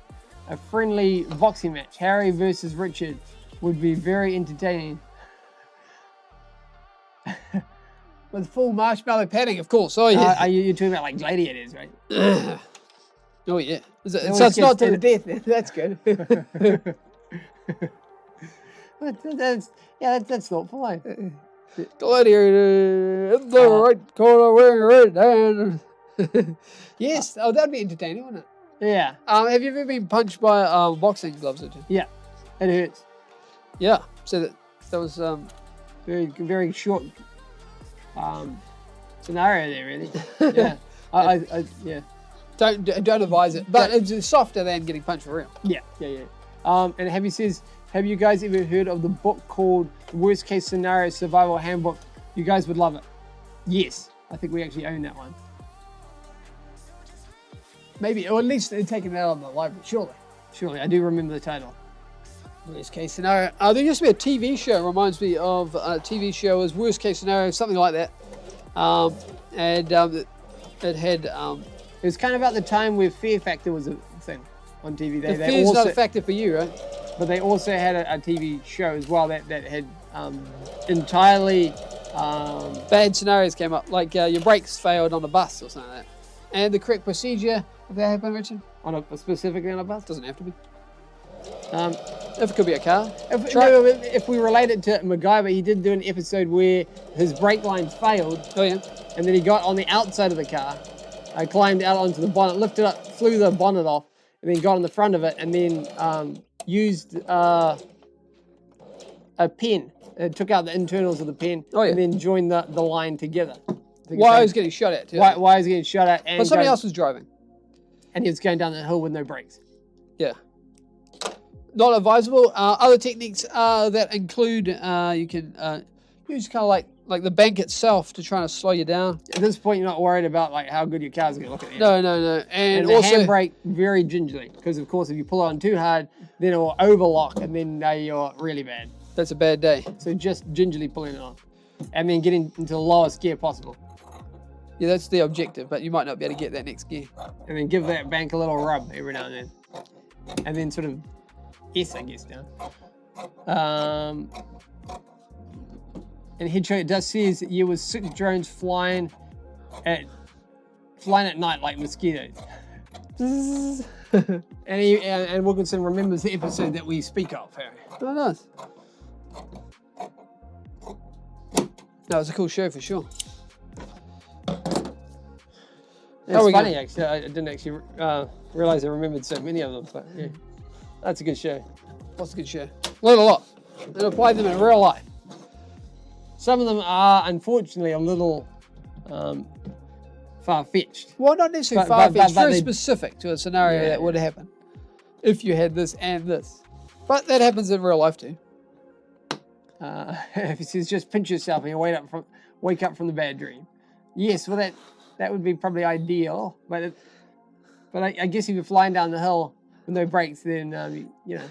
a friendly boxing match, Harry versus Richard, would be very entertaining. With full marshmallow padding, of course. Oh yeah. You're talking about like gladiators, right? Oh yeah. So it's not to the death. That's good. That's thoughtful. Eh? Gladiator in the right corner wearing red hand. Yes, that'd be entertaining, wouldn't it? Yeah. Have you ever been punched by boxing gloves? Yeah, it hurts. Yeah. So that was Very short scenario there, really. Yeah. Yeah. Don't advise it, but it's softer than getting punched for real. Yeah. And have you guys ever heard of the book called Worst Case Scenario Survival Handbook? You guys would love it. Yes, I think we actually own that one. Maybe, or at least they're taking it out of the library. Surely, I do remember the title. Worst case scenario. There used to be a TV show. Reminds me of a TV show as Worst Case Scenario, something like that. It had. It was kind of about the time where Fear Factor was a thing on TV. Fear's not a factor for you, right? But they also had a TV show as well that had entirely bad scenarios came up, like your brakes failed on a bus or something like that. And the correct procedure, if that happened, Richard? Specifically on a bus? Doesn't have to be. If it could be a car. If we relate it to MacGyver, he did do an episode where his brake lines failed. Oh yeah. And then he got on the outside of the car, climbed out onto the bonnet, lifted up, flew the bonnet off, and then got on the front of it, and then used a pen. It took out the internals of the pen and then joined the line together. While I was getting shot at too. While I was getting shot at. And but somebody else was driving. And he was going down the hill with no brakes. Yeah. Not advisable. Other techniques that include you can use kind of like the bank itself to try to slow you down. At this point, you're not worried about like how good your car's going to look at you. No. And the also handbrake very gingerly, because of course if you pull on too hard, then it will overlock and then you're really bad. that's a bad day. So just gingerly pulling it on, and then getting into the lowest gear possible. Yeah, that's the objective, but you might not be able to get that next gear. And then give that bank a little rub every now and then. And then sort of I guess, down. And Headshot it does says that you was 6 drones flying at night like mosquitoes. and Wilkinson remembers the episode that we speak of, Harry. Oh, nice. That was a cool show for sure. It's funny, actually. I didn't actually realize I remembered so many of them. But yeah, that's a good show. What's a good show? Learn a lot. And apply them in real life. Some of them are, unfortunately, a little far-fetched. Well, not necessarily far-fetched. Very specific to a scenario that would happen if you had this and this. But that happens in real life too. If it says just pinch yourself and you wake up from the bad dream. Yes, well that would be probably ideal, but I guess if you're flying down the hill with no brakes, then you know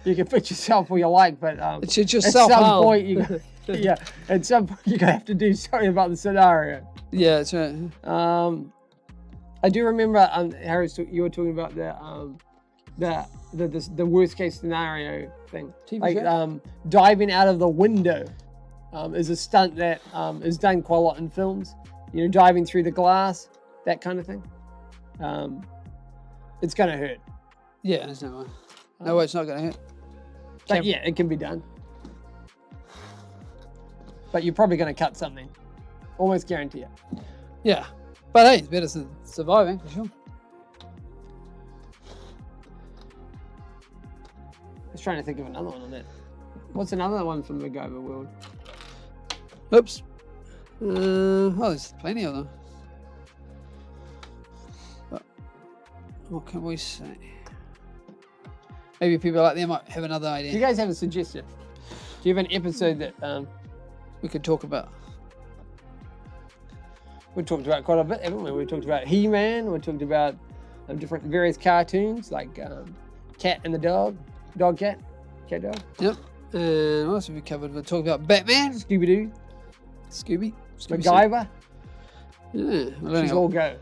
you can pinch yourself all you like, but it's just at some point at some point you're gonna have to do something about the scenario. Yeah, that's right. I do remember Harris, you were talking about the worst case scenario thing. Like diving out of the window is a stunt that is done quite a lot in films. You know, diving through the glass, that kind of thing. It's going to hurt. Yeah, there's no way. No way it's not going to hurt. But yeah, it can be done. But you're probably going to cut something. Almost guarantee it. Yeah. But hey, it's better than surviving, for sure. I was trying to think of another one on that. What's another one from the MacGyver world? Oops. Oh, there's plenty of them. But what can we say? Maybe people like them might have another idea. Do you guys have a suggestion? Do you have an episode that we could talk about? We talked about quite a bit, haven't we? We talked about He-Man. We talked about different various cartoons like Cat and the Dog, Dog Cat, Cat Dog. Yep. And what else have we covered? We'll talk about Batman, Scooby-Doo, Scooby, MacGyver. Yeah, She's all go.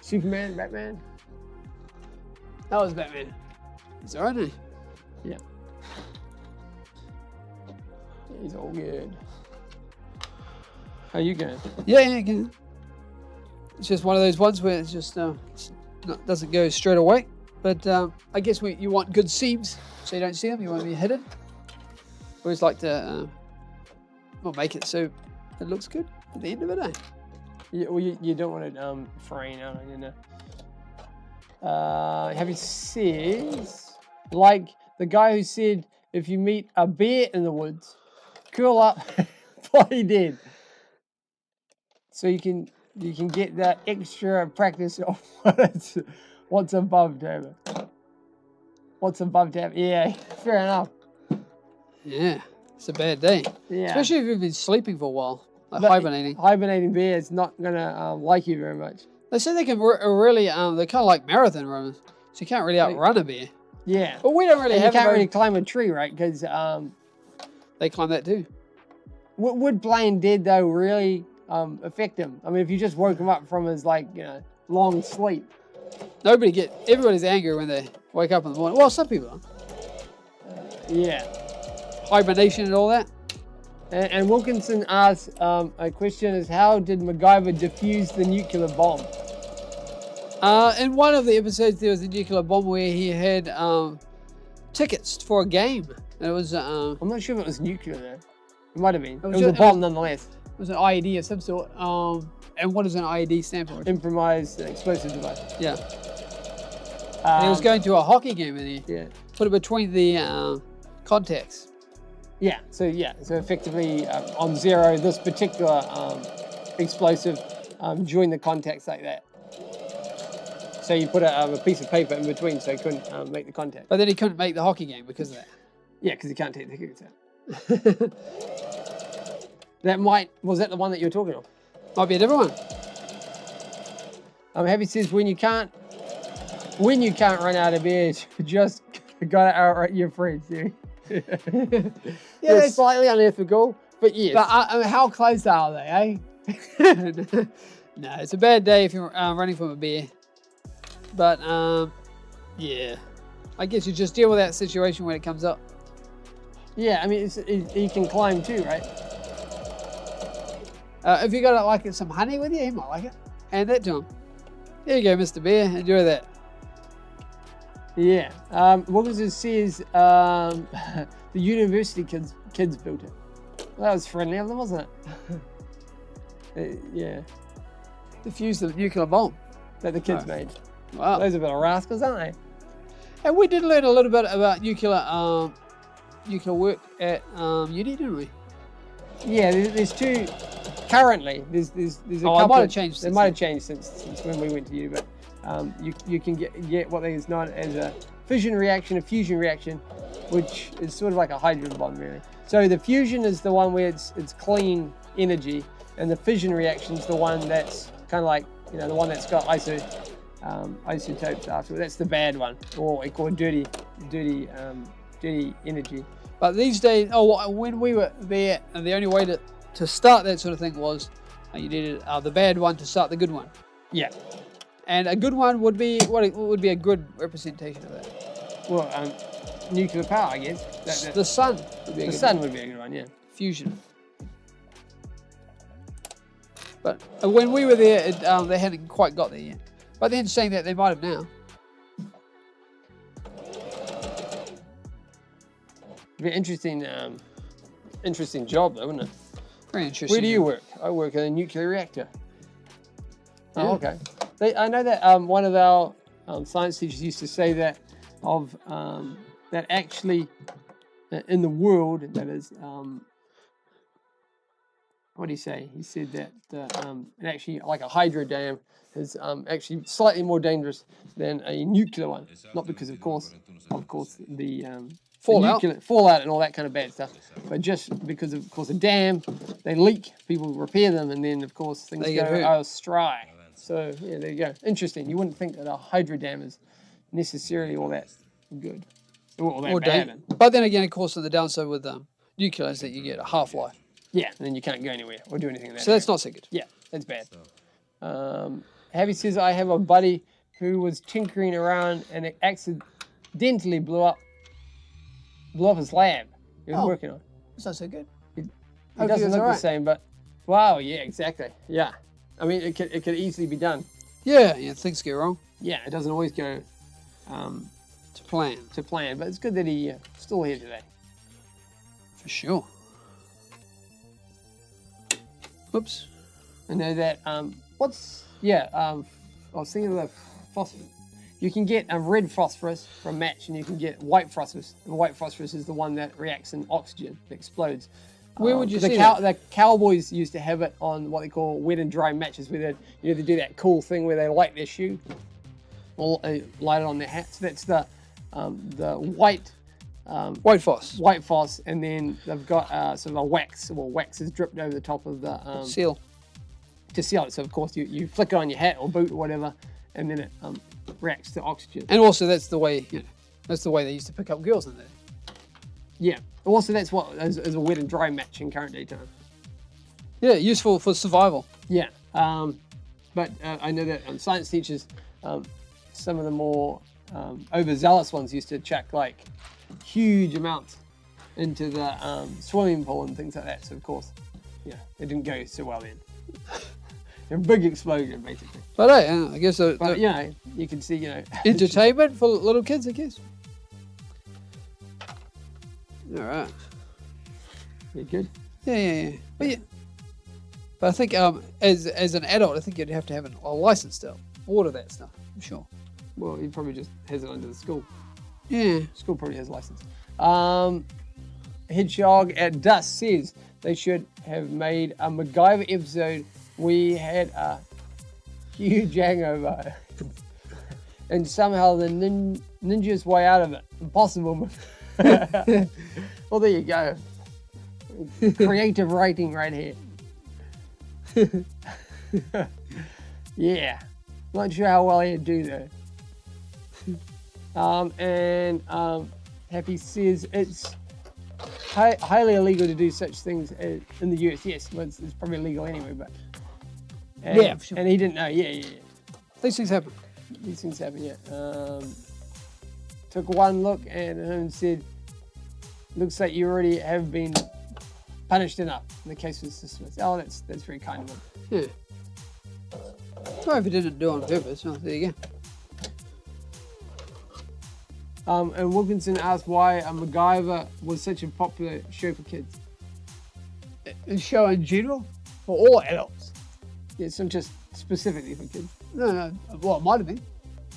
Superman, Batman. That was Batman. He's alright, isn't he? Yeah. He's all good. How you going? Yeah, good. It's just one of those ones where it's just doesn't go straight away. But I guess you want good seams so you don't see them. You want to be hidden. Always like to make it so it looks good at the end of it, eh? Yeah, well, you don't want it fraying out on you know. Having says, like the guy who said, if you meet a bear in the woods, curl up, play dead. So you can get that extra practice of what's above David. What's above David? Yeah, fair enough. Yeah, it's a bad day. Yeah, especially if you've been sleeping for a while, like but hibernating. Hibernating bear is not gonna like you very much. They say they can really they're kind of like marathon runners, so you can't really outrun a bear. Yeah, but we don't really have. You can't really climb a tree, right? Because they climb that too. Would playing dead though really affect him? I mean, if you just woke him up from his long sleep. Everybody's angry when they wake up in the morning. Well, some people are. Yeah. Hibernation and all that. And Wilkinson asks a question is, how did MacGyver defuse the nuclear bomb? In one of the episodes, there was a nuclear bomb where he had tickets for a game. And it was... I'm not sure if it was nuclear though. It might have been. It was a bomb nonetheless. It was an IED of some sort. And what does an IED stand for? Improvised explosive device. Yeah. And he was going to a hockey game and he Yeah. put it between the contacts. Yeah, so effectively on zero, this particular explosive joined the contacts like that. So you put a piece of paper in between so he couldn't make the contact. But then he couldn't make the hockey game because of that. Yeah, because he can't take the hooks out. Was that the one that you were talking of? Might be a different one. Happy says when you can't run out of air, you just gotta outrun your friends. Yeah, Yeah, it's slightly unethical, but yes. But how close are they, eh? No, it's a bad day if you're running from a bear. But yeah, I guess you just deal with that situation when it comes up. Yeah, I mean, he can climb too, right? If you got like some honey with you, he might like it. Hand that to him. There you go, Mr. Bear. Enjoy that. Yeah. Wilkins says the university kids built it. Well, that was friendly of them, wasn't it? Yeah. Defuse the nuclear bomb That the kids made. Wow. Those are a bit of rascals, aren't they? And we did learn a little bit about nuclear work at uni, didn't we? Yeah, there's two. Currently, there's a couple. It might have changed. They might have changed since when we went to uni, but you can get what is known as a fission reaction, a fusion reaction, which is sort of like a hydrogen bomb, really. So the fusion is the one where it's clean energy, and the fission reaction is the one that's kind of like, you know, the one that's got isotopes afterward. That's the bad one, or what we call dirty energy. But these days, when we were there, the only way to start that sort of thing was you needed the bad one to start the good one. Yeah. And a good one would be, what would be a good representation of that? Well, nuclear power, I guess. The sun would be a The good sun one. would be a good one, yeah. Fusion. But when we were there, they hadn't quite got there yet. But then saying that, they might have now. It'd be an interesting job, though, wouldn't it? Very interesting. Where do you work? I work in a nuclear reactor. Yeah. Oh, okay. I know that one of our science teachers used to say that that actually in the world, that is, what did he say? He said that it actually, like a hydro dam, is actually slightly more dangerous than a nuclear one. Not because, of course, the Fallout. Fallout and all that kind of bad stuff, but just because of course a dam, they leak, people repair them, and then of course things They go get hurt. astray. So yeah, there you go. Interesting. You wouldn't think that a hydro dam is necessarily all that good, or all that bad. But then again, of course, the downside with nuclear is that you get a half-life. Yeah, and then you can't go anywhere or do anything in that. So that's not so good. Yeah, that's bad. Javi says, I have a buddy who was tinkering around and it accidentally blew up his lab he was working on. It's not so good. It Hopefully doesn't it's look all the right. same, but wow, yeah, exactly. Yeah. I mean, it could easily be done. Yeah, things go wrong. Yeah, it doesn't always go To plan. to plan, but it's good that he still here today. For sure. Whoops. I know that, I was thinking of the phosphorus. You can get a red phosphorus from match, and you can get white phosphorus. And white phosphorus is the one that reacts in oxygen, it explodes. Where would you the see that? The cowboys used to have it on what they call wet and dry matches, where they do that cool thing where they light their shoe, or light it on their hat. So that's the white White phos. white phos, and then they've got sort of a wax. Well, wax is dripped over the top of the Seal. to seal it. So of course you flick it on your hat or boot or whatever, and then it reacts to oxygen. And also that's the way, that's the way they used to pick up girls in there. Yeah. Also, that's what is a wet and dry match in current day time. Yeah, useful for survival. Yeah. But I know that science teachers, some of the more overzealous ones used to chuck like huge amounts into the swimming pool and things like that. So of course, yeah, it didn't go so well then. A big explosion, basically. But hey, I guess But you know, you can see, entertainment for little kids, I guess. All right. you're good. Yeah. But yeah. But I think as an adult, I think you'd have to have a license to order that stuff. I'm sure. Well, he probably just has it under the school. Yeah. School probably has a license. Hedgehog at Dust says they should have made a MacGyver episode. We had a huge hangover. And somehow the ninja's way out of it. Impossible. Well, there you go. Creative writing right here. Yeah. Not sure how well he'd do though. Happy says it's highly illegal to do such things in the US. Yes, well, it's probably illegal anyway, but... Yeah, for sure. And he didn't know. Yeah. These things happen. These things happen, yeah. Took one look and said, looks like you already have been punished enough. And the case was dismissed. Oh, that's very kind of him. Yeah. Sorry if you didn't do it on purpose. Oh, there you go. And Wilkinson asked why MacGyver was such a popular show for kids. A show in general? For all adults? Yeah, it's not just specifically for kids. No. Well, it might have been.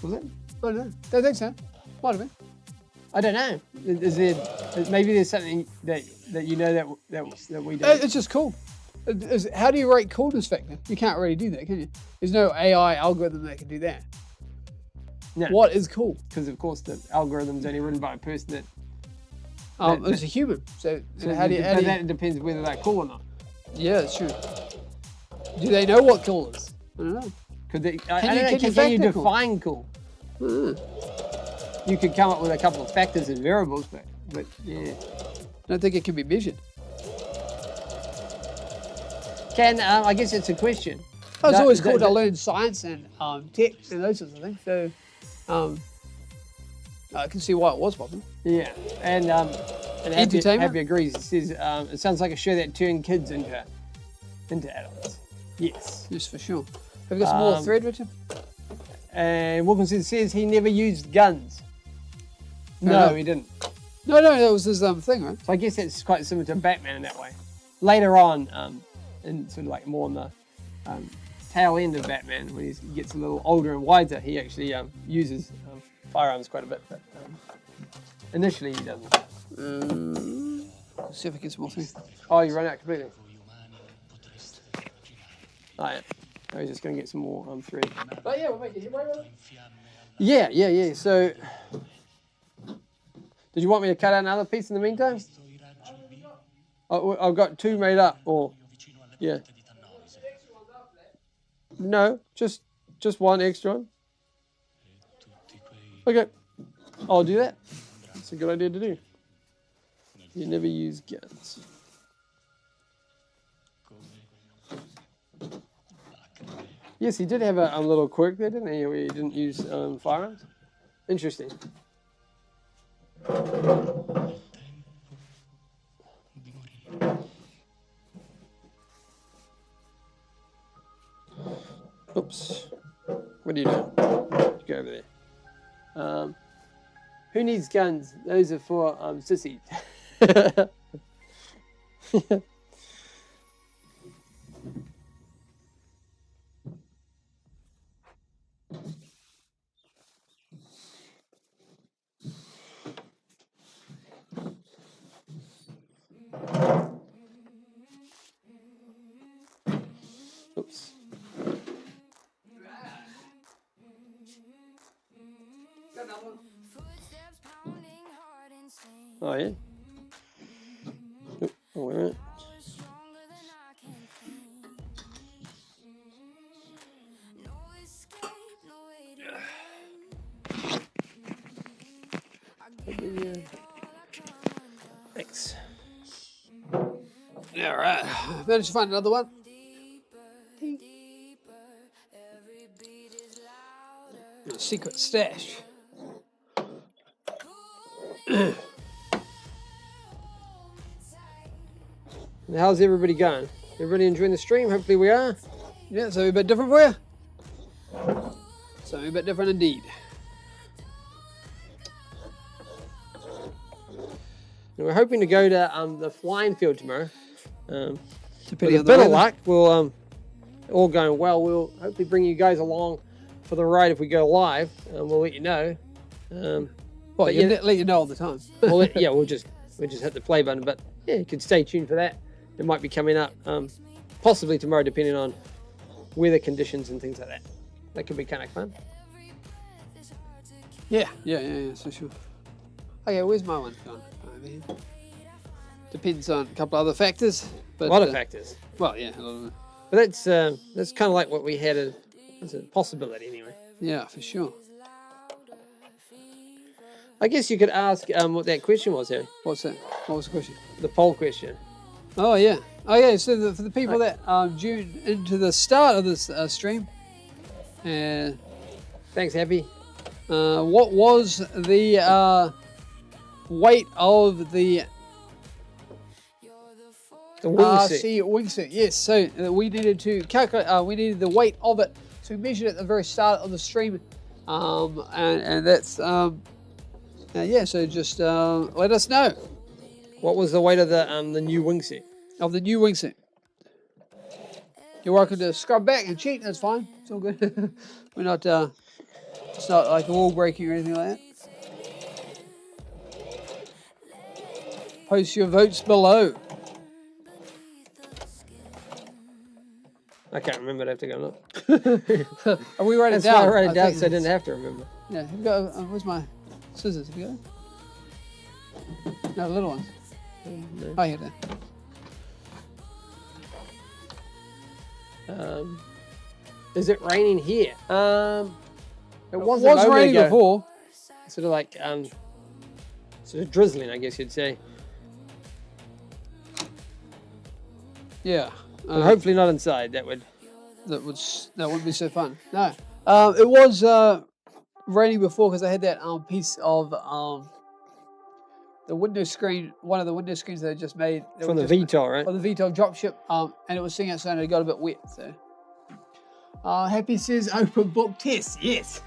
Was it? I don't know. Don't think so. Might have been. I don't know. Is there, maybe there's something that you know that we don't. It's just cool. How do you rate coolness factor? You can't really do that, can you? There's no AI algorithm that can do that. No. What is cool? Because of course the algorithm's only written by a person that. It's a human. So How do you? That depends whether they're cool or not. Yeah, it's true. Do they know what cool is? I don't know. Can you factor define cool? You could come up with a couple of factors and variables, but yeah. I don't think it can be measured. I guess it's a question. Oh, it's always cool to learn science and tech and those sorts of things. So I can see why it was popular. Yeah, and entertainment. Happy agrees. It says it sounds like a show that turned kids into adults. Yes. Yes, for sure. Have you got some more thread, Richard? And Wilkinson says he never used guns. No, he didn't. No, that was his thing, right? So I guess that's quite similar to Batman in that way. Later on, and sort of like more on the tail end of Batman, when he gets a little older and wiser, he actually uses firearms quite a bit. But initially, he doesn't. Let's see if I get some more thing. Oh, you run out completely. Oh, yeah. I was just going to get some more thread. But yeah, we'll make it headway with it. Yeah. So, did you want me to cut out another piece in the meantime? I've got two made up, or yeah. No, just one extra one. Okay, I'll do that. It's a good idea to do. You never use guns. Yes, he did have a little quirk there, didn't he? Where he didn't use firearms. Interesting. Oops. What are you doing? Go over there. Who needs guns? Those are for sissies. Oops. Oh, yeah? Oh, wait a minute. Thanks. All right. Managed to find another one. A secret stash. How's everybody going? Everybody enjoying the stream? Hopefully we are. Yeah, something a bit different for you? Something a bit different indeed. And we're hoping to go to the flying field tomorrow. With Depending a on the bit of weather. luck, we'll all going well. We'll hopefully bring you guys along for the ride if we go live. We'll let you know. Well, but you yeah, let you know all the time. we'll just hit the play button. But yeah, you can stay tuned for that. It might be coming up possibly tomorrow, depending on weather conditions and things like that. That could be kind of fun. Yeah, for sure. Okay, where's my one gone? Over here. Depends on a couple other factors. But, A lot of factors. Well, yeah, a lot of it. But that's kind of like what we had as a possibility anyway. Yeah, for sure. I guess you could ask what that question was, Harry. What's that? What was the question? The poll question. Oh, yeah. So for the people that tuned into the start of this stream, Thanks, Happy. what was the weight of the wingsuit. RC wingsuit? Yes, so we needed to calculate, we needed the weight of it to measure at the very start of the stream, and that's, yeah, so just let us know. What was the weight of the new wingsuit? Of the new wingsuit. You're welcome to scrub back and cheat, that's fine, it's all good. We're not, it's not like wall breaking or anything like that. Post your votes below. I can't remember. I have to go look. Are we writing it That's why down? I wrote it down think so I didn't have to remember. Yeah, have you got, where's my scissors? Have you got it? No, the little ones. No. Oh, yeah, there. Is it raining here? It It was was raining before. Sort of like sort of drizzling, I guess you'd say. Yeah. But hopefully not inside. That wouldn't be so fun. No. It was raining before because I had that piece of the window screen, one of the window screens that I just made. From the VTOL, right? From the VTOL dropship, and it was sitting outside and it got a bit wet. So, Happy says open book test. Yes,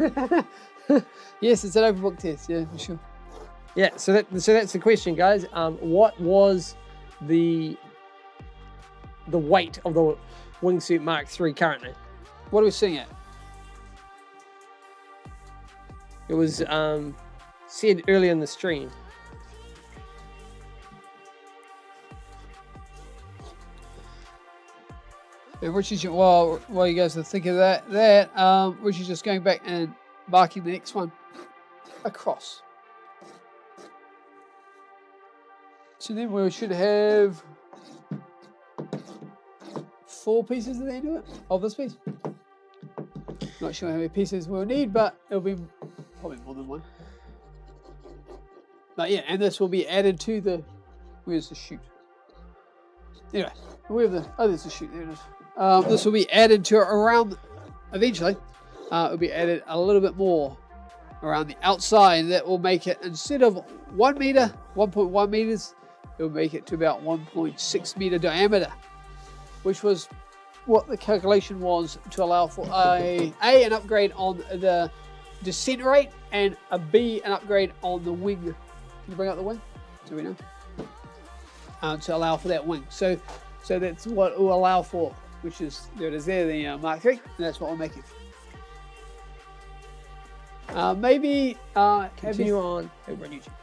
yes, it's an open book test. Yeah, for sure. Yeah. So that's the question, guys. What was the weight of the Wingsuit Mark III currently? What are we seeing at? It was said earlier in the stream. And Richie's, while you guys are thinking of that, Richie's just going back and marking the next one across. So then we should have 4 pieces at the end of this piece. Not sure how many pieces we'll need, but it'll be probably more than one. But yeah, and this will be added to the, where's the chute? Anyway, we have there's the chute, there it is. This will be added to around, eventually, it'll be added a little bit more around the outside. That will make it, instead of 1 meter, 1.1 meters, it will make it to about 1.6 meter diameter, which was what the calculation was to allow for an upgrade on the descent rate, and a B, an upgrade on the wing. Can you bring up the wing so we know? To allow for that wing. So that's what it will allow for, which is, there it is there, the Mark III, and that's what we'll make it. Maybe, Continue on over on YouTube.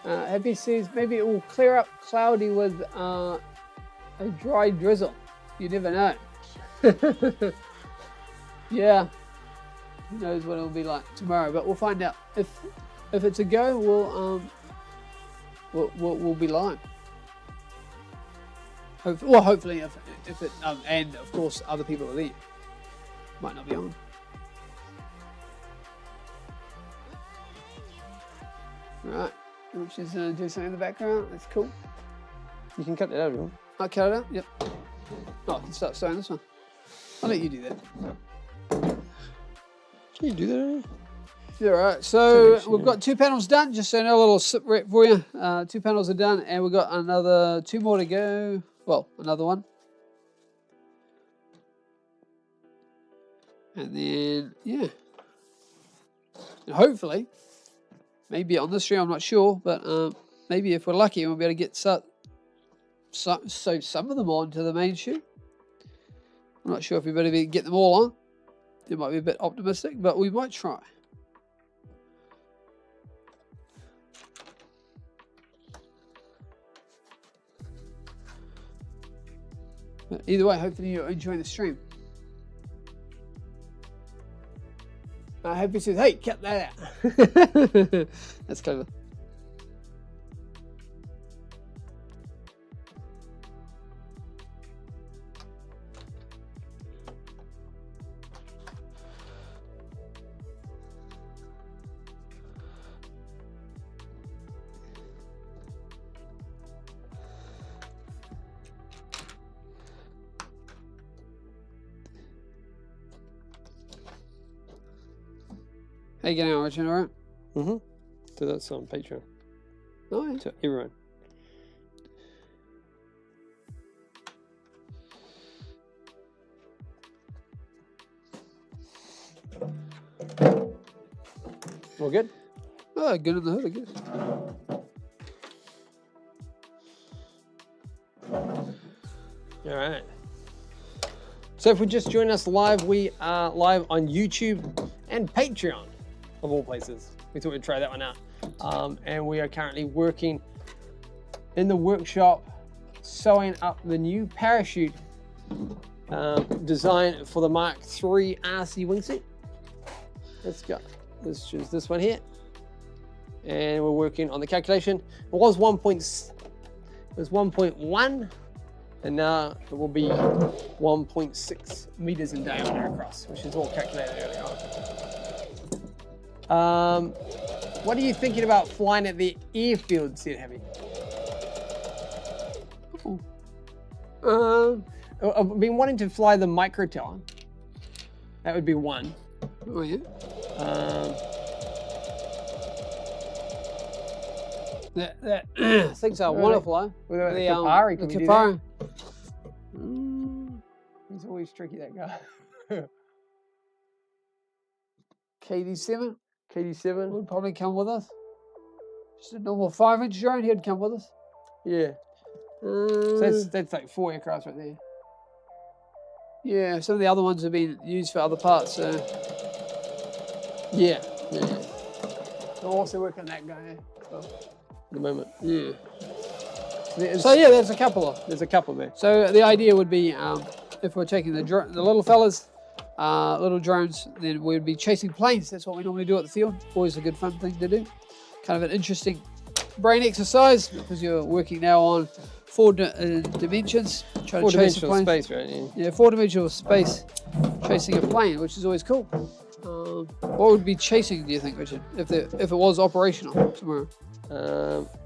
Happy says maybe it will clear up cloudy with a dry drizzle. You never know. Yeah, who knows what it'll be like tomorrow, but we'll find out. If it's a go, we'll be live. Hopefully, if it and of course other people are there. Might not be on. Right, which is do something in the background. That's cool. You can cut that out if you want. I'll cut it out. Yep. Oh, I can start sewing this one. I'll let you do that. Can you do that? Yeah, right. So we've got 2 panels done. Just so you know, a little sit rep for you. 2 panels are done, and we've got another 2 more to go. Well, another one. And then, yeah. And hopefully, maybe on this stream, I'm not sure, but maybe if we're lucky, we'll be able to get sew some of them onto the main chute. I'm not sure if we're going to get them all on. It might be a bit optimistic, but we might try. But either way, hopefully you're enjoying the stream. I hope he says, hey, cut that out. That's clever. How you getting on, Richard? All right? Mm-hmm. So that's on Patreon. Oh, yeah. To everyone. All good? Oh, good in the hood, I guess. All right. So if we just join us live, we are live on YouTube and Patreon, of all places. We thought we'd try that one out. And we are currently working in the workshop, sewing up the new parachute design for the Mark III RC wingsuit. Let's go. Let's choose this one here. And we're working on the calculation. It was 1.1. And now it will be 1.6 meters in diameter across, which is all calculated earlier on. What are you thinking about flying at the airfield, Sid Heavy? I've been wanting to fly the micro tower. That would be one. Oh, yeah. Things are wonderful, huh? The Kapari, the can we do Kapari. He's always tricky, that guy. KD7 KD7. would probably come with us. Just a normal 5-inch drone, he'd come with us. Yeah. So that's like 4 aircrafts right there. Yeah, some of the other ones have been used for other parts, so. Yeah. We're also working on that guy. At the moment. Yeah. There's, So yeah, there's a couple of. there's a couple there. So the idea would be, if we're taking the little fellas, little drones, then we'd be chasing planes. That's what we normally do at the field. Always a good fun thing to do. Kind of an interesting brain exercise because you're working now on 4 dimensions, trying to chase a Four-dimensional plane. space, right? Yeah, 4-dimensional space, chasing a plane, which is always cool. What would be chasing, do you think, Richard, if it was operational tomorrow?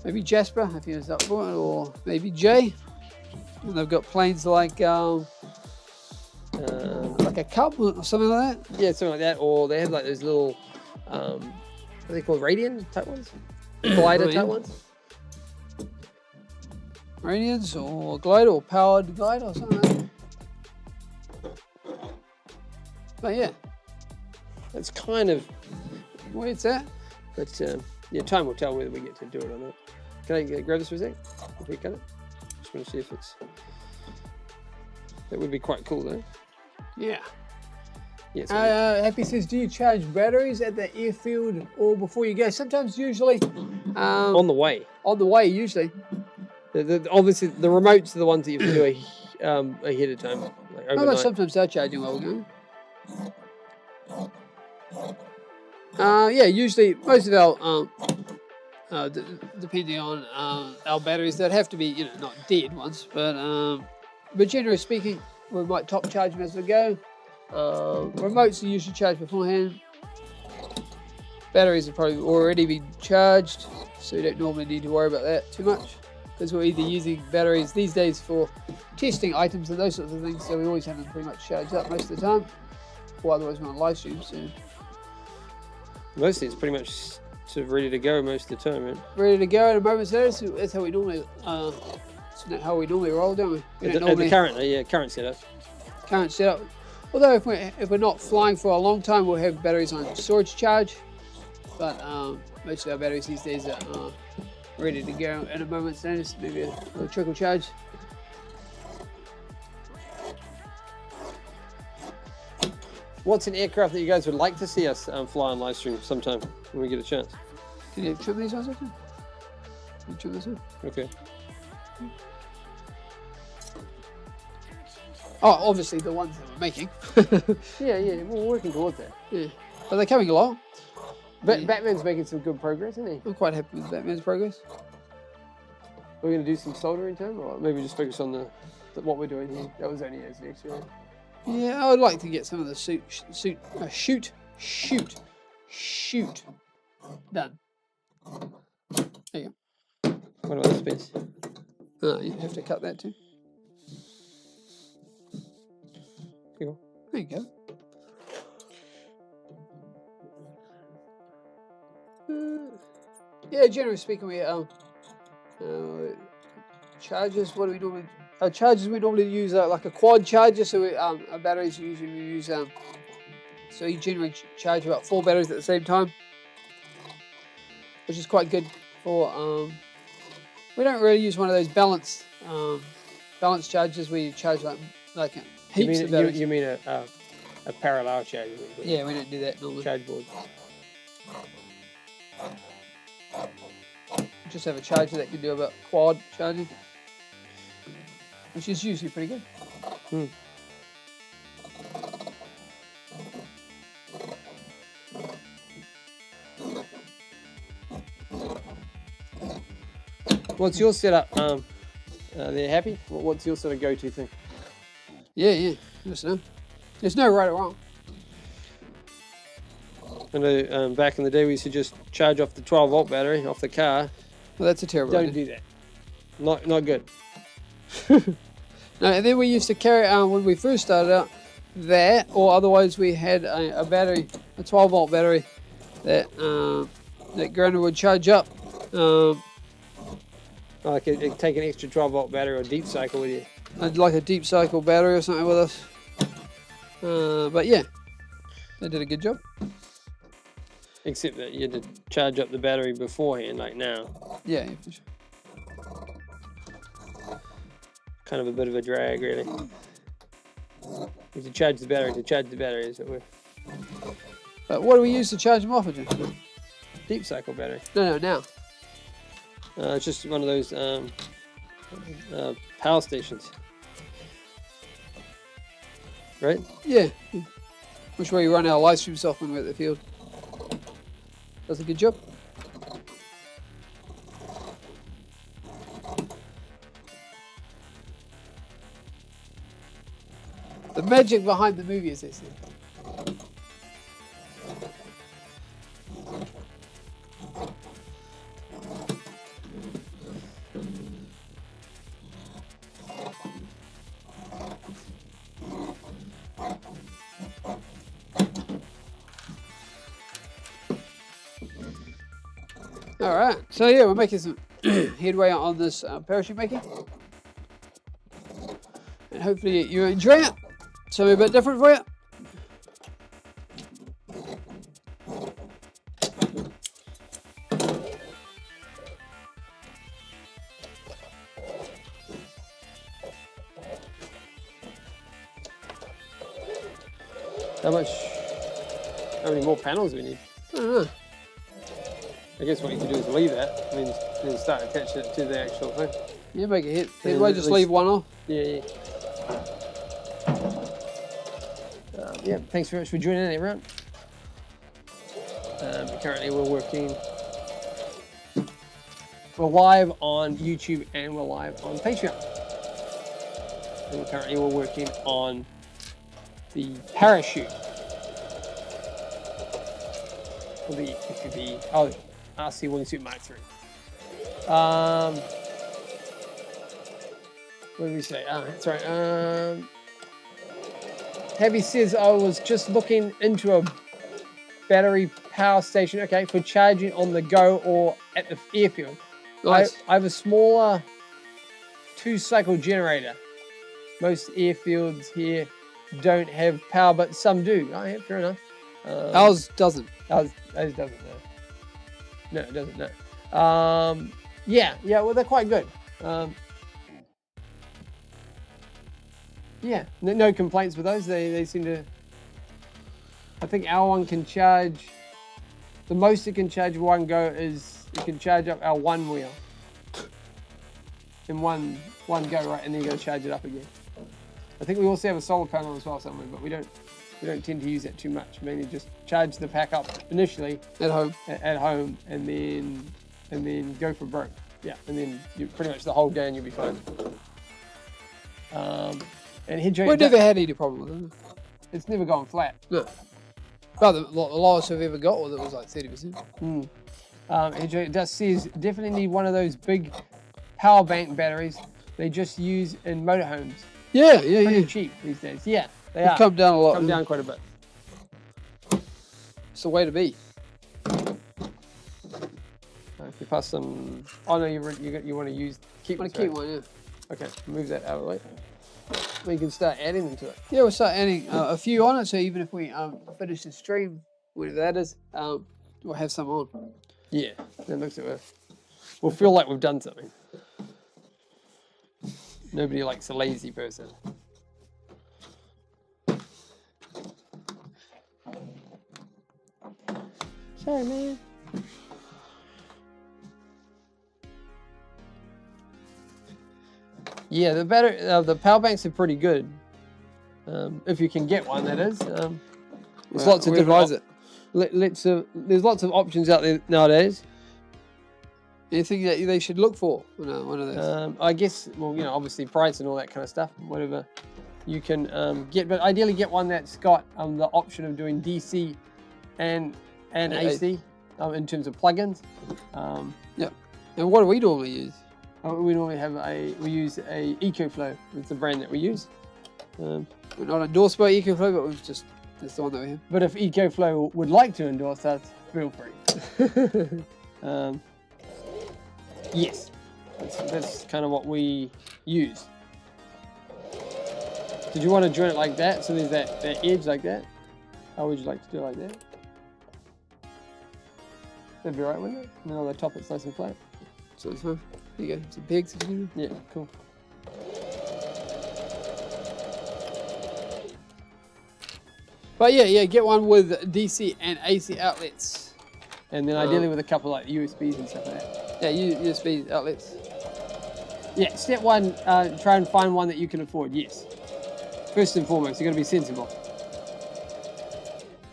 Maybe Jasper, if he was up for it, or maybe Jay. And they've got planes like a Cub or something like that. Yeah, something like that. Or they have like those little, what are they called? Radian type ones? Glider type ones? Radians or glider or powered glider or something like that. But yeah, It's kind of, where it's at. but yeah, time will tell whether we get to do it or not. Can I grab this for a sec? If we cut it? Just want to see if it's, that would be quite cool though. Yeah. Yeah, Happy says, do you charge batteries at the airfield or before you go? Sometimes, usually. on the way. On the way, usually. Obviously, the remotes are the ones that you have to do ahead of time, like How about overnight. sometimes they're charging while we're going? Yeah, usually most of our, depending on our batteries, they'd have to be, not dead ones, but generally speaking, we might top charge them as we go. Remotes are usually charged beforehand. Batteries have probably already been charged, so you don't normally need to worry about that too much, because we're either using batteries these days for testing items and those sorts of things, so we always have them pretty much charged up most of the time, or otherwise we're on live stream, so. Mostly it's pretty much sort of ready to go most of the time, right? Ready to go at a moment's notice. That's how we normally, roll, don't we? We don't At the current setup. Current setup. Although if we're not flying for a long time, we'll have batteries on storage charge. But most of our batteries these days are ready to go at a moment's notice. Maybe a little trickle charge. What's an aircraft that you guys would like to see us fly on live stream sometime when we get a chance? Can you trim these ones off? Can you trim this one? Okay. Oh, obviously the ones that we're making. Yeah, we're working towards that. Yeah. But they're coming along. But Batman's making some good progress, isn't he? I'm quite happy with Batman's progress. We're going to do some soldering to him, or maybe just focus on what we're doing here. That was only as the experiment. Yeah, I would like to get some of the shoot done. There you What about this piece? go. You have to cut that too. Cool. There you go. Yeah, generally speaking, we chargers. What do we normally? Chargers we normally use like a quad charger. So we, our batteries usually we use. So you generally charge about 4 batteries at the same time, which is quite good for. We don't really use one of those balance chargers where you charge like heaps of batteries. You mean a parallel charger? Yeah, we don't do that normally. Charge board. Just have a charger that can do about quad charging, which is usually pretty good. Hmm. What's your setup? They're happy? What's your sort of go-to thing? Yeah. There's no right or wrong. I know back in the day we used to just charge off the 12-volt battery off the car. Well, that's a terrible Don't idea. do that. Not good. No, and then we used to carry when we first started out that, or otherwise we had a battery, a 12-volt battery that that Grandma would charge up. Like take an extra 12-volt battery or deep cycle with you. Like a deep cycle battery or something with us. But yeah, they did a good job. Except that you had to charge up the battery beforehand, like now. Yeah, for sure. Kind of a bit of a drag, really. You have to charge the battery as it were. But what do we use to charge them off of? Deep cycle battery. No, now. It's just one of those power stations. Right? Yeah. Which way you run our live stream software when we're at the field. Does a good job. The magic behind the movie is this. All right, so yeah, we're making some headway on this parachute making, and hopefully you enjoy it. Something a bit different for you. How many more panels do we need? I don't know. I guess what you can do is leave that, and then start attaching it to the actual thing. Yeah, make it hit. Yeah, Headway, at just least- leave one off. Yeah. Yeah, thanks very much for joining in, everyone. Currently we're live on YouTube and we're live on Patreon. And currently we're working on the parachute. For the FPV, RC WINGSUIT Mark III. What did we say? That's right. Heavy says I was just looking into a battery power station, okay, for charging on the go or at the airfield. Nice. I have a smaller 2-cycle generator. Most airfields here don't have power, but some do. Oh, yeah, fair enough. Ours doesn't. Ours doesn't, no. No, it doesn't, no. Yeah, well, they're quite good. Yeah, no complaints with those. They seem to I think our one can charge, the most it can charge one go is, it can charge up our one wheel in one go, right, and then you got to charge it up again. I think we also have a solar panel as well somewhere, but we don't tend to use that too much. Mainly just charge the pack up initially At home. at home, and then go for broke. Yeah, and then you pretty much the whole day and you'll be fine. And head We've never had any problem with it. it's never gone flat. No. But the lowest we've ever got was it was like 30%. It does says definitely need one of those big power bank batteries they just use in motorhomes. Yeah, Pretty cheap these days. Yeah, they are. Come down a lot. Come down quite a bit. It's the way to be. If you pass some, oh no, you want to use keep. Want this, to keep right? one, yeah. Okay, move that out of the way. We can start adding them to it. Yeah, we'll start adding a few on it, so even if we finish the stream, whatever that is, we'll have some on. Yeah, that looks like we'll feel like we've done something. Nobody likes a lazy person. Sorry, man. Yeah, the power banks are pretty good. If you can get one, that is. There's lots of different. There's lots of options out there nowadays. Anything that they should look for? One of those. I guess, well, you know, obviously price and all that kind of stuff, whatever you can get, but ideally get one that's got the option of doing DC and AC in terms of plugins. Yeah. And what do we normally use? We normally have we use a EcoFlow. It's the brand that we use. We're not endorsed by EcoFlow, but that's the one that we have. But if EcoFlow would like to endorse us, feel free. Yes, that's kind of what we use. Did you want to join it like that? So there's that edge like that? How would you like to do it like that? That'd be right, wouldn't it? And then on the top it's nice and flat. So this one. There you go. Some pigs. Yeah, cool. But yeah, get one with DC and AC outlets. And then ideally with a couple like USBs and stuff like that. Yeah, USB outlets. Yeah, step one, try and find one that you can afford, yes. First and foremost, you're going to be sensible.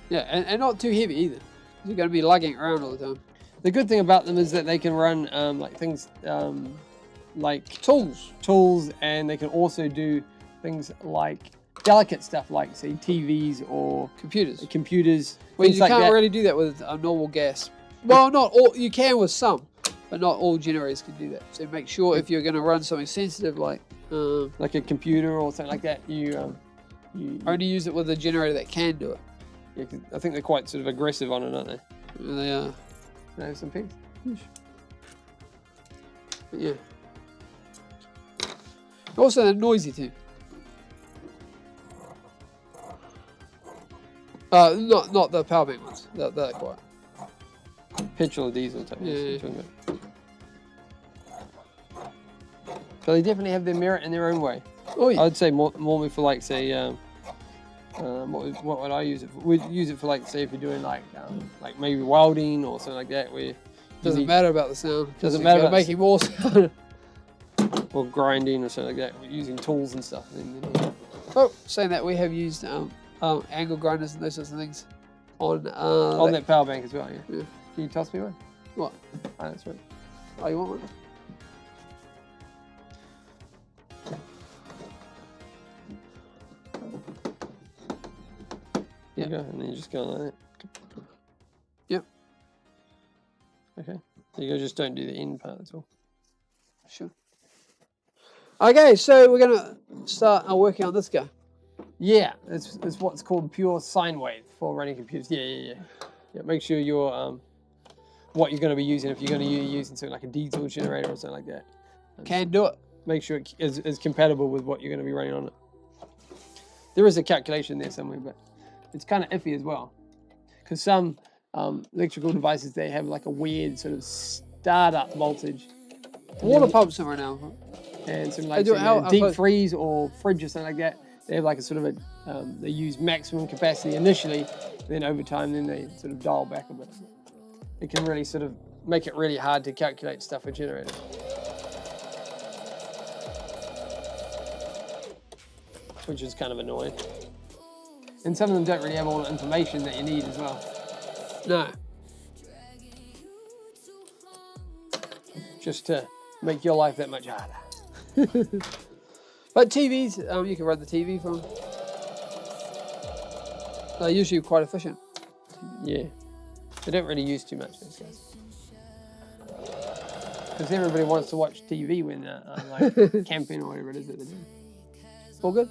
Yeah, and not too heavy either. You're going to be lugging around all the time. The good thing about them is that they can run like things like tools, and they can also do things like delicate stuff like, say, TVs or computers. Well, you like can't that. really do that with a normal gas. Well, not all. You can with some, but not all generators can do that. So make sure if you're going to run something sensitive like a computer or something like that, you only use it with a generator that can do it. Yeah, 'cause I think they're quite sort of aggressive on it, aren't they? They are. No, some pigs. But yeah. Also, they're noisy too. Not the power bank ones. They're quiet. Petrol or diesel type. Yeah. So they definitely have their merit in their own way. Oh yeah. I'd say more for like, say, what would I use it for? We'd use it for like, say, if you're doing like maybe welding or something like that, where Doesn't matter about the sound. Doesn't matter about making more sound. or grinding or something like that. We're using tools and stuff. Oh, saying that, we have used angle grinders and those sorts of things on that power bank as well. Yeah. Yeah. Can you toss me one? What? Oh, that's right. Oh, you want one? There you go, and then you just go like that. Yep. Okay. There you go, just don't do the end part at all. Sure. Okay, so we're gonna start working on this guy. Yeah, it's what's called pure sine wave for running computers. Yeah. Make sure you're what you're going to be using. If you're going to be using something like a diesel generator or something like that, Can do it. make sure it is compatible with what you're going to be running on it. There is a calculation there somewhere, but it's kind of iffy as well, because some electrical devices, they have like a weird sort of startup voltage, Water pump somewhere now. and some I like do- say, how- deep how- freeze or fridge or something like that. they have like a sort of a, they use maximum capacity initially, then over time, then they sort of dial back a bit. It can really sort of make it really hard to calculate stuff with generators. Which is kind of annoying. And some of them don't really have all the information that you need as well. No. Just to make your life that much harder. But TVs, you can run the TV from. They're usually quite efficient. Yeah. They don't really use too much, those guys. Because everybody wants to watch TV when they're like camping or whatever it is that they're doing. All good?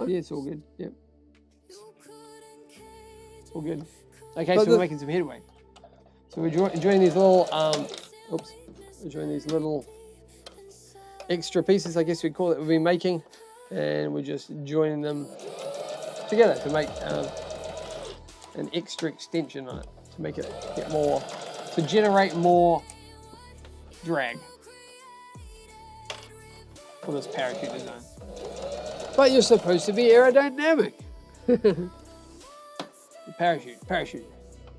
Yeah, it's all good. Yep. All good. Okay, But so we're making some headway. So we're enjoying these little, enjoying these little extra pieces, I guess we'd call it, we've been making, and we're just joining them together to make an extra extension on it, to make it get more, to generate more drag for this parachute design. But you're supposed to be aerodynamic. The parachute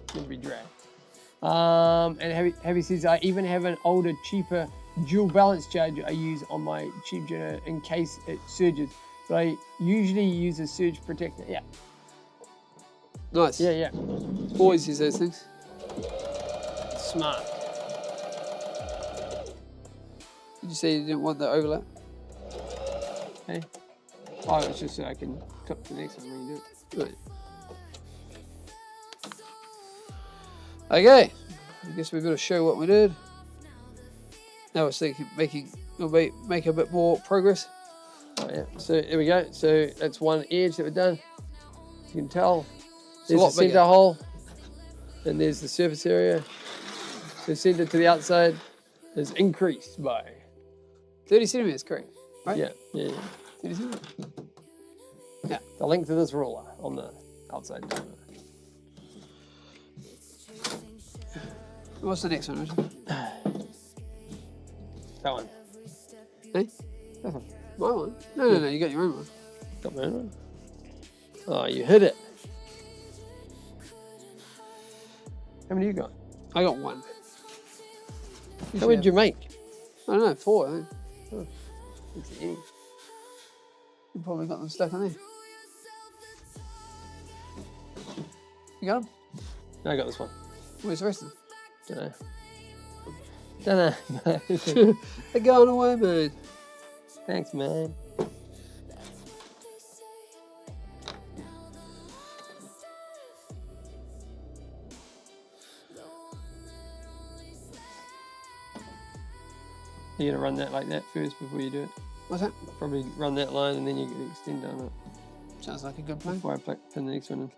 can be drag. And Heavy says, I even have an older, cheaper dual balance charger I use on my cheap generator in case it surges. But I usually use a surge protector. Yeah. Nice. Yeah, yeah. Always use those things. Smart. Did you say you didn't want the overlap? Hey. Oh, it's just so I can clip the next one when you do it. Right. Okay. I guess we've got to show what we did. Now we're thinking we'll make a bit more progress. Oh, yeah. So there we go. So that's one edge that we've done. As you can tell, there's the center hole, and there's the surface area. So center to the outside is increased by 30 centimeters, correct? Right? Yeah, yeah, yeah. 30 centimeters. Yeah. The length of this ruler on the outside. What's the next one, Richard? That one. Hey? That one. My one? No, you got your own one. Got my own one. Oh, you hit it. How many you got? I got one. How many did you make? I don't know, 4, I think. Oh, it's the end. You probably got them stuck on there. You got them? No, I got this one. Where's the rest of them? Dunno. They're going away, man. Thanks, man. You're gonna run that like that first before you do it. What's that? Probably run that line and then you can extend down it. Sounds like a good plan. Before I pin the next one in.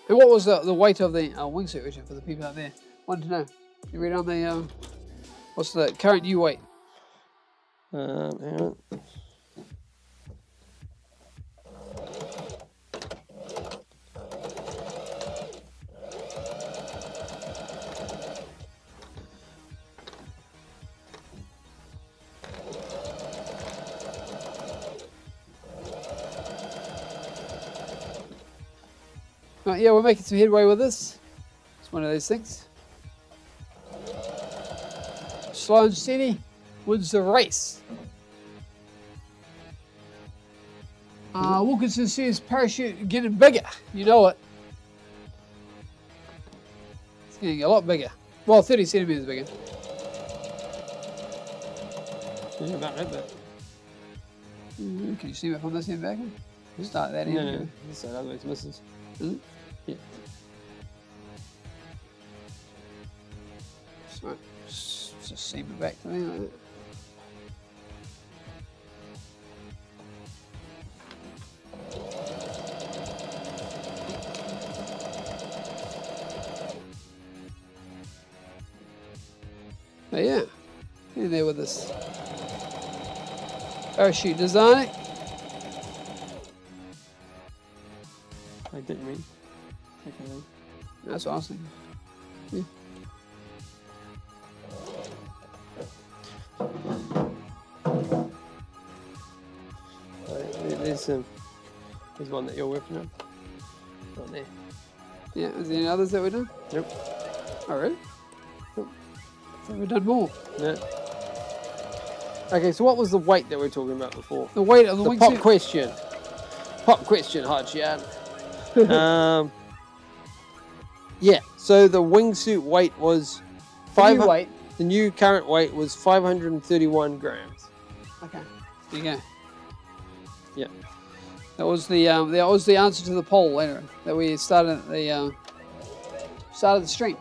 And what was the weight of the wingsuit, Richard, for the people out there? Want to know? You read on the what's the current U weight? Hang on. Right, yeah, we're making some headway with this. It's one of those things. Slow and steady wins the race. Wilkinson says parachute getting bigger. You know it. It's getting a lot bigger. Well, 30 centimeters bigger. Yeah, about that bit. Can you see it from this end back? Start that end. No, this side, otherwise it misses. Is it? Yeah. Right. Just seam it back to me like that. But yeah, in there with this parachute design. I didn't mean. Okay. That's what I was thinking. Yeah. There's one that you're working on. Right there. Yeah, is there any others that we've done? Nope. Oh, really? Nope. So we've done more. Yeah. Okay, so what was the weight that we were talking about before? The weight of the The wingsuit. pop question. Pop question, hot shot. Yeah, so the wingsuit weight was The new weight. The new current weight was 531 grams. Okay. There you go. Yeah. That was the answer to the poll later that we started at the start of the stream.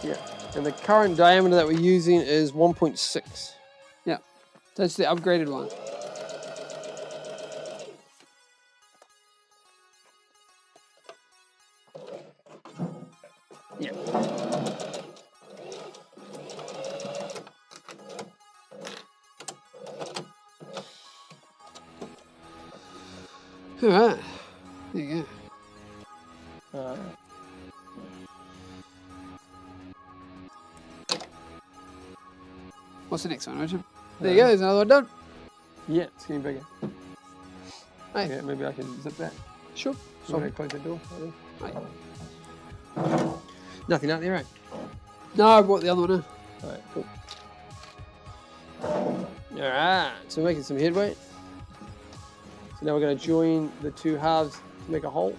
Yeah. And the current diameter that we're using is 1.6. Yeah. That's the upgraded one. Yeah. All right. There you go. What's the next one, Richard? There you go. There's another one done. Yeah, it's getting bigger. Hey. Yeah, maybe I can zip that. Sure. So I'm going to close the door. Hey. Nothing out there, right? No, I brought the other one in. All right, cool. All right, so we're making some headway. So now we're going to join the two halves to make a hole.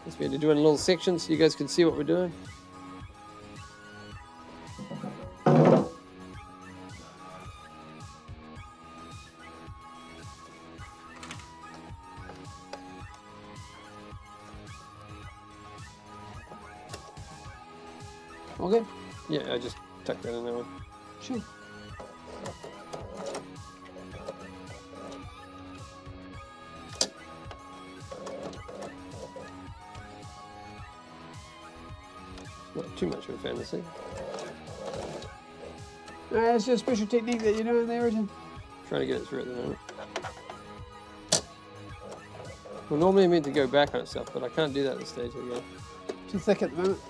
Guess we had to do it in little sections so you guys can see what we're doing. Okay. Yeah, I just tucked that in there one. Sure. Not too much of a fantasy. It's just a special technique that you're doing there, Richard. Trying to get it through at the moment. Well, normally I meant to go back on itself, but I can't do that at this stage of the game. Too thick at the moment.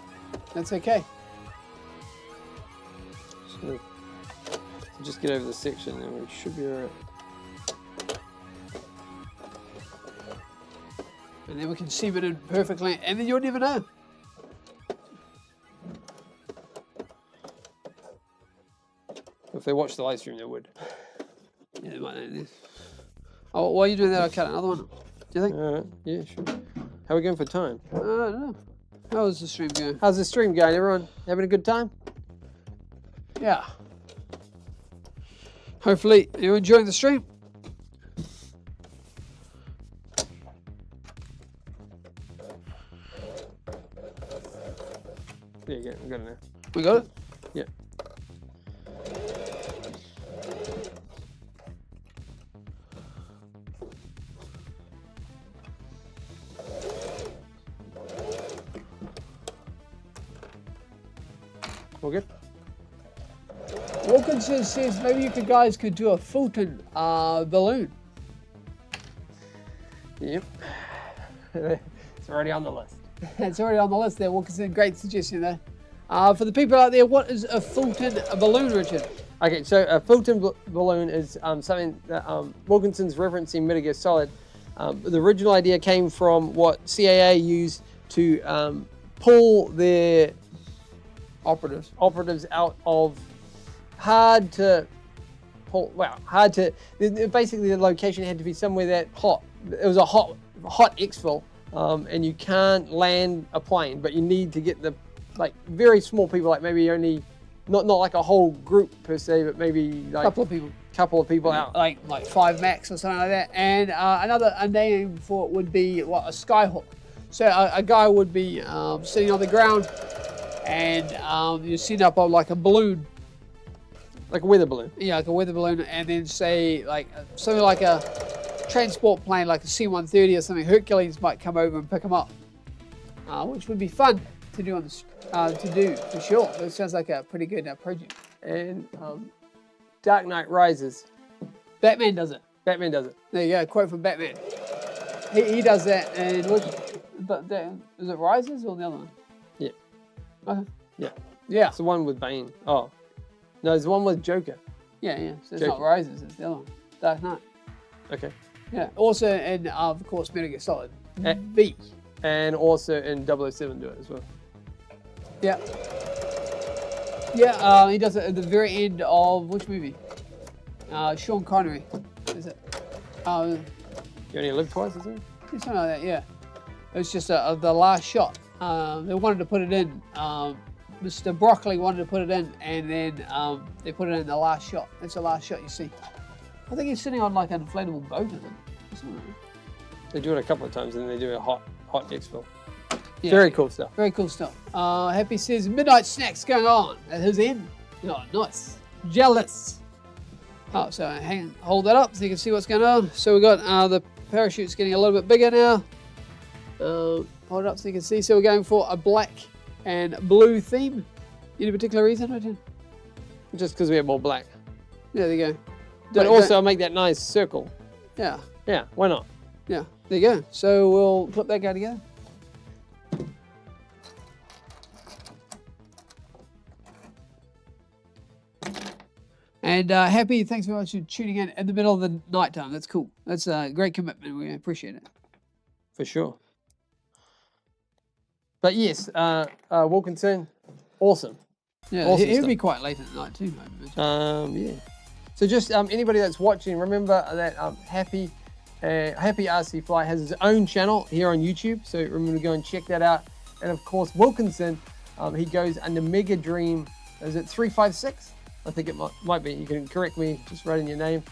That's okay. Just get over the section and we should be alright. And then we can seam it in perfectly, and then you'll never know. If they watch the live stream, they would. Yeah, they might know this. Oh, while you're doing that, I'll cut another one. Do you think? Alright, yeah, sure. How are we going for time? I don't know. How's the stream going? How's the stream going, everyone? Having a good time? Yeah. Hopefully you're enjoying the stream. There you go, we got it now. We got it? Yeah. All good? Wilkinson says maybe you guys could do a Fulton balloon. Yep. It's already on the list. It's already on the list there, Wilkinson. Great suggestion there. For the people out there, what is a Fulton balloon, Richard? Okay, so a Fulton balloon is something that Wilkinson's referencing Mitigar Solid. The original idea came from what CAA used to pull their operatives out of basically the location had to be somewhere that hot. It was a hot exfil, and you can't land a plane, but you need to get the very small people, like maybe only not like a whole group per se, but maybe like couple of people out, like 5 max or something like that. And a name for it would be a skyhook. So a guy would be sitting on the ground, and you sit up on like a balloon, like a weather balloon. Yeah, like a weather balloon, and then say something like a transport plane, like a C-130 or something. Hercules might come over and pick them up, which would be fun to do for sure. It sounds like a pretty good project. And Dark Knight Rises. Batman does it. Batman does it. There you go. Quote from Batman. He does that, and is it Rises or the other one? Yeah. Okay. Yeah. Yeah. It's the one with Bane. Oh, no, it's the one with Joker. Yeah. So it's Joker. not Rises. It's the other one. Dark Knight. Okay. Yeah. Also in, of course, Metal Gear Solid Eh. V. And also in 007 do it as well. Yeah. Yeah, he does it at the very end of which movie? Sean Connery. Is it? You only live twice, isn't it? Something like that, yeah. It's just the last shot. They wanted to put it in. Mr. Broccoli wanted to put it in, and then they put it in the last shot. That's the last shot you see. I think he's sitting on like an inflatable boat, isn't it? Something like that. They do it a couple of times, and then they do a hot exfil. Yeah. Very cool stuff. Very cool stuff. Happy says midnight snacks going on at his end. Oh, nice. Jealous. Oh, so hold that up so you can see what's going on. So we got the parachute's getting a little bit bigger now. Hold it up so you can see. So we're going for a black and blue theme. Any particular reason, Richard? Just because we have more black. Yeah, there you go. But also make that nice circle. Yeah, Yeah, why not? yeah, there you go. So we'll clip that guy together. And Happy, thanks very much for tuning in the middle of the night time. That's cool. That's a great commitment. We appreciate it. For sure. But yes, Wilkinson, awesome. Yeah, Awesome it'll stuff. be quite late at night too, maybe. Yeah. So just anybody that's watching, remember that Happy RC Fly has his own channel here on YouTube. So remember to go and check that out. And of course, Wilkinson, he goes under Mega Dream. Is it 356? I think it might be. You can correct me just writing your name.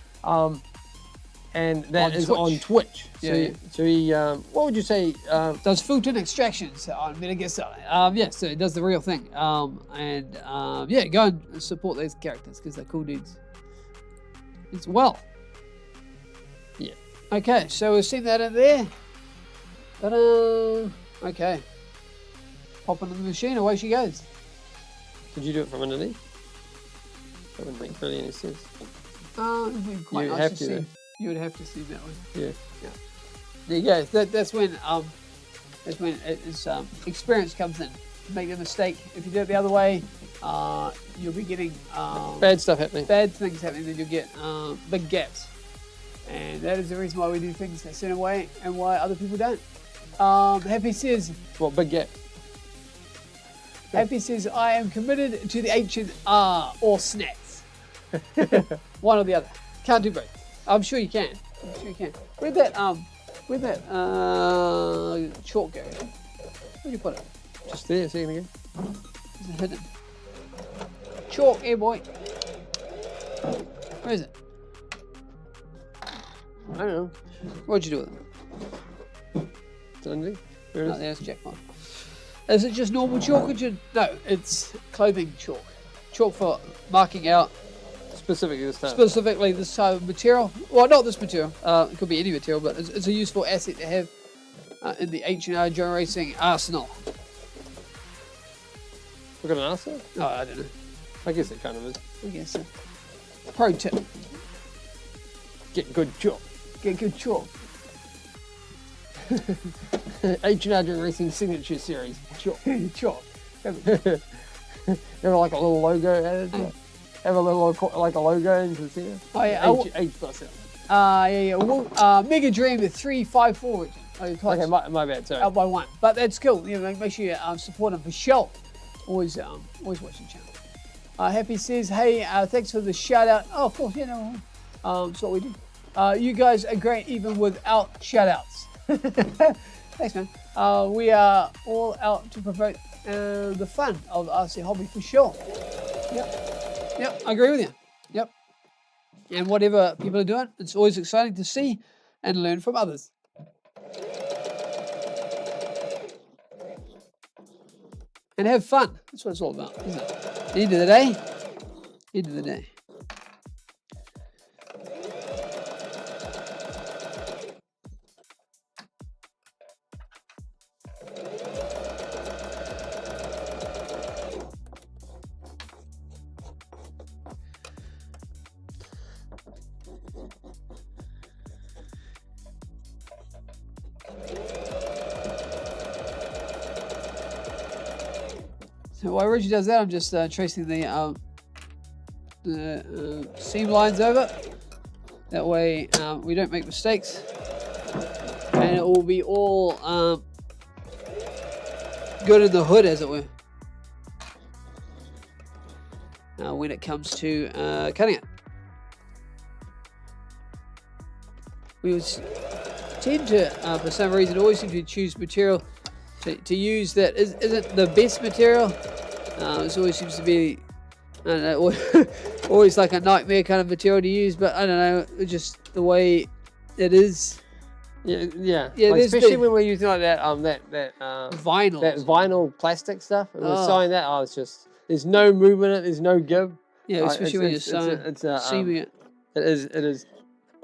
And that is on Twitch. Yeah, So he, what would you say? Does Fulton extractions on Metal Gear Solid. Yeah, so it does the real thing. Yeah, go and support those characters because they're cool dudes. As well. Yeah. Okay, so we've seen that in there. Ta-da! Okay. Pop into the machine, away she goes. Did you do it from underneath? That wouldn't make really any sense. It'd be quite You nice have to to, see. though. You would have to see that one. Yeah. There you go. That's when it's experience comes in. Make the mistake. If you do it the other way, you'll be getting Bad stuff happening. bad things happening. Then you'll get big gaps, and that is the reason why we do things a certain way and why other people don't. Happy says, Well, big gap. Happy says, I am committed to the H&R or snacks. One or the other. Can't do both. I'm sure you can. I'm sure you can. Where'd that chalk go? Where'd you put it? Just there, see it again. Is it hidden? Chalk, here, boy. Where is it? I don't know. What'd you do with it? It's underneath. Where Oh, is it? there's checkpoint. Is it just normal chalk? No, it's clothing chalk. Chalk for marking out Specifically this time. specifically this type of material. Well, not this material. It could be any material, but it's a useful asset to have in the H&R Drone Racing arsenal. We've got an answer? Oh, I don't know. I guess it kind of is. I guess so. Pro tip: Get good chalk. get good chalk. H&R Drone Racing Signature Series. Chalk. Chalk. Have like a little logo added to it. Have a little like a logo into the center. Oh yeah. H plus L. Yeah. Well, Mega Dream 354. Okay, my bad. Sorry. Out by one, but that's cool. You know, make sure you support them for sure. Always watch the channel. Happy says, hey, thanks for the shout out. Oh, of course, that's what we do. You guys are great even without shout outs. Thanks, man. We are all out to promote the fun of the RC hobby for sure. Yep, I agree with you. Yep. And whatever people are doing, it's always exciting to see and learn from others. And have fun. That's what it's all about, isn't it? End of the day. End of the day. So while Richie does that, I'm just tracing the seam lines over. That way we don't make mistakes, and it will be all good in the hood, as it were, when it comes to cutting it. We would tend to, for some reason, always seem to choose material to use that isn't the best material. It always seems to be, I don't know, always like a nightmare kind of material to use, but I don't know, it's just the way it is. Yeah. Yeah, Like, there's especially the- when we're using like that Vinyl. that vinyl plastic stuff. It was Oh. sewing that. It's just there's no movement in it. There's no give. Yeah, especially when you're seaming it. It is.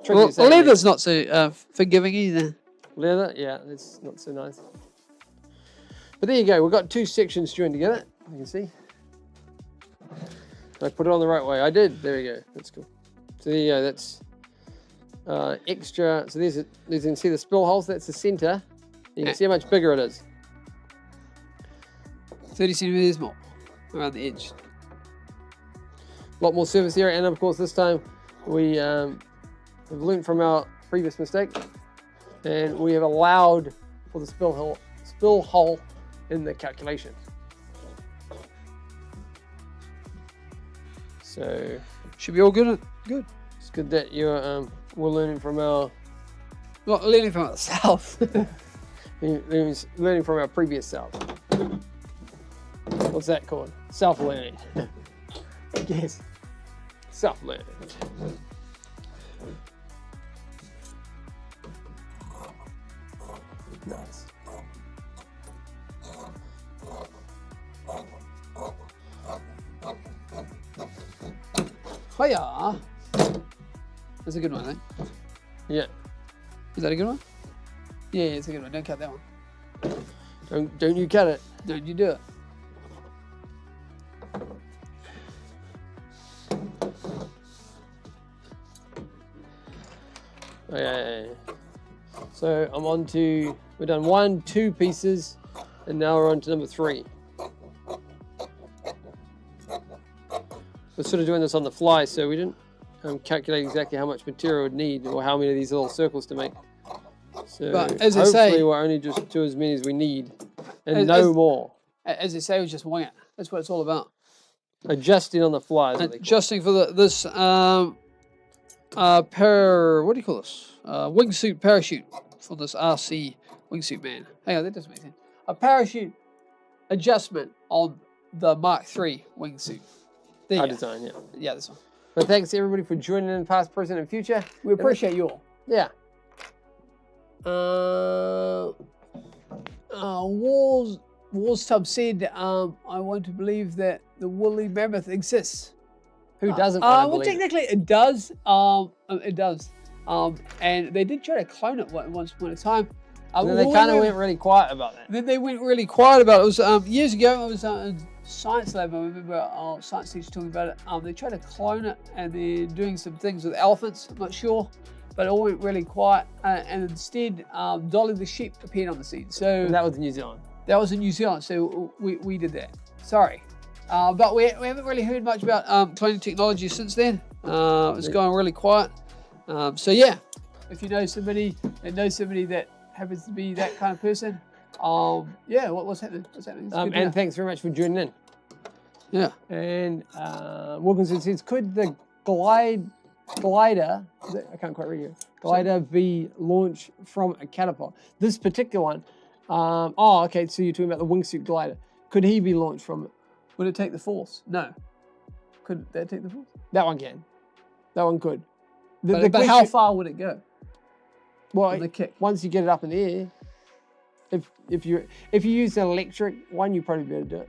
tricky Well, to say the leather's least. not so forgiving either. Leather, yeah, it's not so nice. But there you go. We've got two sections joined together. You can see. I put it on the right way. I did. There we go. That's cool. So there you go. That's extra. So there's you can see the spill holes. That's the center. You can see how much bigger it is. 30 centimeters more around the edge. A lot more surface area, and of course this time we have learned from our previous mistake, and we have allowed for the spill hole in the calculation. So Should be all good. Good. it's good that you're we're learning from our Not learning from ourselves. learning from our previous self. What's that called? Self-learning. I guess. Self-learning. Nice. Hiya. That's a good one, I think. Yeah. Is that a good one? Yeah, it's a good one. Don't cut that one. Don't you cut it. Don't you do it. Okay. So I'm on to, we've done 1, 2 pieces, and now we're on to number 3. We're sort of doing this on the fly, so we didn't calculate exactly how much material we'd need or how many of these little circles to make. So But as I hopefully say- we're only just do as many as we need and As- no as- more. As they say, we just wing it. That's what it's all about. Adjusting on the fly is what they call it. Adjusting for this what do you call this? Wingsuit parachute for this RC wingsuit man. Hang on, that doesn't make sense. A parachute adjustment on the Mark III wingsuit. There Our you go. design, yeah. Yeah, this one. But thanks everybody for joining in past, present, and future. We appreciate you all. Yeah. Wars Tub said, I want to believe that the woolly mammoth exists. Who doesn't want to Well, believe it? technically it does. It does. And they did try to clone it once upon a time. And then they kind of went really quiet about that. Then they went really quiet about it. It was years ago. I was in science lab. I remember our science teacher talking about it. They tried to clone it, and they're doing some things with elephants. I'm not sure, but it all went really quiet. And instead, Dolly the sheep appeared on the scene. So And that was in New Zealand. that was in New Zealand. So we did that. Sorry, but we haven't really heard much about cloning technology since then. It's going really quiet. So yeah, if you know somebody that happens to be that kind of person, yeah, what's happening? What's happening? It's good to know. And thanks very much for joining in. Yeah. And Wilkinson says, could the glider, I can't quite read it, glider be launched from a catapult? This particular one, okay, so you're talking about the wingsuit glider. Could he be launched from it? Would it take the force? No. Could that take the force? That one can. That one could. But how far would it go? Well, on the kick? once you get it up in the air, if you use an electric one, you probably be able to do it.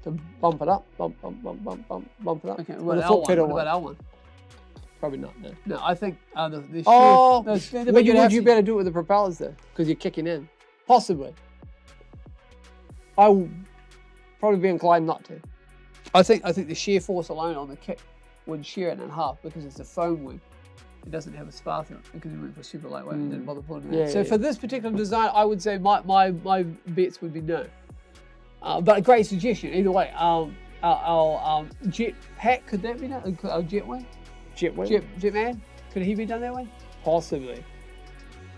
To bump it up, bump it up. Okay, With what a about foot pedal What one. about L1? Probably not, no. No, I think the sheer... Oh, no, it's- would you'd have you to- better do it with the propellers though? Because you're kicking in. Possibly. I would probably be inclined not to. I think the sheer force alone on the kick would shear it in half because it's a foam wing. It doesn't have a spar through it because we went for super lightweight and didn't bother pulling it. Yeah, So yeah, for this particular design, I would say my bets would be no. But a great suggestion either way. Our jet pack, could that be no? Our jet wing? Jet wing? Jet man? Could he be done that way? Possibly.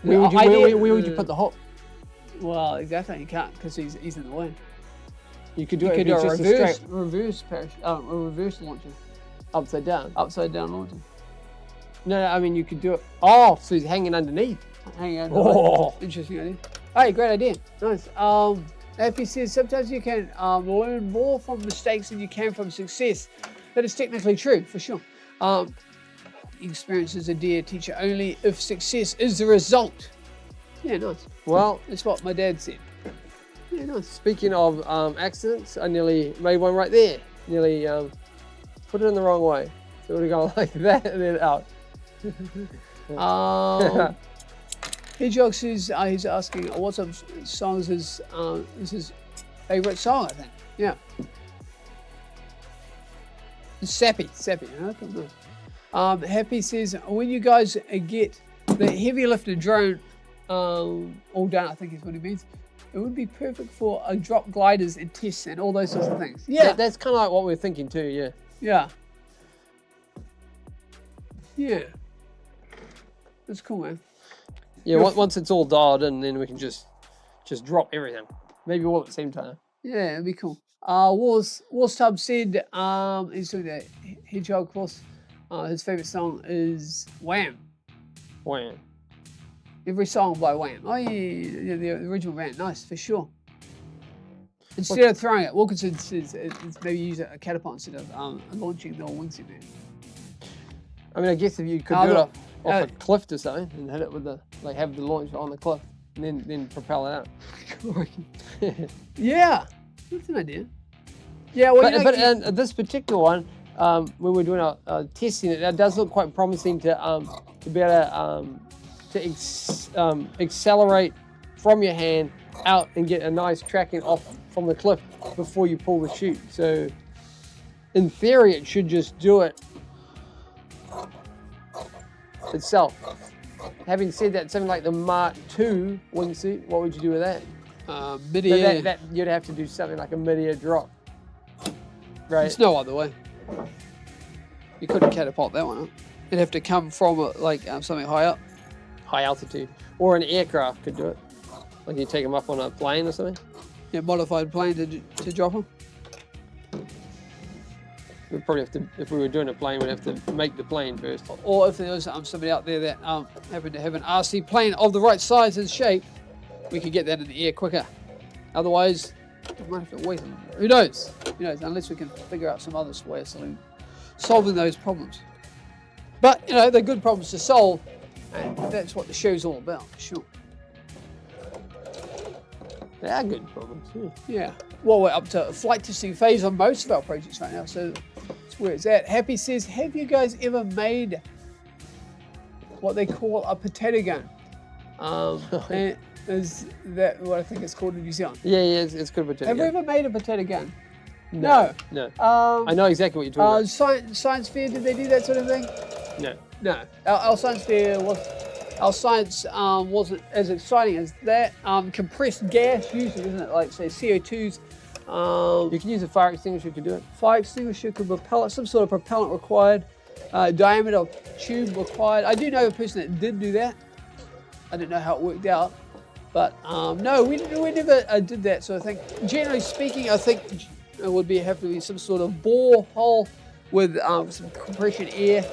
The Where idea- would you put the hook? Well, exactly. You can't because he's in the way. You could do You it could if do it's a just a reverse, straight reverse parachute, a reverse launcher, upside down. upside down launcher. No, I mean you could do it. Oh, so he's hanging underneath. Hang on. Oh. Interesting idea. Hey, great idea. Nice. FP says sometimes you can learn more from mistakes than you can from success. That is technically true, for sure. Experience is a dear teacher only if success is the result. Yeah, nice. Well, That's what my dad said. Yeah, nice. speaking of accidents, I nearly made one right there. Nearly put it in the wrong way. So it would have gone like that and then out. Hedgehog says he's asking what song is his favorite song, I think. Yeah. Sappy. Okay, nice. Happy says when you guys get the heavy lifted drone all done, I think is what he means. It would be perfect for drop gliders and tests and all those sorts of things. Yeah, That's kind of like what we're thinking too, yeah. Yeah. That's cool, man. Yeah, once it's all dialed in, then we can just drop everything. Maybe all at the same time. Yeah, it'd be cool. Warstub said he's doing that Hedgehog course. His favorite song is Wham. Wow. Every song by Wham. Oh yeah, the original band. Nice, for sure. Instead of throwing it, Wilkinson says it's maybe use a catapult instead of launching the wingsuit, man. I mean, I guess if you could do it off a cliff or something and hit it with have the launch on the cliff and then propel it out. Yeah, that's an idea. Yeah, well, but this particular one, when we're doing our testing, it does look quite promising to be able to accelerate from your hand out and get a nice tracking off from the cliff before you pull the chute. So, in theory, it should just do it itself. Having said that, something like the Mark II wingsuit, what would you do with that? mid-air. That you'd have to do something like a mid-air drop, right? There's no other way. You couldn't catapult that one up. It'd have to come from something high up. High altitude, or an aircraft could do it. Like you take them up on a plane or something. Yeah, modified plane to drop them. We'd probably have to, if we were doing a plane, we'd have to make the plane first. Or if there was somebody out there that happened to have an RC plane of the right size and shape, we could get that in the air quicker. Otherwise, we might have to wait a little bit. Who knows? Who knows? Unless we can figure out some other way of solving those problems. But, you know, they're good problems to solve, and that's what the show's all about, for sure. They are good problems, yeah. Yeah. Well, we're up to a flight testing phase on most of our projects right now, so that's where it's at. Happy says, have you guys ever made what they call a potato gun? And is that what I think it's called in New Zealand? Yeah, it's good potato Have gun. we ever made a potato gun? No. I know exactly what you're talking about. Science fair, did they do that sort of thing? No. No. Our science fair was... Our science wasn't as exciting as that. Compressed gas, usually, isn't it? Like, say, CO2s. You can use a fire extinguisher to do it. Fire extinguisher could propel it, some sort of propellant required. Diameter of tube required. I do know a person that did do that. I didn't know how it worked out. But no, we never did that sort of thing. Generally speaking, I think it would have to be some sort of borehole with some compression air.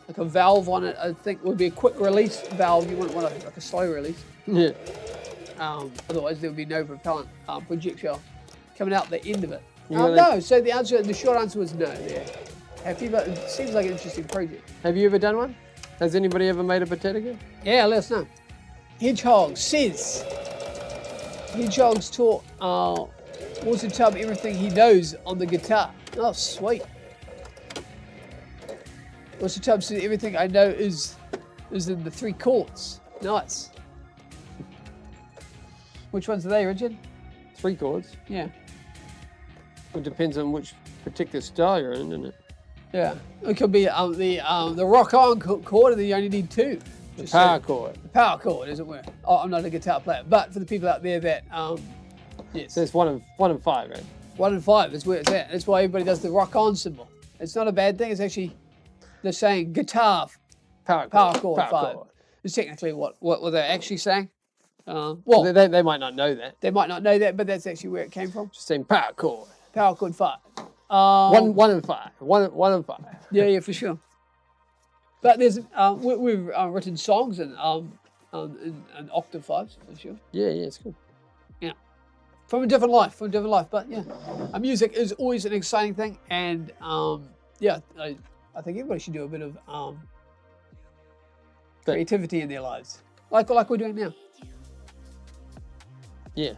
Like a valve on it, I think would be a quick release valve. You wouldn't want like a slow release. Yeah. Otherwise, there would be no propellant projectile coming out the end of it. Yeah, No. So the short answer was no. Yeah. Happy, but it seems like an interesting project. Have you ever done one? Has anybody ever made a potato gun? Yeah, let us know. Hedgehog says Hedgehog's taught Water Tub everything he knows on the guitar. Oh, sweet. Water Tub says everything I know is in the 3 chords. Nice. Which ones are they, Richard? 3 chords. Yeah. It depends on which particular style you're in, doesn't it? Yeah. It could be the rock-on chord, and then you only need 2. The power chord. The power chord, as it were. Oh, I'm not a guitar player, but for the people out there that, yes. So it's 1 and 5, right? 1 and 5 is where it's at. That's why everybody does the rock-on symbol. It's not a bad thing. It's actually, they're saying guitar, Paracord. Paracord 5. Is technically what they're actually saying. Well, They might not know that. they might not know that, but that's actually where it came from. Just saying paracord. Paracord 5. 1 and 5. 1 and 5. Yeah, for sure. But there's we've written songs in octave 5s for sure. Yeah, it's cool. Yeah, from a different life. But yeah, music is always an exciting thing, and yeah, I think everybody should do a bit of creativity in their lives, like we're doing now. Yeah.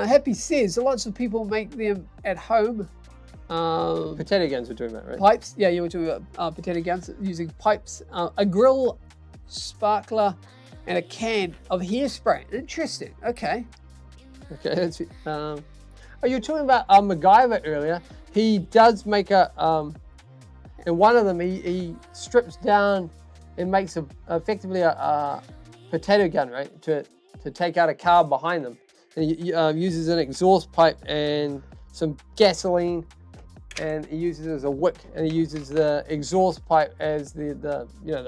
Happy says lots of people make them at home. Potato guns we're talking about, right? Pipes, yeah, you were talking about potato guns using pipes, a grill, sparkler, and a can of hairspray. Interesting. Okay. Okay. That's, you were talking about MacGyver earlier. He does make a in one of them he strips down and makes effectively a potato gun, right, to take out a car behind them. And he uses an exhaust pipe and some gasoline, and he uses it as a wick, and he uses the exhaust pipe as the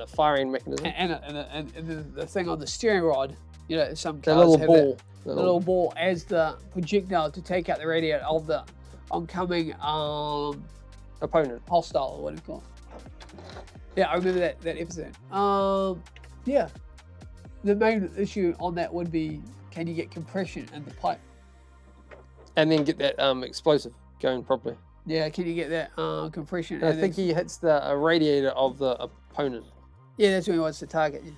firing mechanism. And the thing on the steering rod, some The cars little have ball. the little ball as the projectile to take out the radiator of the oncoming Opponent. hostile, or what it's called. Yeah, I remember that episode. Yeah, the main issue on that would be, can you get compression in the pipe? And then get that explosive going properly. Yeah, can you get that compression? And I think he hits the radiator of the opponent. Yeah, that's when he wants to target you.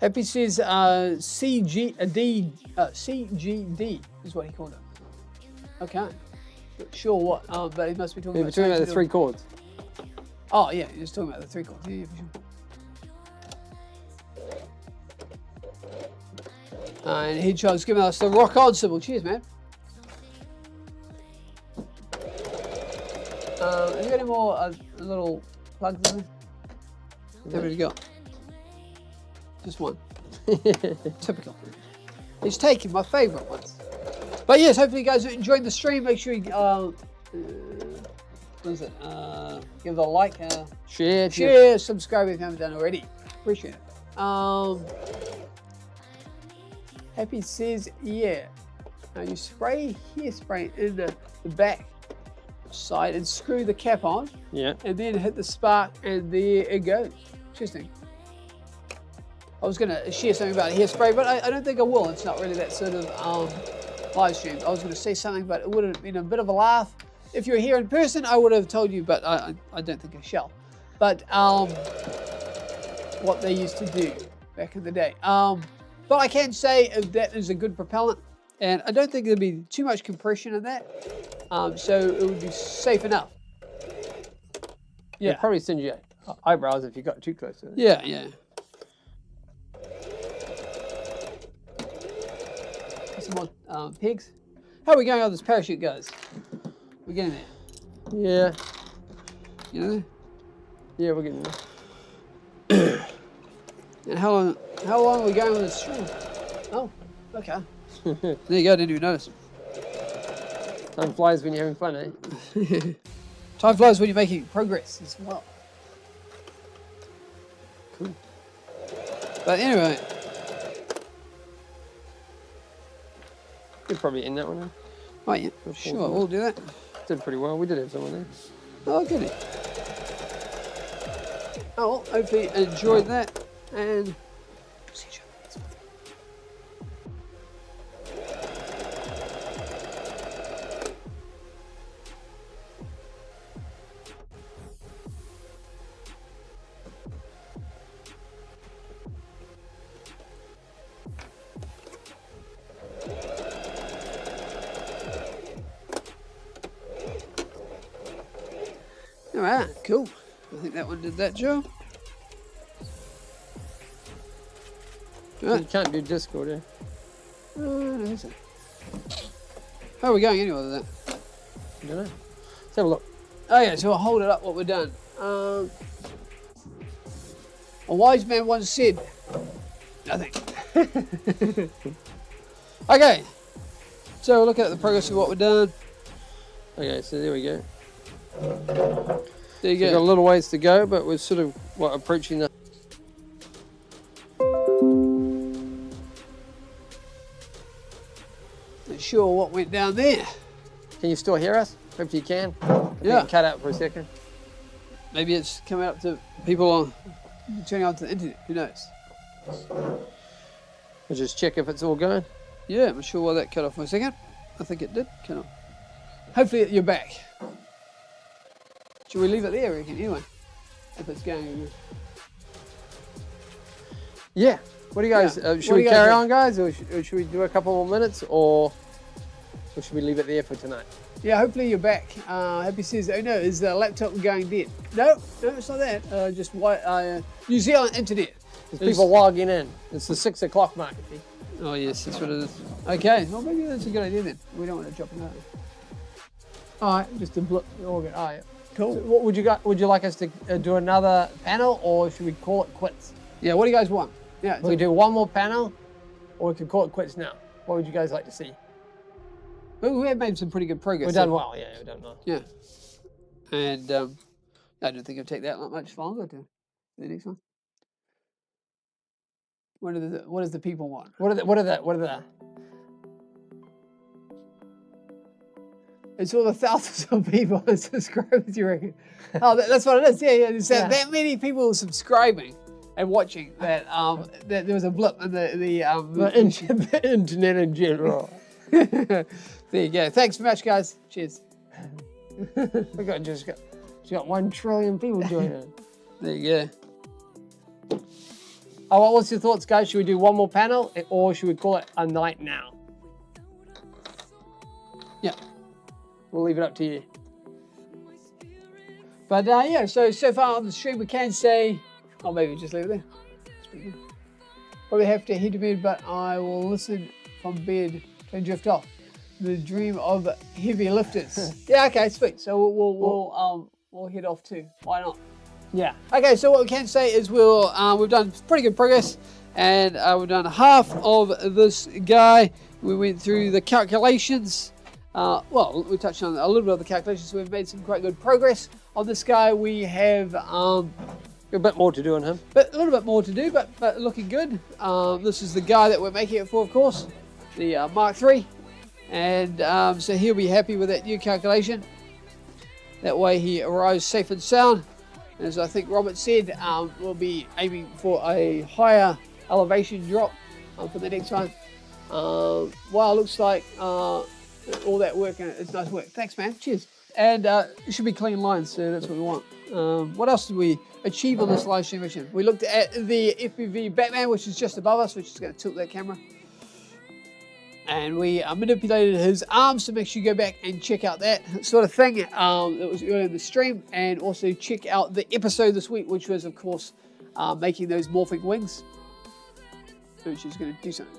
Happy says CGD is what he called it. Okay, not sure what, but he must be talking Yeah, about. we're talking about the 3 chords. Oh yeah, he's talking about the 3 chords. Yeah, for sure. And Hedgehog's giving us the rock on symbol. Cheers, man. Have you got any more little plugs in there? How many you got? Just one. Typical. He's taking my favourite ones. But yes, hopefully you guys are enjoying the stream. Make sure you what is it? Give it a like, share, subscribe if you haven't done already. Appreciate it. Happy says, yeah. Now you spray hairspray in the back side and screw the cap on. Yeah. And then hit the spark, and there it goes. Interesting. I was going to share something about hairspray, but I don't think I will. It's not really that sort of live stream. I was going to say something, but it would have been a bit of a laugh. If you were here in person, I would have told you, but I don't think I shall. But what they used to do back in the day. But I can say that is a good propellant, and I don't think there'd be too much compression in that, so it would be safe enough. Yeah, It'd probably send you eyebrows if you got too close to it. Yeah. Some more pigs. How are we going on this parachute, guys? We're getting there. Yeah. You know? Yeah, we're getting there. And how long are we going on this stream? Oh, okay. There you go, didn't even notice. Time flies when you're having fun, eh? Time flies when you're making progress as well. Cool. But anyway. We'd probably end that one then. Oh yeah, sure, we'll do that. Did pretty well. We did have someone there. Oh, goody. Oh, well, hopefully you enjoyed that, and see you next one. All right, cool. I think that one did that job. You can't do Discord, eh? No, is it? How are we going anyway with that? I don't know. Let's have a look. Oh yeah, so I'll hold it up what we're done. A wise man once said, nothing. Okay, so look at the progress of what we've done. Okay, so there we go. There you We've got a go. little ways to go, but we're sort of approaching the. Not sure what went down there. Can you still hear us? Hope you can. Yeah. Cut out for a second. Maybe it's coming up to people on turning on to the internet. Who knows? We'll just check if it's all going. Yeah, I'm not sure why that cut off for a second. I think it did cut off. Hopefully you're back. Should we leave it there, I reckon, anyway? If it's going. Yeah. What do you guys? Yeah. Should What do we you guys carry think? on, guys, or should we do a couple more minutes, or should we leave it there for tonight? Yeah, hopefully you're back. Happy says, oh no, is the laptop going dead? No, it's not that. Just New Zealand internet. There's people logging in. It's the 6 o'clock mark. See? Oh yes, that's what it is. Okay, well maybe that's a good idea then. We don't want to drop it out. All right, just a blip. All good. All right. Cool. So what would you got? Would you like us to do another panel, or should we call it quits? Yeah, what do you guys want? Yeah, We could do one more panel, or we could call it quits now. What would you guys like to see? we have made some pretty good progress. We've done well. Yeah, we've done well. Yeah, and I don't think it'll take that much longer to the next one. What does the people want? What are the? It's all the thousands of people and subscribers, you reckon? Oh, that's what it is. Yeah. There's that many people subscribing and watching that that there was a blip in The internet in general. There you go. Thanks very much, guys. Cheers. We just got 1 trillion people joining. There you go. Oh, well, what's your thoughts, guys? Should we do one more panel, or should we call it a night now? Yeah. We'll leave it up to you. But yeah, so far on the stream we can say, oh maybe just leave it there. That's pretty good. Probably have to head to bed, but I will listen from bed and drift off. The dream of heavy lifters. Yeah, okay, sweet. So we'll head off too. Why not? Yeah. Okay, so what we can say is we've done pretty good progress, and we've done half of this guy. We went through the calculations. Well, we touched on a little bit of the calculations. So we've made some quite good progress on this guy. We have A bit more to do on him. but a little bit more to do, but looking good. This is the guy that we're making it for, of course, the Mark III, and so he'll be happy with that new calculation. That way he arrives safe and sound. As I think Robert said, we'll be aiming for a higher elevation drop for the next one. Wow, looks like all that work, and it's nice work. Thanks, man. Cheers. And it should be clean lines, so that's what we want. What else did we achieve on this live stream mission? We looked at the FPV BATMAN, which is just above us, which is going to tilt that camera. And we manipulated his arms, so make sure you go back and check out that sort of thing. That was earlier in the stream, and also check out the episode this week, which was, of course, making those morphing wings, which is going to do something.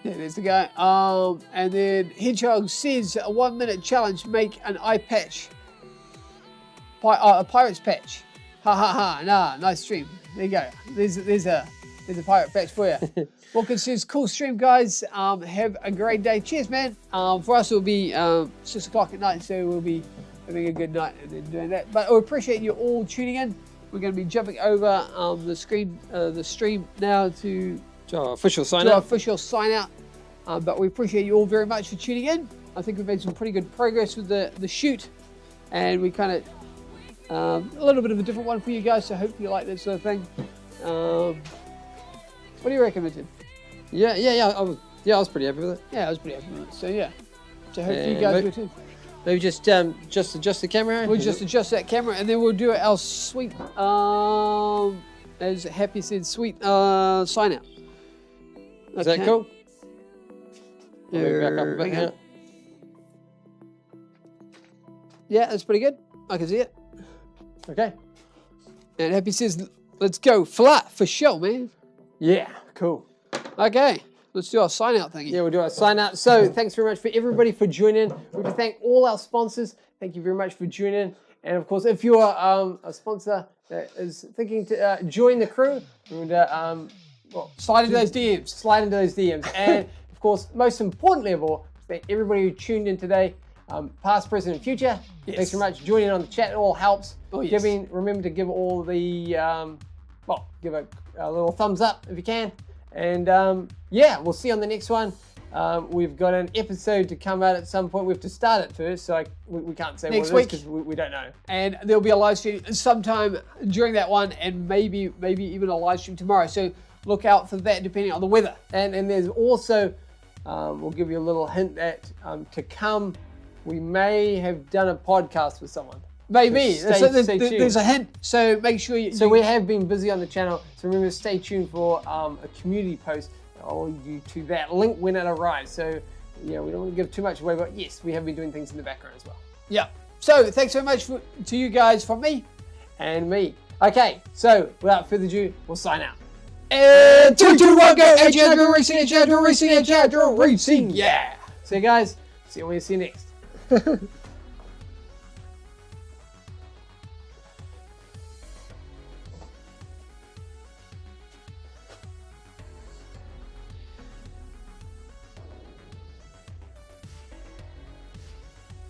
Yeah, there's the guy. And then Hedgehog says a 1 minute challenge: make an eye patch, a pirate's patch. Ha ha ha! Nah, nice stream. There you go. There's a pirate patch for you. Walker says, cool stream, guys. Have a great day. Cheers, man. For us, it'll be 6 o'clock at night, so we'll be having a good night and then doing that. But I appreciate you all tuning in. We're going to be jumping over the stream now to our official sign our out. official sign out. But we appreciate you all very much for tuning in. I think we've made some pretty good progress with the shoot, and we kind of a little bit of a different one for you guys. So I hope you like that sort of thing. What do you reckon, Richard? Yeah. I was pretty happy with it. Yeah, I was pretty happy with it. So yeah, so hope you And guys were too. Maybe just adjust the camera. We'll just adjust that camera, and then we'll do our sweet, as Happy said, sweet sign out. Is that cool? Yeah, Back up a bit, yeah. Yeah, that's pretty good. I can see it. Okay. And Happy says, let's go flat for show, man. Yeah, cool. Okay, let's do our sign out thingy. Yeah, we'll do our sign out. So thanks very much for everybody for joining. We want to thank all our sponsors. Thank you very much for joining. And of course, if you're a sponsor that is thinking to join the crew, we want to Slide into those DMs. slide into those DMs. And of course, most importantly of all, thank everybody who tuned in today. past, present, and future. Yes. Thanks very much for joining on the chat. It all helps. Oh, yes. Remember to give all the, give a little thumbs up if you can. And yeah, we'll see you on the next one. We've got an episode to come out at some point. We have to start it first, so we can't say Next what it week. is because we don't know. And there'll be a live stream sometime during that one, and maybe even a live stream tomorrow. So look out for that, depending on the weather. And there's also, we'll give you a little hint that to come, we may have done a podcast with someone. Maybe. So So stay tuned. there's a hint. So make sure you. So we have been busy on the channel, so remember to stay tuned for a community post. I'll lead you to that link when it arrives. So yeah, we don't want to give too much away, but yes, we have been doing things in the background as well. Yeah. So thanks very much to you guys from me. And me. Okay, so without further ado, we'll sign out. And 3, 2, 1, go! Edge Admiral Racing, Edge Admiral Racing, Edge Admiral Racing. Yeah. So guys, see you when you see you next.